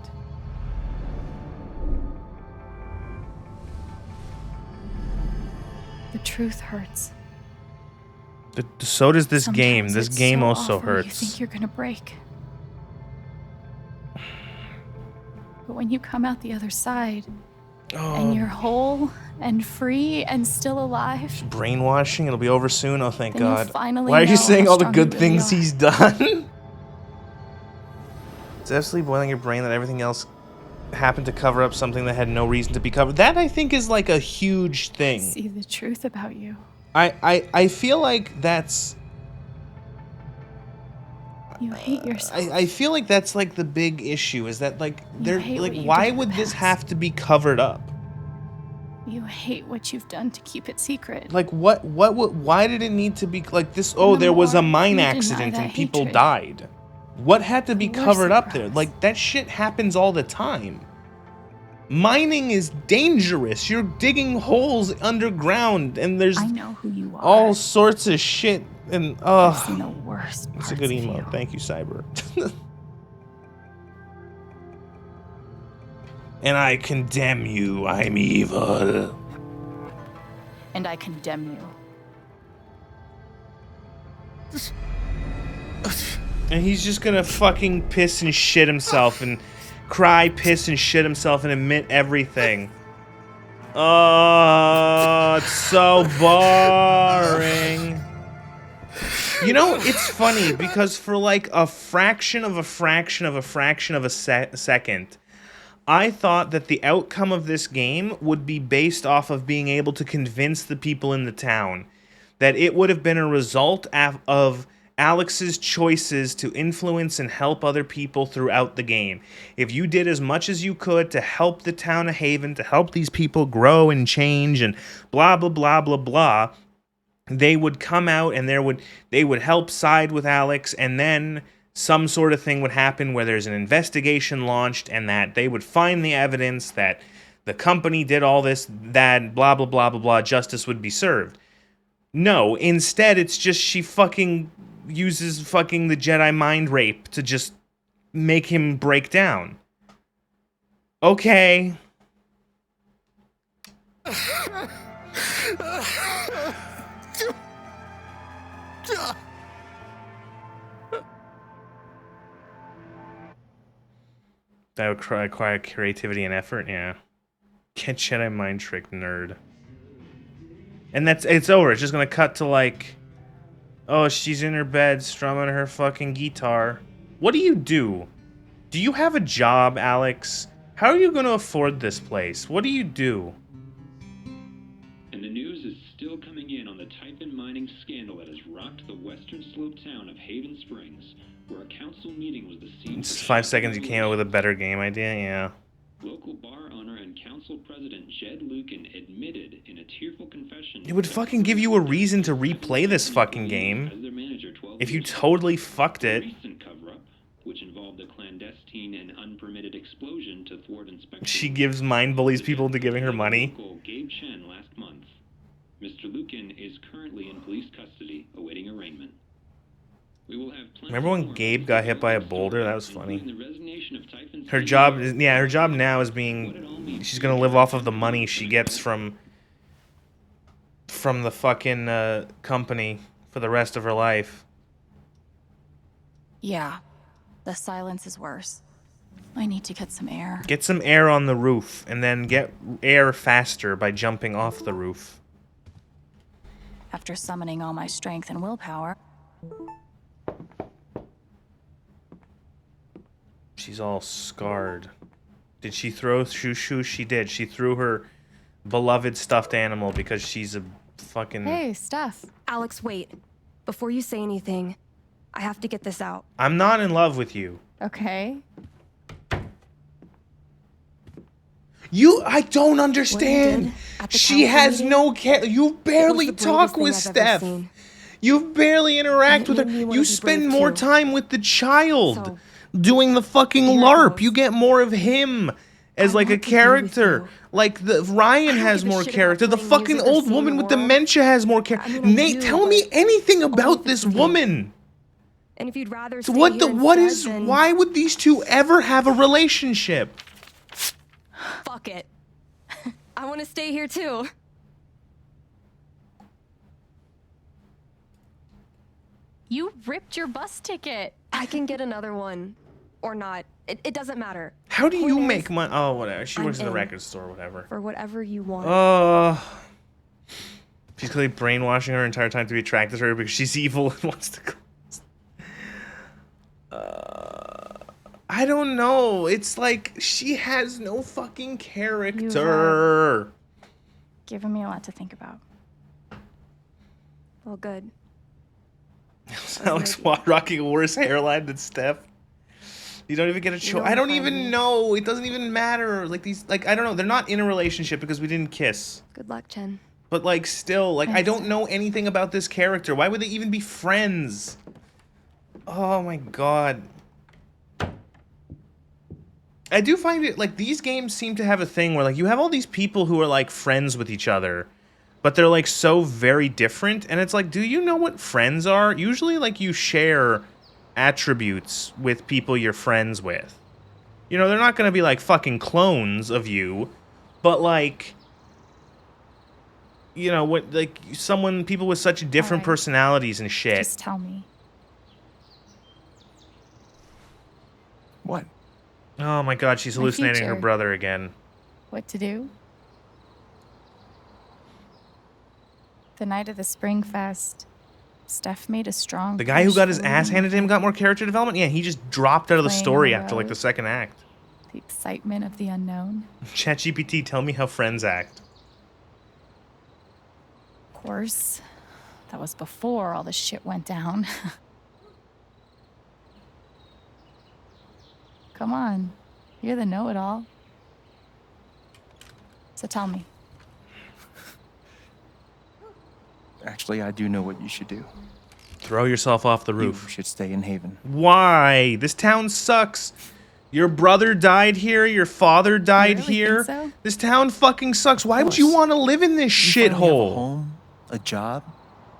The truth hurts. So does this Sometimes game. This it's game so also awful You hurts. think you're gonna break. But when you come out the other side, and you're whole and free and still alive, Brainwashing. It'll be over soon. Oh, thank Then you'll God. finally Why are you know saying how all the strong good you really things are. he's done? It's absolutely boiling your brain that everything else happened to cover up something that had no reason to be covered. That, I think, is like a huge thing. see the truth about you. I feel like that's... You hate yourself. I feel like that's like the big issue, is that like they're hate like, what you why did in the would this have to be covered up? You hate what you've done to keep it secret. Like why did it need to be like this? Oh, there was a mine you deny accident that and people hatred, died. What had to be the worse covered it up there? Like that shit happens all the time. Mining is dangerous. You're digging holes underground and there's I know who you are. all sorts of shit and I've seen the worst it's parts a good of emote. you. Thank you, Cyber. And I condemn you. I'm evil. And I condemn you. And he's just gonna fucking piss and shit himself and cry, piss and shit himself and admit everything. Oh, it's so boring. You know, it's funny because for like a fraction of a second, I thought that the outcome of this game would be based off of being able to convince the people in the town. That it would have been a result of Alex's choices to influence and help other people throughout the game. If you did as much as you could to help the town of Haven, to help these people grow and change and blah, blah, blah, blah, blah, they would come out and they would help side with Alex, and then some sort of thing would happen where there's an investigation launched and that they would find the evidence that the company did all this, that, blah, blah, blah, blah, blah, justice would be served. No, instead it's just she fucking uses fucking the Jedi mind rape to just make him break down. Okay. That would require creativity and effort, yeah. Get Jedi mind trick, nerd. And it's over. It's just gonna cut to like, oh, she's in her bed strumming her fucking guitar. What do you do? Do you have a job, Alex? How are you gonna afford this place? What do you do? And the news is still coming in on the Typhon mining scandal that has rocked the western slope town of Haven Springs, where a council meeting was the scene. It's 5 seconds you came up with a better game idea, yeah. Local bar owner and council president Jed Lucan admitted in a tearful confession It would fucking give you a reason to replay this fucking game. if you totally fucked A it. recent cover-up, which involved a clandestine and unpermitted explosion to thwart inspection. She gives mind bullies people into giving her money. Local Gabe Chen last month. Mr. Lucan is currently in police custody, awaiting arraignment. We will have plenty Remember when more Gabe got hit by a boulder? That was including funny. the resignation of Typhon's Her CEO, job is, yeah, her job now is being, she's gonna live off of the money she gets from the fucking company for the rest of her life. Yeah, the silence is worse. I need to get some air. Get some air on the roof, and then get air faster by jumping off the roof. After summoning all my strength and willpower. She's all scarred. Did she throw Shushu? She did. She threw her beloved stuffed animal because she's a fucking... Hey, Steph. Alex, wait. Before you say anything, I have to get this out. I'm not in love with you. Okay. I don't understand. She has no care. You barely talk with Steph. You barely interact with her. You spend more time with the child doing the fucking LARP. You get more of him as like a character. Like Ryan has more character. The fucking old woman with dementia has more character. Nate, tell me anything about this woman. And if you'd rather So why would these two ever have a relationship? Fuck it. I want to stay here too. You ripped your bus ticket. I can get another one. Or not. It doesn't matter. How do you make money? Oh, whatever. She works in the record store, whatever. For whatever you want. She's clearly brainwashing her entire time to be attracted to her because she's evil and wants to close. I don't know. It's like she has no fucking character. Giving me a lot to think about. Well, good. Alex rocking a worse hairline than Steph. You don't even get a choice. I don't even know. It doesn't even matter. Like these, like I don't know. They're not in a relationship because we didn't kiss. Good luck, Chen. But like still, like I don't know anything about this character. Why would they even be friends? Oh my god. I do find it like these games seem to have a thing where like you have all these people who are like friends with each other, but they're like so very different, and it's like, do you know what friends are? Usually like you share attributes with people you're friends with. You know, they're not gonna be like fucking clones of you, but like, you know, what, like people with such different personalities and shit. Just tell me. What? Oh my god, she's hallucinating her future. brother again. What to do? The night of the Spring Fest, Steph made a strong. The guy who push got his for ass leaving handed to him got more character development? Yeah, he just dropped out of the Playing story on the after like the road. second act. The excitement of the unknown. ChatGPT, tell me how friends act. Of course, that was before all the shit went down. Come on, you're the know-it-all. So tell me. Actually, I do know what you should do. Throw yourself off the roof. You should stay in Haven. Why? This town sucks. Your brother died here. Your father died really here. think so? This town fucking sucks. Why would you want to live in this You finally have a shithole? home, a job,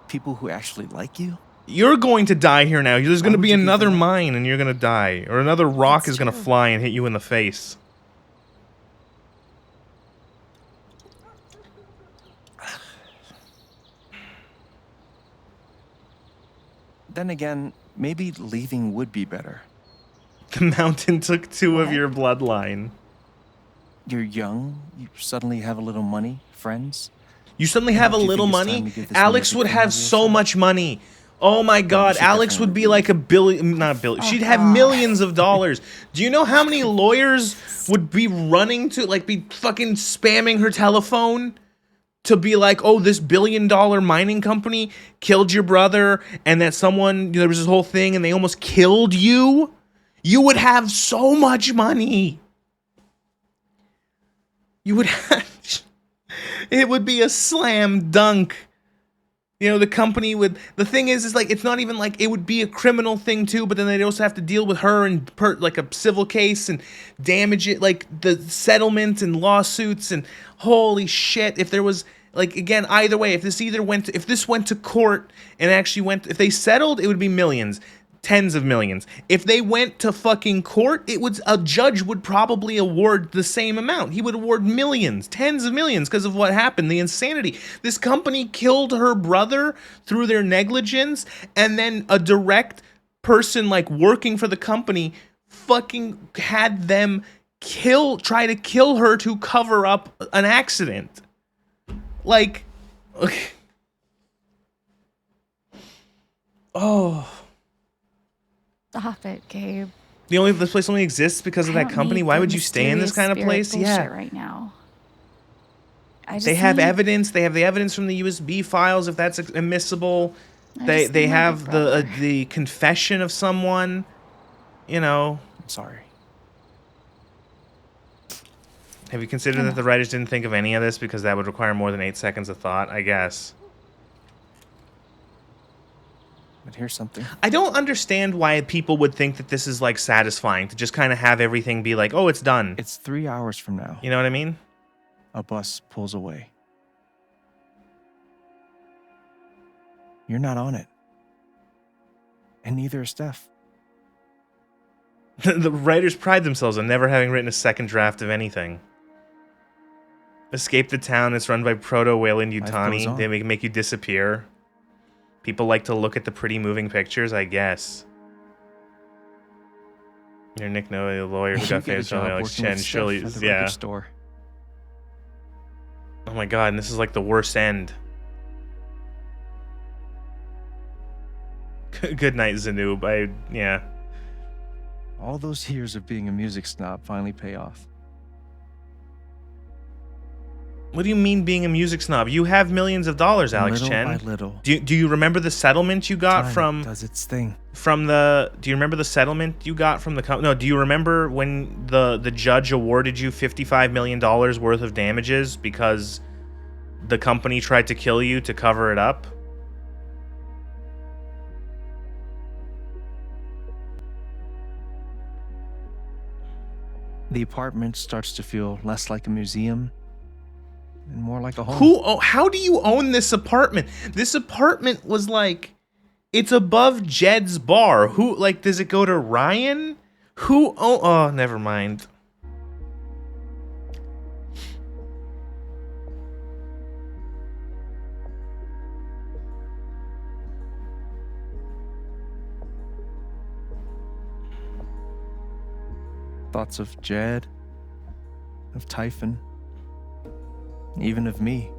people who actually like you. You're going to die here now. There's going to would be you give another that up? mine and you're going to die. Or another rock That's is going to true. fly and hit you in the face. Then again, maybe leaving would be better. The mountain took two of your bloodline. You're young, you suddenly have a little money, friends. You suddenly have a Do you little think it's time money? to give this Alex music would thing have a so shot? much money. Oh my god, should Alex would definitely be like a billion, not a billion. She'd have millions of dollars. Do you know how many lawyers would be running to, like, be fucking spamming her telephone to be like, oh, this $1 billion mining company killed your brother, and that someone, there was this whole thing and they almost killed you? You would have so much money. You would have, it would be a slam dunk You know, the company would. The thing is like it's not even like it would be a criminal thing too, but then they'd also have to deal with her and like a civil case and damage it, like the settlement and lawsuits and holy shit. If there was like again, either way, if this went to court and actually if they settled, it would be millions. Tens of millions. If they went to fucking court, a judge would probably award the same amount. He would award millions, tens of millions because of what happened, the insanity. This company killed her brother through their negligence, and then a direct person like working for the company fucking had them try to kill her to cover up an accident. Like, oh. Stop it, Gabe. This place only exists because of that company. Why would you stay in this kind of place? Yeah. Right now. They have evidence. They have the evidence from the USB files if that's admissible. They have the confession of someone. You know. I'm sorry. Have you considered that the writers didn't think of any of this because that would require more than 8 seconds of thought? I guess. But here's something. I don't understand why people would think that this is like satisfying to just kind of have everything be like, oh, it's done. It's 3 hours from now. You know what I mean? A bus pulls away. You're not on it. And neither is Steph. The writers pride themselves on never having written a second draft of anything. Escape the town. It's run by Proto-Wayland Yutani. They make you disappear. People like to look at the pretty moving pictures, I guess. You're Nick Noe, the lawyer who got famous on Alex Chen. Surely, yeah. Store. Oh my god, and this is like the worst end. Good night, Zanoob. Yeah. All those years of being a music snob finally pay off. What do you mean being a music snob? You have millions of dollars, Alex Chen. Little by little. Do you remember the settlement you got Time does its thing. Do you remember the settlement you got from the company? No, do you remember when the judge awarded you $55 million worth of damages because the company tried to kill you to cover it up? The apartment starts to feel less like a museum and more like a home. How do you own this apartment? This apartment was like, it's above Jed's bar. Does it go to Ryan? Oh, never mind. Thoughts of Jed, of Typhon, even of me.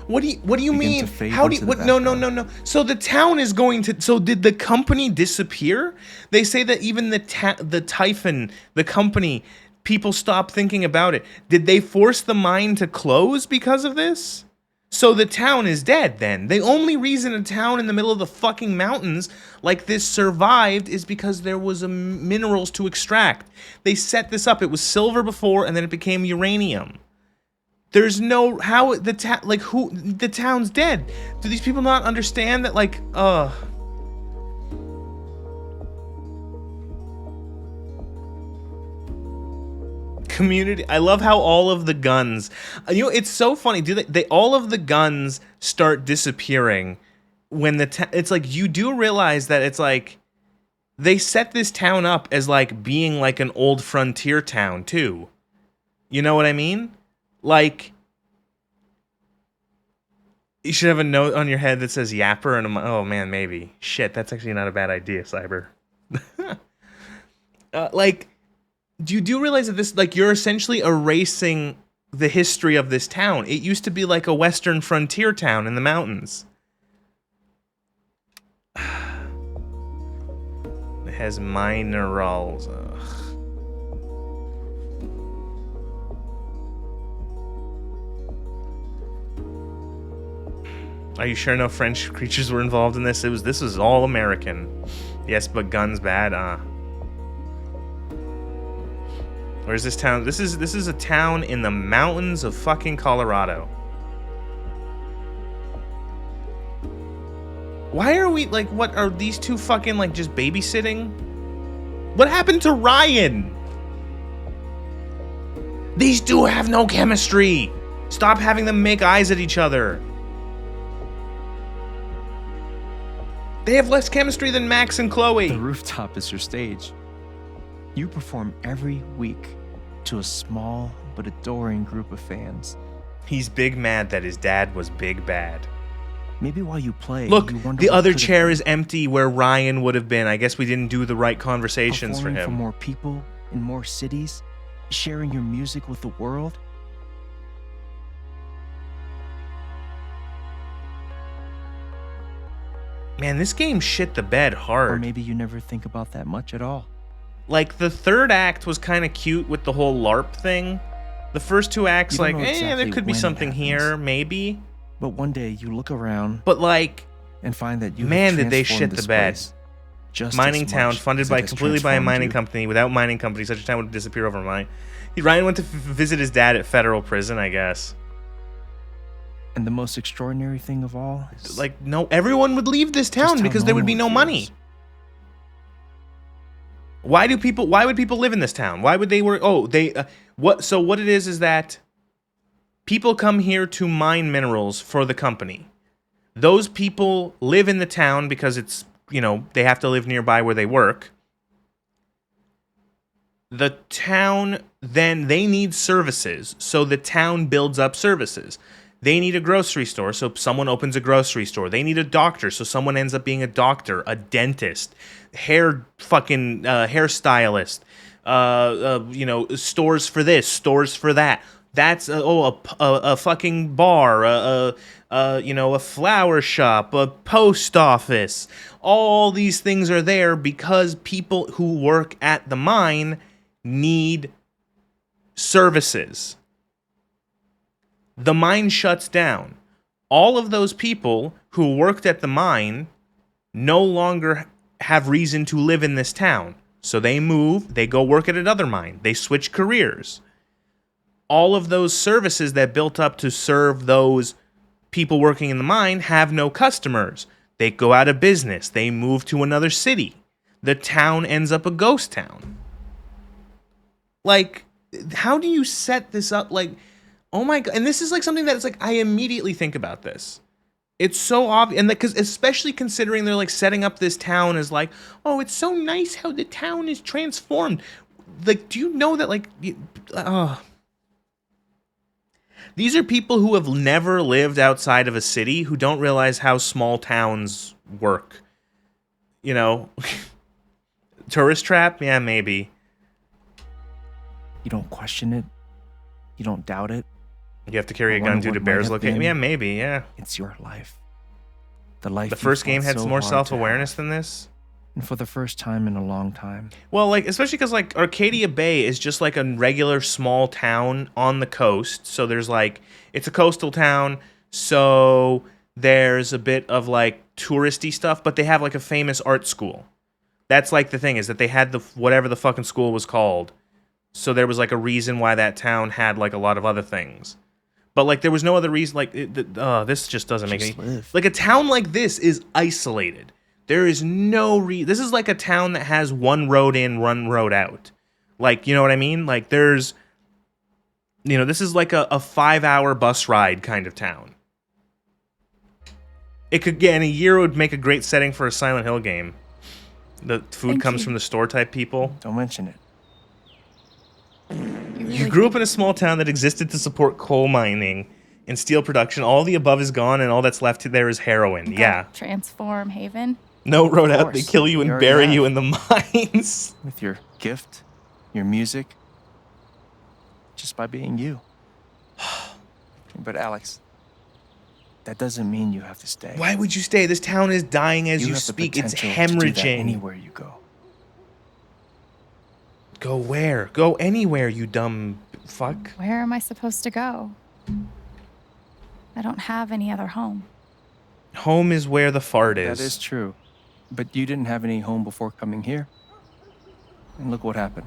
What do you mean? No. So the town is going to. So did the company disappear? They say that even the Typhon, the company, people stop thinking about it. Did they force the mine to close because of this? So the town is dead then. The only reason a town in the middle of the fucking mountains like this survived is because there was minerals to extract. They set this up. It was silver before and then it became uranium. There's no the town's dead. Do these people not understand that community? I love how all of the guns, it's so funny. All of the guns start disappearing when it's like you do realize that it's like they set this town up as like being like an old frontier town too. You know what I mean? Like, you should have a note on your head that says Yapper, and oh man, maybe. Shit, that's actually not a bad idea, Cyber. Do you realize that this, you're essentially erasing the history of this town? It used to be like a western frontier town in the mountains. It has minerals. Ugh. Are you sure no French creatures were involved in this? This was all American. Yes, but guns bad. Where's this town? This is a town in the mountains of fucking Colorado. Why are we, like, what, are these two fucking, like, just babysitting? What happened to Ryan? These two have no chemistry. Stop having them make eyes at each other. They have less chemistry than Max and Chloe. The rooftop is your stage. You perform every week to a small but adoring group of fans. He's big mad that his dad was big bad. Maybe while you play, Look, you wonder the what other could've chair been. is empty where Ryan would have been. I guess we didn't do the right conversations for Performing him. for more people in more cities, sharing your music with the world. Man, this game shit the bed hard. Or maybe you never think about that much at all. Like, the third act was kind of cute with the whole LARP thing. The first two acts, You don't like, know exactly there could be when it something happens. here, maybe. But one day you look around, But, like, and find that you man, have did they transformed shit the this bed. place just Mining as town, much funded as it by has completely by a transformed mining you. company. Without mining company, such a town would disappear overnight. Ryan went to visit his dad at federal prison, I guess. And the most extraordinary thing of all is Like, no, everyone would leave this town how because there would be no normal it money. feels. Why would people live in this town? Why would they work? Oh, so what it is that people come here to mine minerals for the company. Those people live in the town because it's, they have to live nearby where they work. The town, then they need services, so the town builds up services. They need a grocery store, so someone opens a grocery store. They need a doctor, so someone ends up being a doctor, a dentist, hairstylist, stores for this, stores for that. That's a fucking bar, a flower shop, a post office. All these things are there because people who work at the mine need services. The mine shuts down. All of those people who worked at the mine no longer have reason to live in this town. So they move, they go work at another mine, they switch careers. All of those services that built up to serve those people working in the mine have no customers. They go out of business, they move to another city. The town ends up a ghost town. Like, how do you set this up? Like, oh my God. And this is like something that's like, I immediately think about this. It's so obvious. And because especially considering they're like setting up this town as like, oh, it's so nice how the town is transformed. Like, do you know that like, these are people who have never lived outside of a city who don't realize how small towns work. Tourist trap? Yeah, maybe. You don't question it. You don't doubt it. You have to carry a I gun wonder due to what might bears have located. been. Yeah, maybe, yeah. It's your life. The life The you first game fought had so more hard to self-awareness have. than this. And for the first time in a long time. Well, like, especially because, like, Arcadia Bay is just, like, a regular small town on the coast. So there's, like, it's a coastal town, so there's a bit of, like, touristy stuff, but they have, like, a famous art school. That's, like, the thing, is that they had whatever the fucking school was called. So there was, like, a reason why that town had, like, a lot of other things. But, like, there was no other reason, like, this just doesn't make any... live. Like, a town like this is isolated. There is no this is like a town that has one road in, one road out. Like, you know what I mean? Like, there's... this is like a 5-hour bus ride kind of town. It could, in a year, it would make a great setting for a Silent Hill game. The food Thank comes you. from the store type people. Don't mention it. You grew up in a small town that existed to support coal mining and steel production. All the above is gone, and all that's left there is heroin. Yeah. Transform Haven. No road Of out. They course. kill you You and already bury have. you in the mines. With your gift, your music, just by being you. But Alex, that doesn't mean you have to stay. Why would you stay? This town is dying as you have the speak. It's potential to do that hemorrhaging. anywhere you go. Go where? Go anywhere, you dumb fuck. Where am I supposed to go? I don't have any other home. Home is where the fart is. That is true. But you didn't have any home before coming here. And look what happened.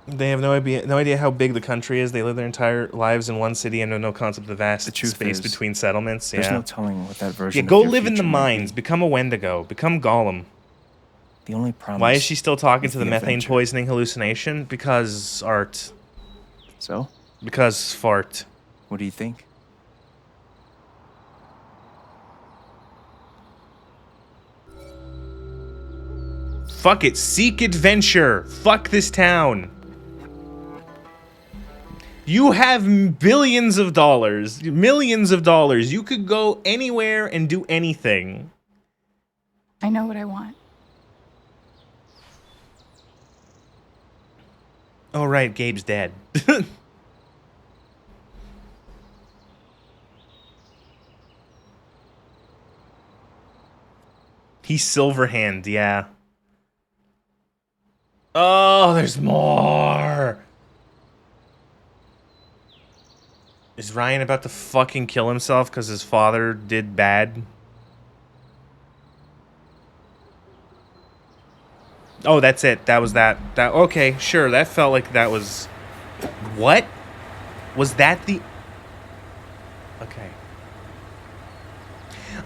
They have no idea how big the country is. They live their entire lives in one city and have no concept of the vast space between settlements. There's Yeah. no telling what that version Yeah, go of your live in the future might mines. be. Become a Wendigo. Become Gollum. The only promise. Why is she still talking is to the methane adventure. poisoning hallucination? Because art. So? Because fart. What do you think? Fuck it. Seek adventure. Fuck this town. You have billions of dollars. Millions of dollars. You could go anywhere and do anything. I know what I want. Oh, right. Gabe's dead. He's Silverhand, yeah. Oh, there's more. Is Ryan about to fucking kill himself because his father did bad? Oh, that's it. That was that. Okay, sure. That felt like that was... What? Was that the... Okay.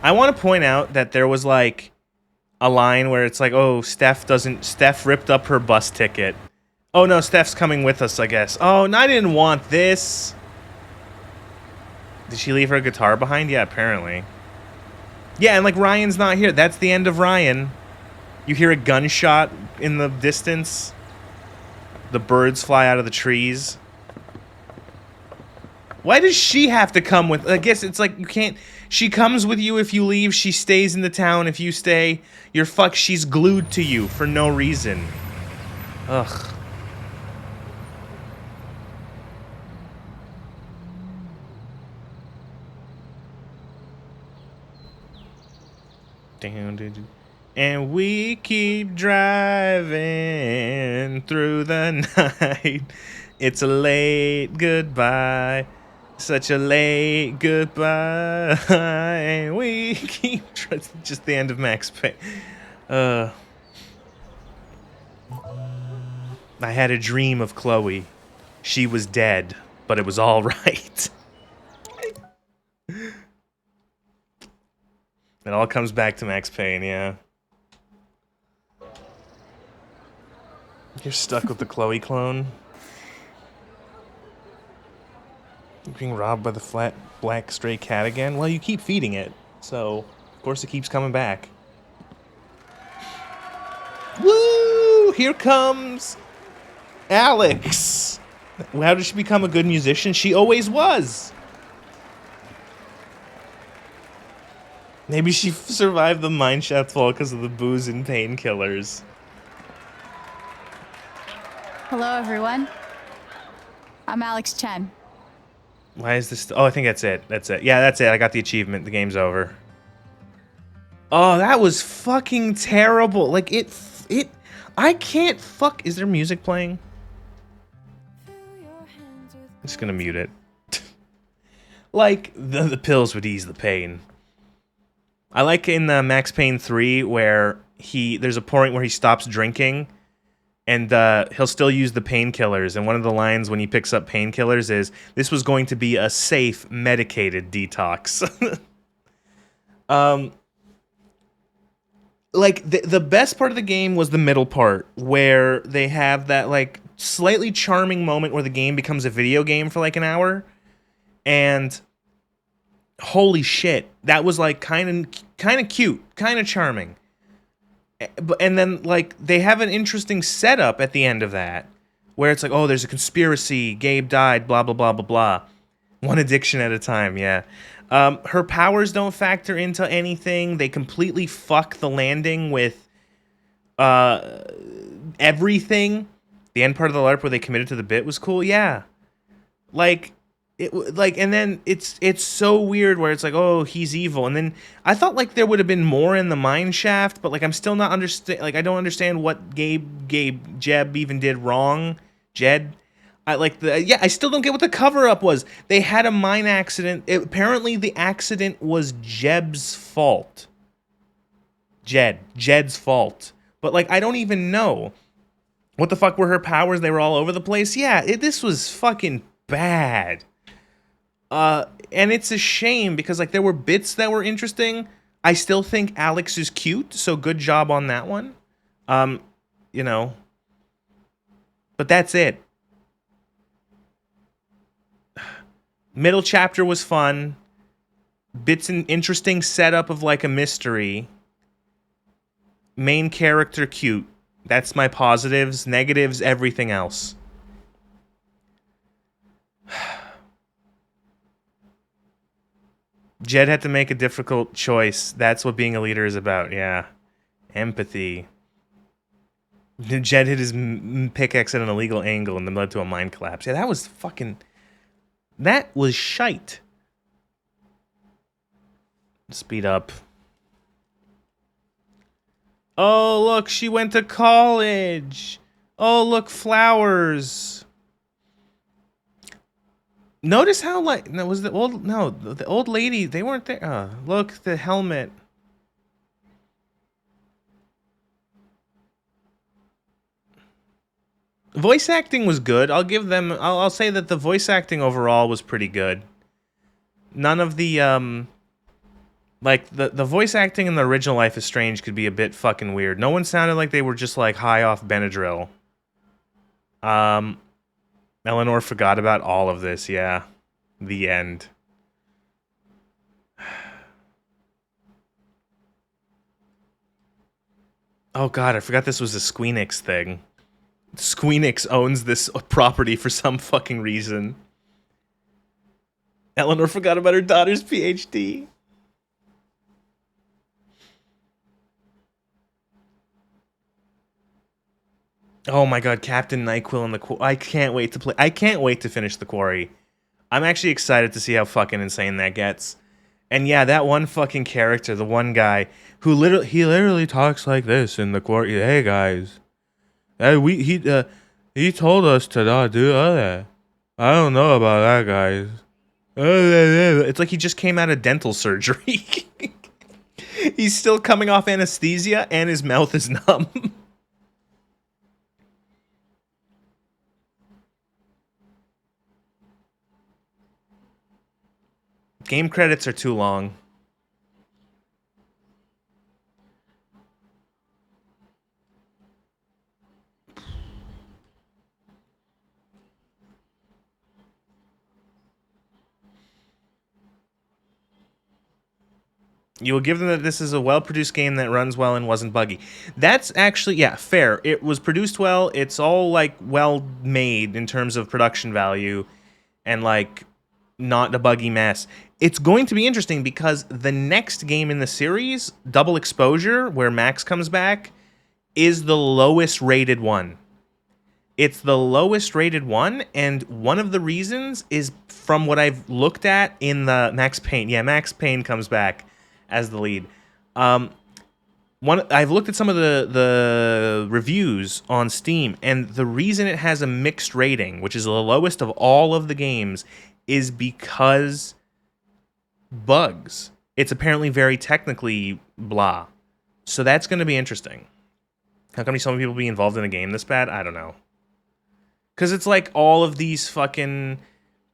I want to point out that there was like a line where it's like, oh, Steph ripped up her bus ticket. Oh no, Steph's coming with us, I guess. Oh, no, I didn't want this. Did she leave her guitar behind? Yeah, apparently. Yeah, and like Ryan's not here. That's the end of Ryan. You hear a gunshot in the distance. The birds fly out of the trees. Why does she have to come with... I guess it's like you can't... She comes with you if you leave. She stays in the town if you stay. You're fucked. She's glued to you for no reason. Ugh. And we keep driving through the night. It's a late goodbye. Such a late goodbye. And we keep... Just the end of Max Payne. I had a dream of Chloe. She was dead, but it was all right. It all comes back to Max Payne, yeah. You're stuck with the Chloe clone. You're being robbed by the flat black stray cat again? Well, you keep feeding it, so of course it keeps coming back. Woo! Here comes Alex! How did she become a good musician? She always was! Maybe she survived the mineshaft fall because of the booze and painkillers. Hello, everyone. I'm Alex Chen. Why is this... Oh, I think that's it. That's it. Yeah, that's it. I got the achievement. The game's over. Oh, that was fucking terrible. Like, I can't fuck... Is there music playing? I'm just gonna mute it. Like, the pills would ease the pain. I like in Max Payne 3 where there's a point where he stops drinking and he'll still use the painkillers. And one of the lines when he picks up painkillers is, this was going to be a safe, medicated detox. Like, the best part of the game was the middle part where they have that, like, slightly charming moment where the game becomes a video game for, like, an hour. And... holy shit, that was like kind of cute, kind of charming. And then like they have an interesting setup at the end of that where it's like, oh, there's a conspiracy, Gabe died, blah blah blah blah blah. One addiction at a time, yeah. Her powers don't factor into anything. They completely fuck the landing with everything. The end part of the LARP where they committed to the bit was cool, yeah. And then it's so weird where it's like, oh, he's evil, and then I thought like there would have been more in the mine shaft, but like I'm still not I don't understand what Jeb even did wrong. Jed, I still don't get what the cover up was. They had a mine accident. Apparently the accident was Jeb's fault. Jed's fault, but like I don't even know. What the fuck were her powers? They were all over the place. Yeah, this was fucking bad. And it's a shame because like there were bits that were interesting. I still think Alex is cute, so good job on that one. You know, but that's it. Middle chapter was fun. Bits and interesting setup of like a mystery. Main character cute. That's my positives. Negatives, everything else. Jed had to make a difficult choice. That's what being a leader is about, yeah. Empathy. Jed hit his pickaxe at an illegal angle and then led to a mine collapse. Yeah, that was fucking... That was shite. Speed up. Oh, look, she went to college. Oh, look, flowers. Notice how, like, no, was the old, no, the old lady, they weren't there. Look, the helmet. Voice acting was good. I'll give them, I'll say that the voice acting overall was pretty good. None of the, like, the voice acting in the original Life is Strange could be a bit fucking weird. No one sounded like they were just, like, high off Benadryl. Eleanor forgot about all of this, yeah. The end. Oh god, I forgot this was a Squeenix thing. Squeenix owns this property for some fucking reason. Eleanor forgot about her daughter's PhD. Oh my god, Captain NyQuil and the Quarry. I can't wait to play. I can't wait to finish the Quarry. I'm actually excited to see how fucking insane that gets. And yeah, that one fucking character, the one guy who literally talks like this in the Quarry. Hey guys, he told us to not do that. I don't know about that, guys. It's like he just came out of dental surgery. He's still coming off anesthesia and his mouth is numb. Game credits are too long. You will give them that this is a well-produced game that runs well and wasn't buggy. That's actually, yeah, fair. It was produced well. It's all, like, well-made in terms of production value and, like, not a buggy mess. It's going to be interesting because the next game in the series, Double Exposure, where Max comes back, is the lowest rated one. It's the lowest rated one, and one of the reasons is from what I've looked at in the Max Payne. Yeah, Max Payne comes back as the lead. I've looked at some of the reviews on Steam, and the reason it has a mixed rating, which is the lowest of all of the games, is because bugs. It's apparently very technically blah. So that's going to be interesting. How come so many people be involved in a game this bad? I don't know. Because it's like all of these fucking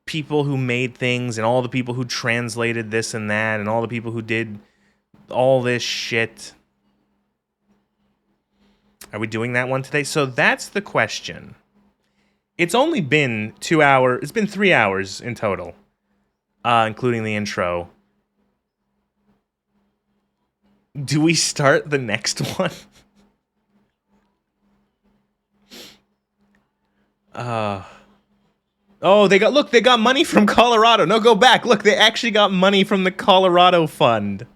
people who made things and all the people who translated this and that and all the people who did all this shit. Are we doing that one today? So that's the question. It's only been 2 hours. It's been 3 hours in total, including the intro. Do we start the next one? Oh, they got money from Colorado. No, go back. Look, they actually got money from the Colorado Fund.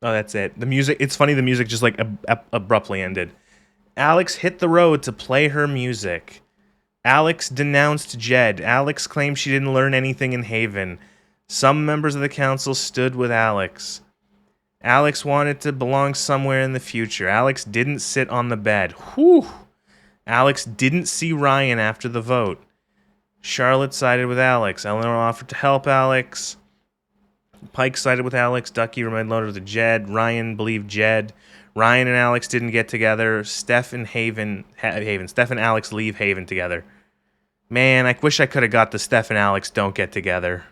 Oh, that's it. The music, it's funny the music just like abruptly ended. Alex hit the road to play her music. Alex denounced Jed. Alex claimed she didn't learn anything in Haven. Some members of the council stood with Alex. Alex wanted to belong somewhere in the future. Alex didn't sit on the bed. Whew. Alex didn't see Ryan after the vote. Charlotte sided with Alex. Eleanor offered to help Alex. Pike sided with Alex. Ducky remained loyal to Jed. Ryan believed Jed. Ryan and Alex didn't get together. Steph and Steph and Alex leave Haven together. Man, I wish I could have got the Steph and Alex don't get together.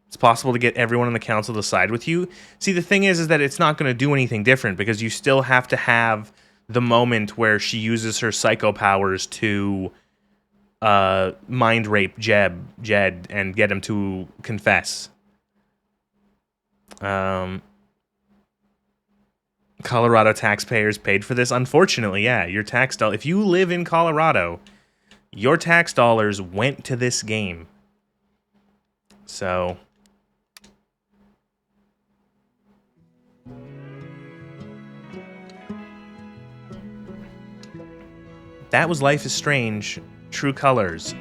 It's possible to get everyone on the council to side with you. See, the thing is that it's not going to do anything different because you still have to have the moment where she uses her psycho powers to mind rape Jed and get him to confess. Colorado taxpayers paid for this. Unfortunately, yeah, your tax dollars. If you live in Colorado, your tax dollars went to this game. So that was Life is Strange, True Colors.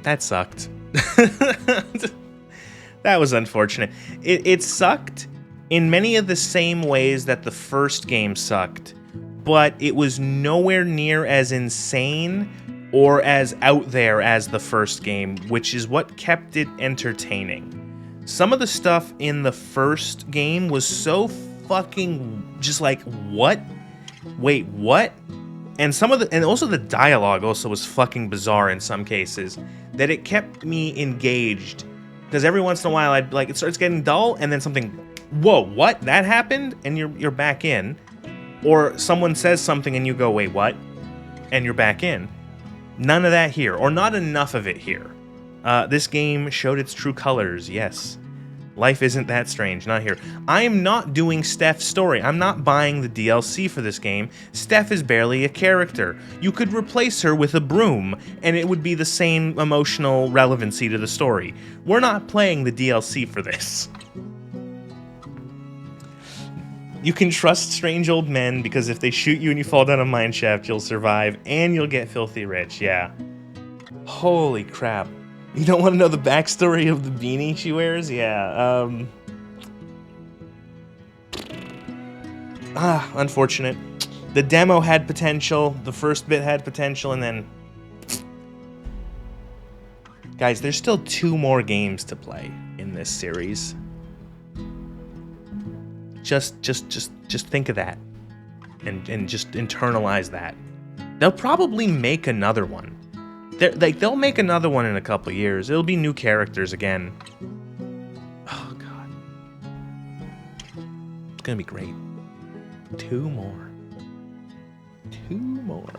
That sucked. That was unfortunate. It sucked in many of the same ways that the first game sucked, but it was nowhere near as insane or as out there as the first game, which is what kept it entertaining. Some of the stuff in the first game was so fucking just like, what? Wait, what? And also the dialogue also was fucking bizarre in some cases, that it kept me engaged. Because every once in a while it starts getting dull and then something, whoa, what? That happened? And you're back in. Or someone says something and you go, wait, what? And you're back in. None of that here, or not enough of it here. This game showed its true colors, yes. Life isn't that strange, not here. I am not doing Steph's story. I'm not buying the DLC for this game. Steph is barely a character. You could replace her with a broom, and it would be the same emotional relevancy to the story. We're not playing the DLC for this. You can trust strange old men, because if they shoot you and you fall down a mine shaft, you'll survive, and you'll get filthy rich, yeah. Holy crap. You don't want to know the backstory of the beanie she wears? Yeah, unfortunate. The demo had potential, the first bit had potential, and then... Guys, there's still 2 more games to play in this series. Just think of that. And just internalize that. They'll probably make another one. They'll make another one in a couple years. It'll be new characters again. Oh, God. It's gonna be great. 2 more. 2 more.